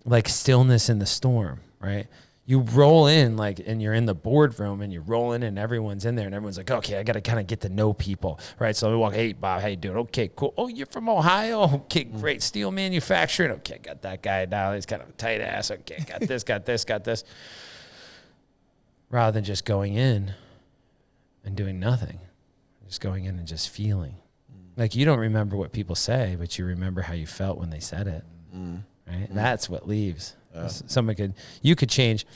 S4: like stillness in the storm, right? You roll in like, and you're in the boardroom and you roll in and everyone's in there and everyone's like, okay, I got to kind of get to know people, right? So we walk, hey, Bob, how you doing? Okay, cool. Oh, you're from Ohio? Okay, great. Steel manufacturing. Okay, got that guy down. He's kind of a tight ass. Okay, got this, got this, got this. Rather than just going in and doing nothing, just going in and just feeling. Like you don't remember what people say, but you remember how you felt when they said it, right? That's what leaves. You could change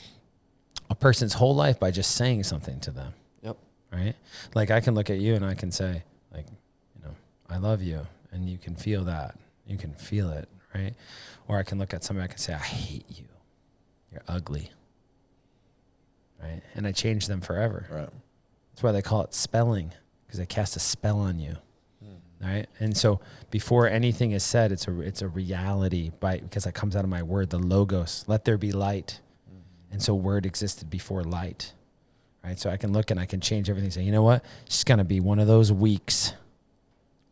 S4: a person's whole life by just saying something to them.
S1: Yep.
S4: Right? Like I can look at you and I can say, like, I love you, and you can feel that. You can feel it, right? Or I can look at somebody, I can say, I hate you. You're ugly. Right? And I change them forever.
S2: Right.
S4: That's why they call it spelling, because they cast a spell on you. Right? And so before anything is said, it's a reality because that comes out of my word, the logos. Let there be light. And so word existed before light. Right? So I can look and I can change everything and say, you know what? It's going to be one of those weeks.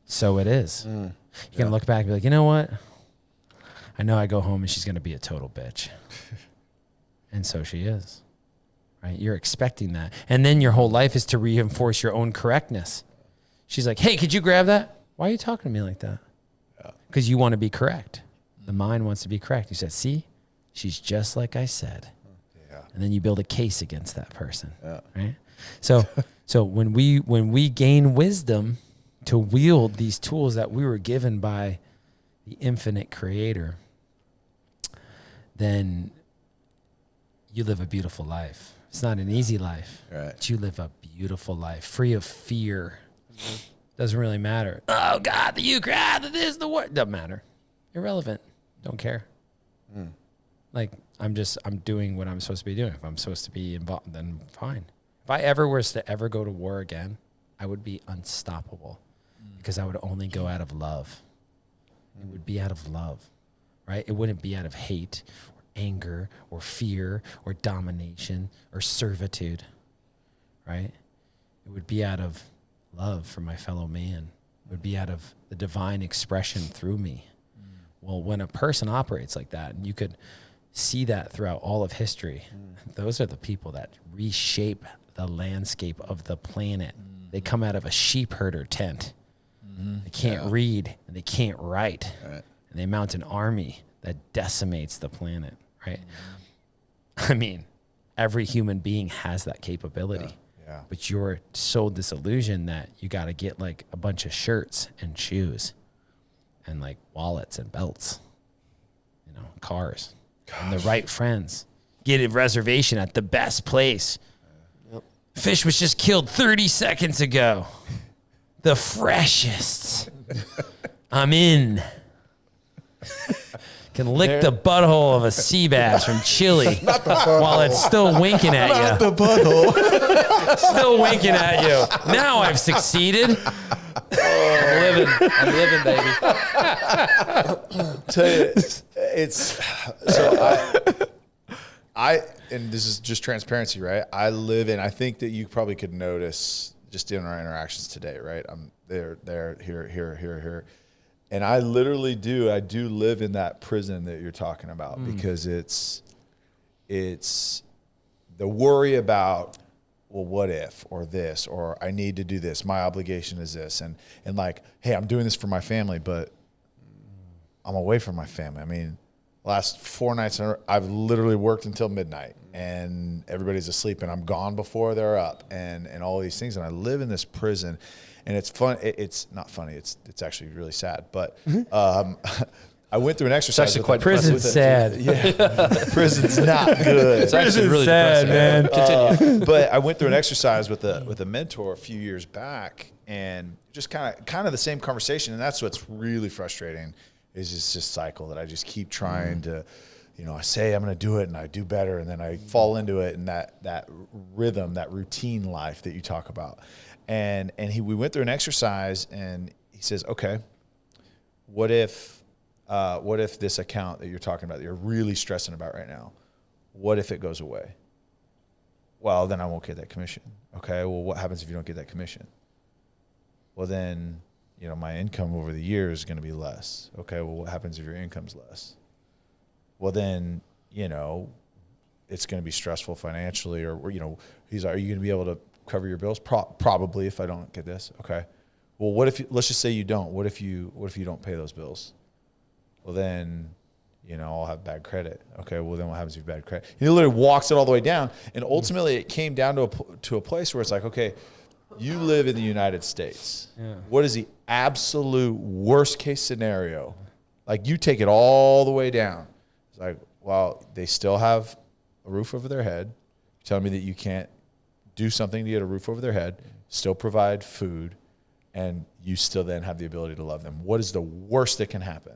S4: So it is. You're going to look back and be like, you know what? I know I go home and she's going to be a total bitch. And so she is. Right? You're expecting that. And then your whole life is to reinforce your own correctness. She's like, hey, could you grab that? Why are you talking to me like that? Because you want to be correct. The mind wants to be correct. You said, see, she's just like I said. And then you build a case against that person. Right? So when we gain wisdom to wield these tools that we were given by the infinite creator, then you live a beautiful life. It's not an easy life, but you live a beautiful life, free of fear. Doesn't really matter. Oh God, the Ukraine, this, the war. Doesn't matter. Irrelevant. Don't care. Like I'm doing what I'm supposed to be doing. If I'm supposed to be involved, then fine. If I ever was to ever go to war again, I would be unstoppable because I would only go out of love. It would be out of love, right? It wouldn't be out of hate or anger or fear or domination or servitude, right? It would be out of love for my fellow man. It would be out of the divine expression through me. Well, when a person operates like that, and you could see that throughout all of history, those are the people that reshape the landscape of the planet. They come out of a sheep herder tent. They can't read and they can't write. And they mount an army that decimates the planet, right? I mean, every human being has that capability. But you're sold this illusion that you got to get like a bunch of shirts and shoes and like wallets and belts, cars and the right friends. Get a reservation at the best place. Fish was just killed 30 seconds ago. The freshest. I'm in. Can lick the butthole of a sea bass from Chile while it's still winking at you.
S2: Not the butthole.
S4: Still winking at you. Now I've succeeded.
S1: I'm living, baby.
S3: Tell you, it's so I and this is just transparency, right? I live in. I think that you probably could notice just in our interactions today, right? I'm there, here. And I literally do. I do live in that prison that you're talking about because it's the worry about, well, what if, or this, or I need to do this. My obligation is this, and like, hey, I'm doing this for my family, but I'm away from my family. I mean, last 4 nights I've literally worked until midnight, and everybody's asleep, and I'm gone before they're up, and all these things, and I live in this prison. And it's fun. It's not funny. It's actually really sad. But I went through an exercise.
S1: It's actually quite
S4: prison's sad.
S3: Yeah, prison's not good.
S1: It's actually really
S4: sad,
S1: depressing, man. Continue.
S3: But I went through an exercise with a mentor a few years back, and just kind of the same conversation. And that's what's really frustrating is it's this cycle that I just keep trying to. I say I'm going to do it, and I do better, and then I fall into it, and that rhythm, that routine life that you talk about. And we went through an exercise, and he says, okay, what if what if this account that you're talking about, that you're really stressing about right now, what if it goes away? Well, then I won't get that commission. Okay, well, what happens if you don't get that commission? Well, then, you know, my income over the year is going to be less. Okay, well, what happens if your income's less? Well, then, you know, it's going to be stressful financially, or you know, are you going to be able to cover your bills? Probably, if I don't get this. Okay. Well, what if, let's just say you don't. What if you don't pay those bills? Well, then, you know, I'll have bad credit. Okay, well, then what happens if you have bad credit? He literally walks it all the way down. And ultimately, it came down to a place where it's like, okay, you live in the United States. Yeah. What is the absolute worst case scenario? Like, you take it all the way down. It's like, well, they still have a roof over their head. You're telling me that you can't do something to get a roof over their head, still provide food, and you still then have the ability to love them. What is the worst that can happen?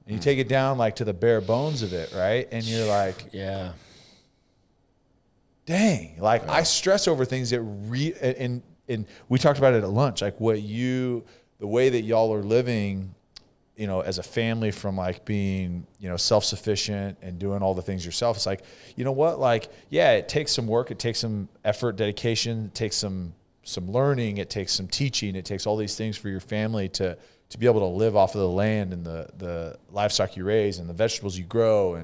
S3: And you take it down like to the bare bones of it, right? And you're like,
S4: yeah,
S3: dang. Like, I stress over things that and we talked about it at lunch, like the way that y'all are living, you know, as a family, from like being, you know, self-sufficient and doing all the things yourself. It's like, you know what? Like, yeah, it takes some work. It takes some effort, dedication. It takes some learning. It takes some teaching. It takes all these things for your family to be able to live off of the land and the livestock you raise and the vegetables you grow.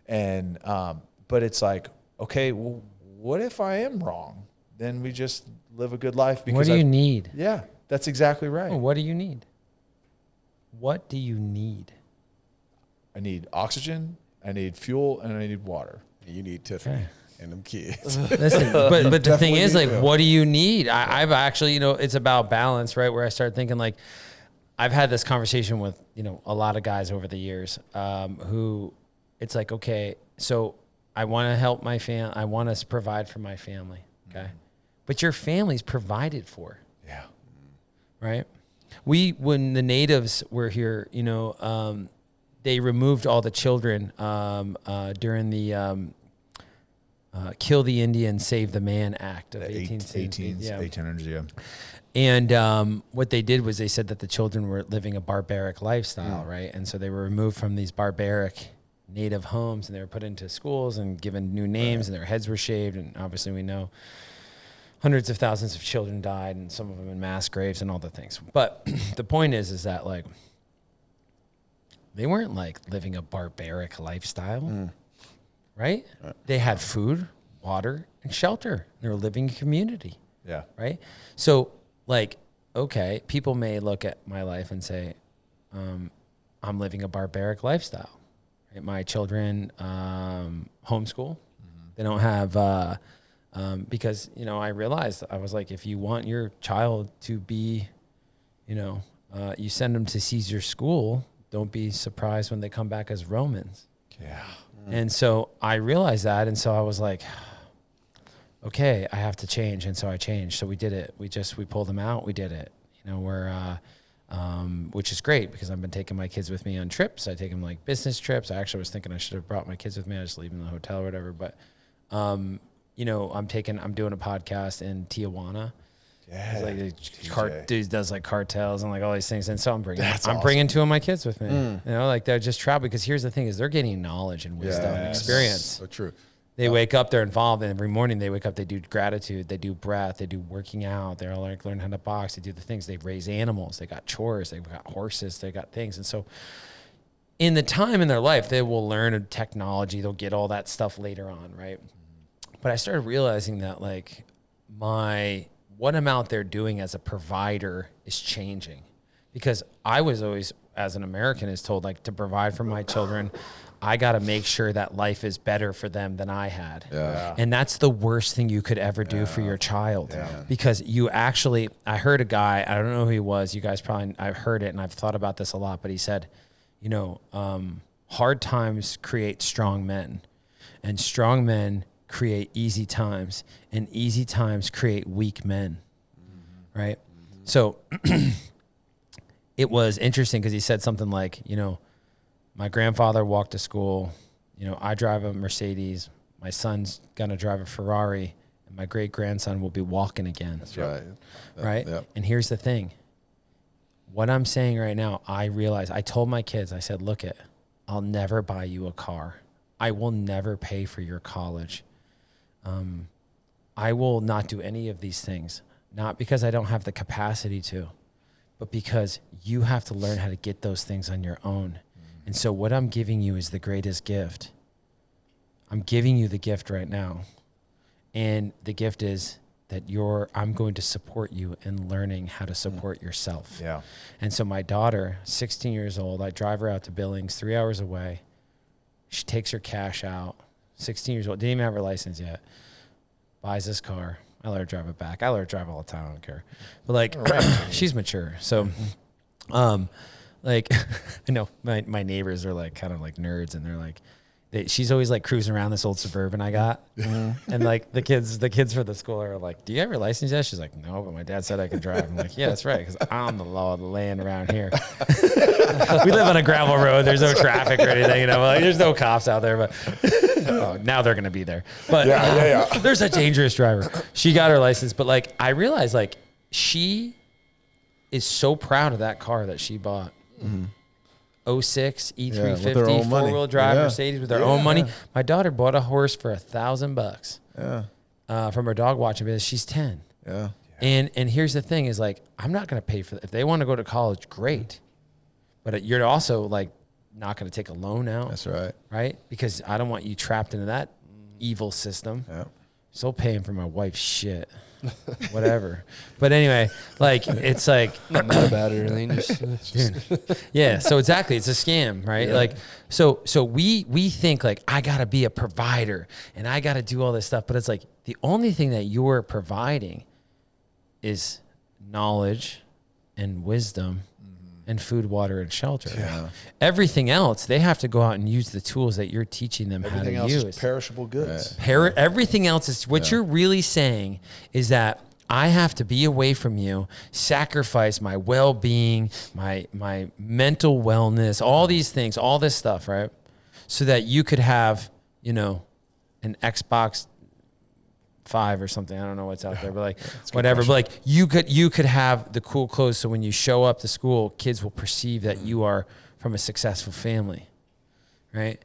S3: But it's like, okay, well, what if I am wrong? Then we just live a good life. Because
S4: what do you need?
S3: Yeah, that's exactly right.
S4: Oh, what do you need? What do you need?
S3: I need oxygen, I need fuel, and I need water.
S2: You need Tiffany and them kids.
S4: Listen, but the thing is, like, what do you need? I've actually, you know, it's about balance, right? Where I started thinking, like, I've had this conversation with, you know, a lot of guys over the years who it's like, okay, so I want to help my family. I want to provide for my family. Okay. But your family's provided for.
S3: Yeah.
S4: Right. When the natives were here, you know, they removed all the children during the Kill the Indian, Save the Man Act of
S3: 1800s, yeah.
S4: And what they did was they said that the children were living a barbaric lifestyle, right? And so they were removed from these barbaric native homes, and they were put into schools and given new names, and their heads were shaved. And obviously we know hundreds of thousands of children died, and some of them in mass graves and all the things. But the point is that, like, they weren't like living a barbaric lifestyle, right? They had food, water, and shelter. They were living in community.
S3: Yeah.
S4: Right. So, like, okay, people may look at my life and say, I'm living a barbaric lifestyle. Right? My children homeschool. They don't have, because, you know, I realized, I was like, if you want your child to be, you know, you send them to Caesar school, don't be surprised when they come back as Romans.
S3: Yeah.
S4: And so I realized that. And so I was like, okay, I have to change. And so I changed. So we did it. We pulled them out. We did it. You know, which is great because I've been taking my kids with me on trips. I take them like business trips. I actually was thinking I should have brought my kids with me. I just leave them in the hotel or whatever. But, you know, I'm doing a podcast in Tijuana.
S3: Yeah.
S4: Like dude does like cartels and like all these things. And so I'm bringing two of my kids with me, you know, like they're just travel, because here's the thing is they're getting knowledge and wisdom and experience.
S2: So true.
S4: They wake up, they're involved, and every morning they wake up, they do gratitude, they do breath, they do working out, they're like learn how to box, they do the things, they raise animals, they got chores, they've got horses, they got things. And so in the time in their life, they will learn technology, they'll get all that stuff later on, right? But I started realizing that like what I'm out there doing as a provider is changing, because I was always, as an American, is told like to provide for my children, I got to make sure that life is better for them than I had. Yeah. And that's the worst thing you could ever do for your child, because you actually, I heard a guy, I don't know who he was. You guys probably, I've heard it and I've thought about this a lot, but he said, you know, hard times create strong men, and strong men create easy times, and easy times create weak men. Right. So it was interesting because he said something like, you know, my grandfather walked to school, you know, I drive a Mercedes, my son's going to drive a Ferrari, and my great grandson will be walking again.
S2: That's right.
S4: Right. Yep. And here's the thing. what I'm saying right now, I realize, I told my kids, I said, look it, I'll never buy you a car. I will never pay for your college. I will not do any of these things, not because I don't have the capacity to, but because you have to learn how to get those things on your own. And so what I'm giving you is the greatest gift. I'm giving you the gift right now. And the gift is that I'm going to support you in learning how to support yourself.
S3: Yeah.
S4: And so my daughter, 16 years old, I drive her out to Billings, 3 hours away. She takes her cash out, 16 years old, didn't even have her license yet, buys this car. I let her drive it back. I let her drive all the time. I don't care. But like, she's mature. So, like, I know my neighbors are like kind of like nerds, and they're like, she's always like cruising around this old Suburban I got. And like the kids for the school are like, do you have your license yet? She's like, no, but my dad said I could drive. I'm like, yeah, that's right. Cause I'm the law of the land around here. We live on a gravel road. There's no traffic or anything, you know, like, there's no cops out there, but now they're going to be there. But there's a dangerous driver. She got her license, but like, I realized like she is so proud of that car that she bought. 06 E350 4-wheel drive Mercedes with her own money. My daughter bought a horse for $1,000 from her dog watching business. She's 10. And here's the thing is like, I'm not going to pay for that. If they want to go to college, great. But you're also like not going to take a loan out.
S2: That's right.
S4: Right? Because I don't want you trapped into that evil system. Still paying for my wife's shit. Whatever. But anyway, like, it's like,
S1: not mad about it or anything.
S4: Dude. Yeah. So exactly. It's a scam, right? Like, so we think like, I gotta be a provider and I gotta do all this stuff. But it's like, the only thing that you're providing is knowledge and wisdom and food, water, and shelter. Everything else, they have to go out and use the tools that you're teaching them how to use.
S3: Everything else is perishable goods.
S4: Everything else is, what you're really saying is that I have to be away from you, sacrifice my well-being, my mental wellness, all these things, all this stuff, right? So that you could have, you know, an Xbox 5 or something. I don't know what's out there, but like whatever. But like you could have the cool clothes, so when you show up to school, kids will perceive that you are from a successful family, right?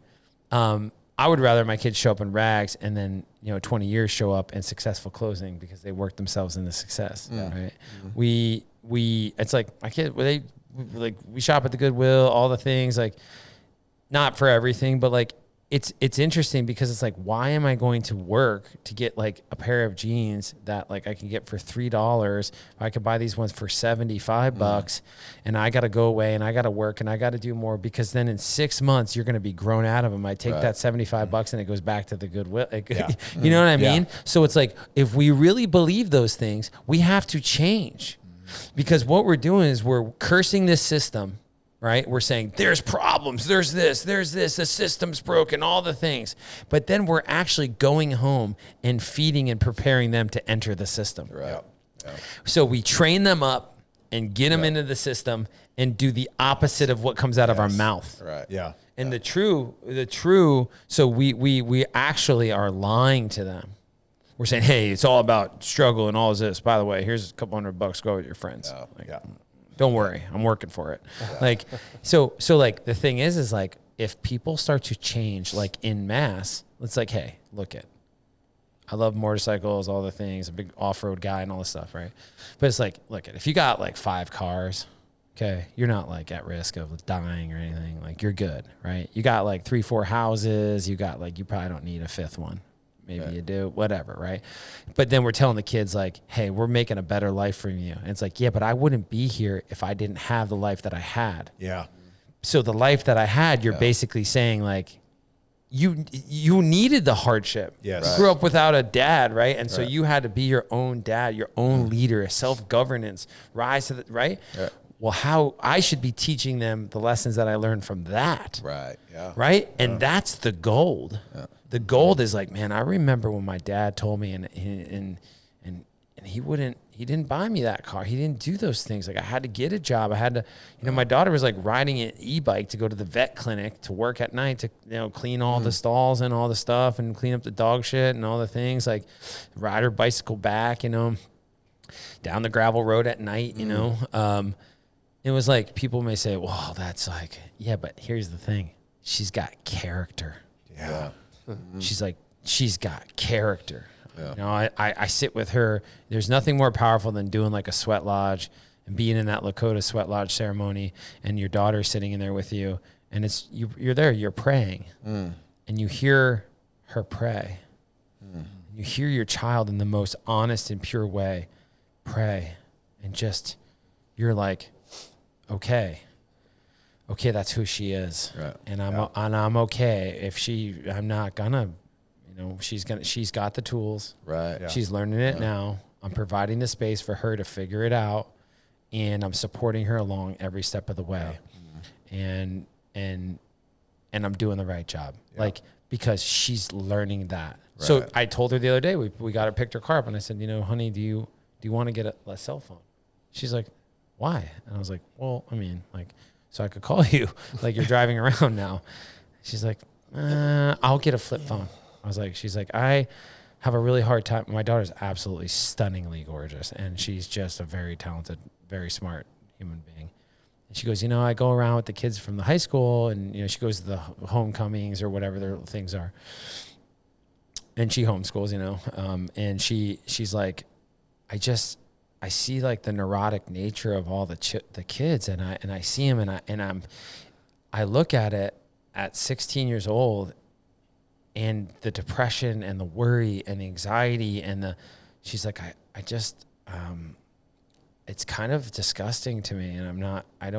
S4: I would rather my kids show up in rags and then 20 years show up in successful clothing because they worked themselves into success, right? We it's like my kids, we shop at the Goodwill, all the things, like not for everything, but like. It's interesting because it's like, why am I going to work to get like a pair of jeans that like I can get for $3? I could buy these ones for $75 and I got to go away and I got to work and I got to do more, because then in 6 months you're going to be grown out of them. I take that $75 and it goes back to the Goodwill. You know what I mean? So it's like, if we really believe those things, we have to change, because what we're doing is we're cursing this system. Right? We're saying there's problems, there's this, the system's broken, all the things. But then we're actually going home and feeding and preparing them to enter the system.
S2: Right.
S4: So we train them up and get them into the system and do the opposite of what comes out of our mouth.
S2: Right.
S3: Yeah.
S4: And the true, so we actually are lying to them. We're saying, hey, it's all about struggle and all of this. By the way, here's a couple $100, go with your friends. Don't worry, I'm working for it. Like, so like the thing is like, if people start to change like in mass, it's like, hey, I love motorcycles, all the things, a big off-road guy and all this stuff, right? But it's like, if you got like 5 cars, okay, you're not like at risk of dying or anything. Like, you're good, right? You got like 3-4 houses, you got like, you probably don't need a 5th one. Maybe you do, whatever, right? But then we're telling the kids like, hey, we're making a better life for you. And it's like, yeah, but I wouldn't be here if I didn't have the life that I had.
S3: Yeah.
S4: So the life that I had, you're basically saying like, you needed the hardship.
S3: Yes.
S4: You grew up without a dad, right? And so you had to be your own dad, your own leader, self-governance, rise to the, right? Yeah. Well, how I should be teaching them the lessons that I learned from that.
S2: Right. Yeah.
S4: Right. And that's the gold. Yeah. The gold is like, man, I remember when my dad told me and he didn't buy me that car. He didn't do those things. Like, I had to get a job. I had to, my daughter was like riding an e-bike to go to the vet clinic to work at night to, clean all the stalls and all the stuff and clean up the dog shit and all the things, like ride her bicycle back, down the gravel road at night, it was like, people may say, well, that's like, yeah, but here's the thing. She's got character.
S3: Yeah.
S4: She's like, she's got character.
S2: Yeah.
S4: You know, I sit with her. There's nothing more powerful than doing like a sweat lodge and being in that Lakota sweat lodge ceremony, and your daughter sitting in there with you, and it's you're there, you're praying, and you hear her pray. You hear your child in the most honest and pure way pray, and just, you're like, okay, that's who she is,
S2: right.
S4: and I'm okay if I'm not gonna, you know, she's got the tools,
S2: Right.
S3: Yeah.
S4: she's learning it now. I'm providing the space for her to figure it out, and I'm supporting her along every step of the way, and I'm doing the right job, like, because she's learning that.
S2: Right.
S4: So I told her the other day, we got her, picked her car up, and I said, you know, honey, do you want to get a cell phone? She's like, why? And I was like, well, I mean, like, so I could call you, like, you're driving around now. She's like, I'll get a flip phone. I was like, she's like, I have a really hard time. My daughter's absolutely stunningly gorgeous, and she's just a very talented, very smart human being. And she goes, you know, I go around with the kids from the high school, and, you know, she goes to the homecomings or whatever their things are. And she homeschools, you know, and she's like, I see like the neurotic nature of all the kids, and I see them, and I look at it at 16 years old, and the depression and the worry and the anxiety and she's like, I just, it's kind of disgusting to me, and I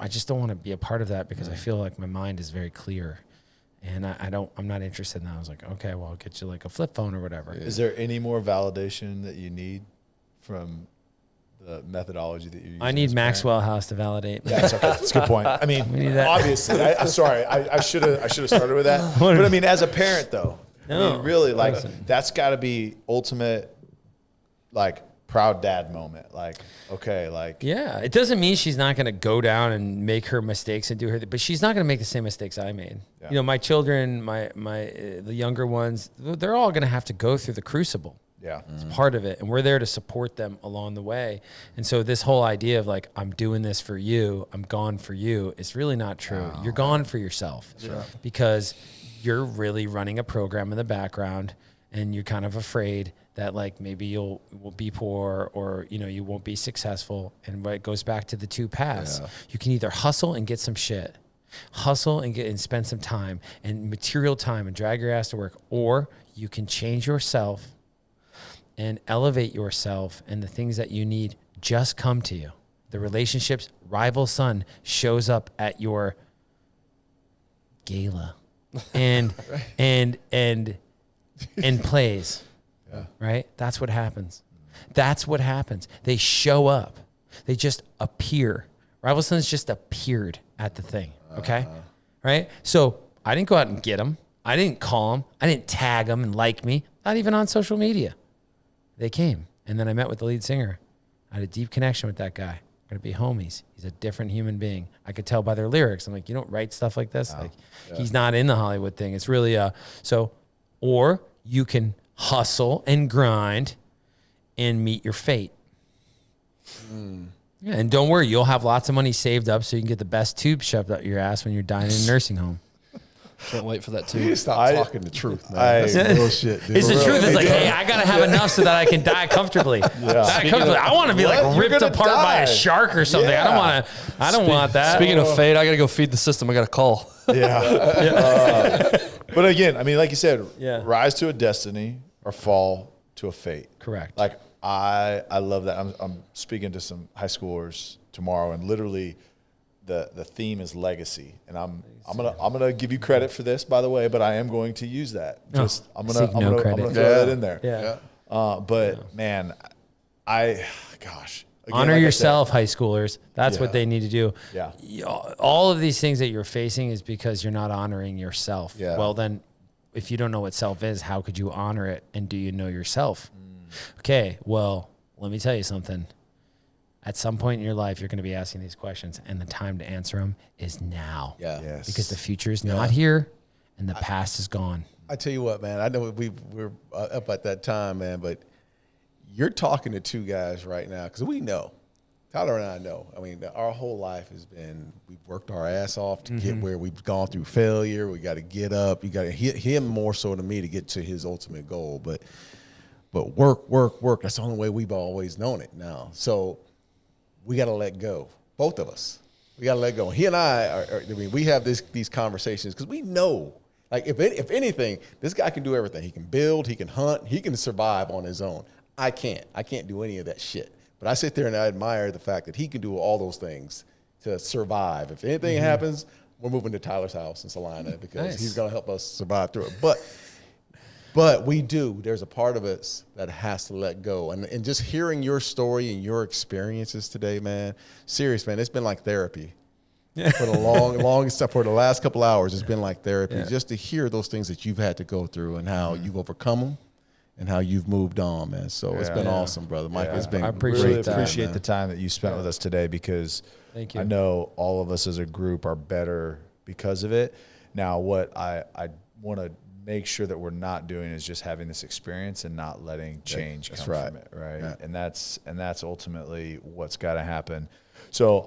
S4: just don't want to be a part of that, because I feel like my mind is very clear. And I'm not interested in that. I was like, okay, well, I'll get you like a flip phone or whatever.
S3: Is there any more validation that you need from the methodology that you use?
S4: I need Maxwell House to validate.
S3: Yeah, that's okay. That's a good point. I mean,
S4: We need that.
S3: obviously, I'm sorry. I should have started with that. But I mean, as a parent, though, I mean, really, like, that's got to be ultimate, like, proud dad moment. Like, okay, like,
S4: Yeah, it doesn't mean she's not going to go down and make her mistakes and do her, but she's not going to make the same mistakes I made.
S3: Yeah.
S4: You know, my children, the younger ones, they're all going to have to go through the crucible.
S3: yeah,
S4: It's part of it, and we're there to support them along the way. And so this whole idea of like, I'm doing this for you, I'm gone for you, is really not true. You're gone for yourself, because you're really running a program in the background, and you're kind of afraid that like maybe you'll be poor, or, you know, you won't be successful. And it goes back to the two paths.
S2: Yeah.
S4: You can either hustle and get some shit, hustle and spend some time and material time and drag your ass to work, or you can change yourself and elevate yourself, and the things that you need just come to you. The relationships, rival son shows up at your gala and plays.
S2: Yeah.
S4: Right? That's what happens. That's what happens. They show up. They just appear. Rival Sons just appeared at the thing. Okay? Right? So I didn't go out and get them. I didn't call them. I didn't tag them and like me. Not even on social media. They came. And then I met with the lead singer. I had a deep connection with that guy. We're going to be homies. He's a different human being. I could tell by their lyrics. I'm like, you don't write stuff like this? Like, he's not in the Hollywood thing. It's really or you can hustle and grind and meet your fate. Yeah, and don't worry, you'll have lots of money saved up so you can get the best tube shoved up your ass when you're dying in a nursing home.
S1: Can't wait for that
S2: You need
S1: too.
S2: to stop talking the truth, man. That's bullshit, dude.
S4: It's the truth. It's like, hey, I gotta have enough so that I can die comfortably. I want to be like
S3: You're
S4: ripped
S3: gonna
S4: apart by a
S3: die.
S4: shark or something.
S3: Yeah.
S4: I don't want that.
S1: Speaking of fate, I got to go feed the system. I got a call.
S3: yeah. But again, I mean, like you said,
S4: Yeah.
S3: rise to a destiny or fall to a fate.
S4: Correct.
S3: Like I love that. I'm speaking to some high schoolers tomorrow, and literally the theme is legacy. And I'm gonna give you credit for this, by the way, but I am going to use that. I'm gonna throw that in there.
S4: Yeah.
S3: But man, gosh. Again,
S4: Honor
S3: like I
S4: yourself,
S3: said,
S4: high schoolers. That's what they need to do.
S3: Yeah.
S4: All of these things that you're facing is because you're not honoring yourself.
S3: Yeah.
S4: Well, then, if you don't know what self is, how could you honor it? And do you know yourself? Okay, well, let me tell you something. At some point in your life, you're going to be asking these questions, and the time to answer them is now.
S2: Yeah.
S3: Yes.
S4: Because the future is not here, and the past is gone.
S2: I tell you what, man. I know we're up at that time, man. But you're talking to two guys right now, because we know Tyler and I know. I mean, our whole life has been, we've worked our ass off to get where we've gone through failure. We got to get up. You got to hit him more so than me to get to his ultimate goal. But work. That's the only way we've always known it now. So we got to let go. Both of us. We got to let go. He and I we have these conversations because we know, like, if anything, this guy can do everything. He can build, he can hunt, he can survive on his own. I can't do any of that shit. But I sit there and I admire the fact that he can do all those things to survive. If anything happens, we're moving to Tyler's house in Salina because he's going to help us survive through it. But there's a part of us that has to let go. And just hearing your story and your experiences today, man, serious, man, it's been like therapy. For the long stuff, for the last couple hours, it's been like therapy. Just to hear those things that you've had to go through and how you've overcome them. And how you've moved on, man. So it's been awesome, brother. Mike, it's been
S3: I really appreciate the time that you spent with us today because I know all of us as a group are better because of it. Now, what I want to make sure that we're not doing is just having this experience and not letting change come from it, right? Yeah. And that's ultimately what's got to happen. So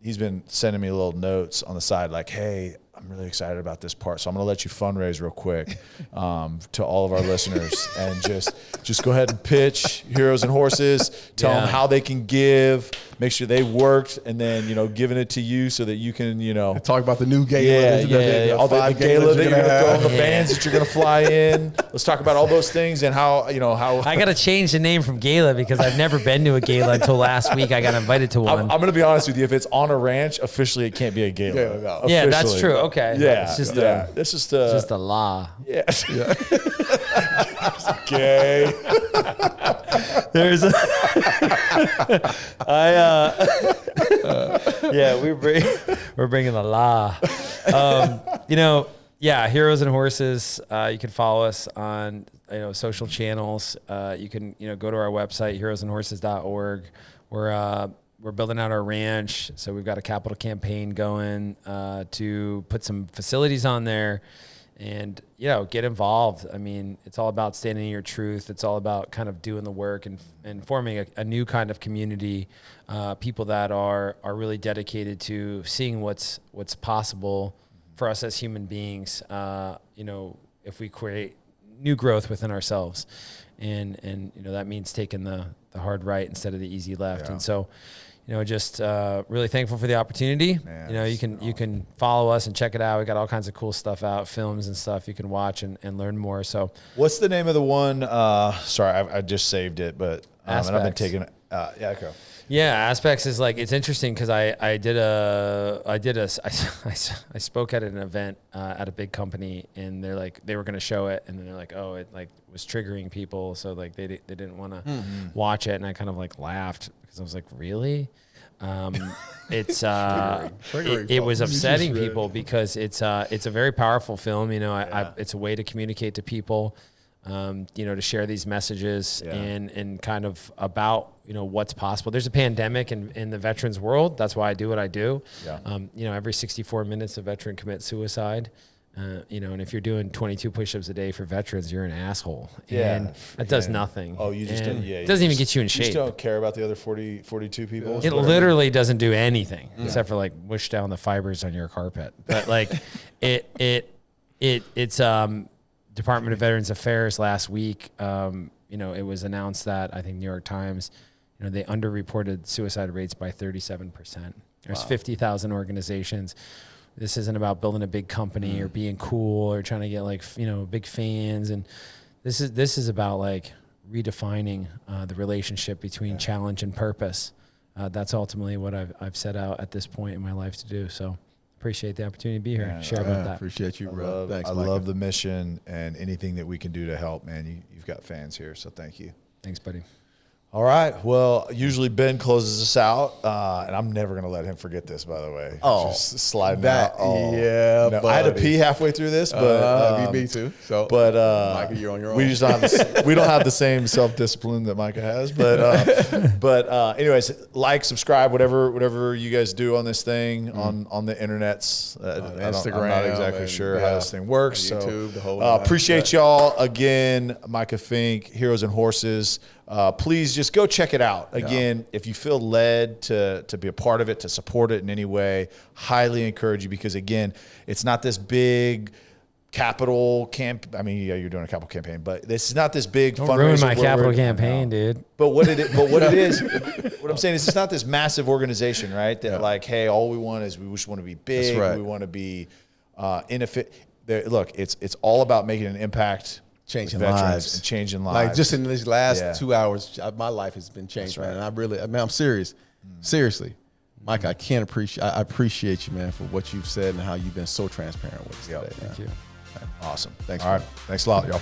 S3: he's been sending me little notes on the side like, hey, I'm really excited about this part. So I'm going to let you fundraise real quick to all of our listeners and just go ahead and pitch Heroes and Horses. Tell them how they can give. Make sure they worked, and then giving it to you so that you can
S2: talk about the new gala.
S3: All the gala that you're going to throw on the bands that you're going to fly in. Let's talk about all those things and how
S4: I got to change the name from gala because I've never been to a gala until last week. I got invited to one.
S3: I'm going to be honest with you. If it's on a ranch, officially it can't be a gala.
S2: No.
S4: Yeah, that's true. Okay.
S3: Yeah,
S4: it's just a law.
S3: Yeah. Gay.
S4: There's we're bringing the law. Heroes and Horses. You can follow us on social channels. You can go to our website heroesandhorses.org. We're building out our ranch, so we've got a capital campaign going to put some facilities on there and, get involved. I mean, it's all about standing in your truth. It's all about kind of doing the work and forming a new kind of community, people that are really dedicated to seeing what's possible for us as human beings, if we create new growth within ourselves. And that means taking the hard right instead of the easy left. Yeah. And so, just really thankful for the opportunity. Man, you can follow us and check it out. We got all kinds of cool stuff out, films and stuff you can watch and learn more. So
S3: what's the name of the one? Sorry, I just saved it, but and I've been taking okay.
S4: Yeah, Aspects is like, it's interesting because I spoke at an event at a big company, and they're like, they were going to show it, and then they're like, oh, it like was triggering people, so like they didn't want to watch it, and I kind of like laughed because I was like, really? It's it was upsetting people because it's a very powerful film. It's a way to communicate to people. To share these messages and kind of about, what's possible. There's a pandemic in the veterans world. That's why I do what I do. Yeah. Every 64 minutes a veteran commits suicide. And if you're doing 22 push-ups a day for veterans, you're an asshole. And that does nothing.
S3: Oh, you just don't,
S4: it doesn't even get you in shape.
S3: You just don't care about the other 42 people?
S4: It literally doesn't do anything except for like mush down the fibers on your carpet. But like it's Department of Veterans Affairs last week, it was announced that I think New York Times, they underreported suicide rates by 37%. There's 50,000 organizations. This isn't about building a big company or being cool or trying to get like, big fans. And this is about like redefining the relationship between challenge and purpose. That's ultimately what I've set out at this point in my life to do. So appreciate the opportunity to be here and share about that.
S2: Appreciate you, bro. Thanks,
S3: I love the mission and anything that we can do to help, man. You've got fans here, so thank you.
S4: Thanks, buddy.
S3: All right. Well, usually Ben closes us out, and I'm never going to let him forget this, by the way.
S2: Oh.
S3: Just sliding out. Oh.
S2: Yeah,
S3: I had to pee halfway through this, but...
S2: me too. So,
S3: but
S2: Micah, you're on your own.
S3: We just don't have the same self-discipline that Micah has. But anyways, like, subscribe, whatever you guys do on this thing, on the internets.
S2: Instagram.
S3: I'm not exactly sure how this thing works.
S2: YouTube, the whole
S3: appreciate y'all. Again, Micah Fink, Heroes and Horses. please just go check it out. Again, if you feel led to be a part of it, to support it in any way, highly encourage you, because again, it's not this big capital camp. I mean, yeah, you're doing a capital campaign, but this is not this big
S4: Don't
S3: fundraiser.
S4: ruin my capital campaign, dude.
S3: But what it is, what I'm saying is, it's not this massive organization, right? That like, hey, all we want is we just want to be big.
S2: That's right.
S3: We want to be Look, it's all about making an impact,
S2: changing lives,
S3: and changing lives.
S2: Like just in these last 2 hours, my life has been changed, man. And I'm serious. Seriously, Mike, I appreciate you, man, for what you've said and how you've been so transparent with us today.
S3: Thank you.
S2: Awesome. Thanks.
S3: All right. Thanks a lot, y'all.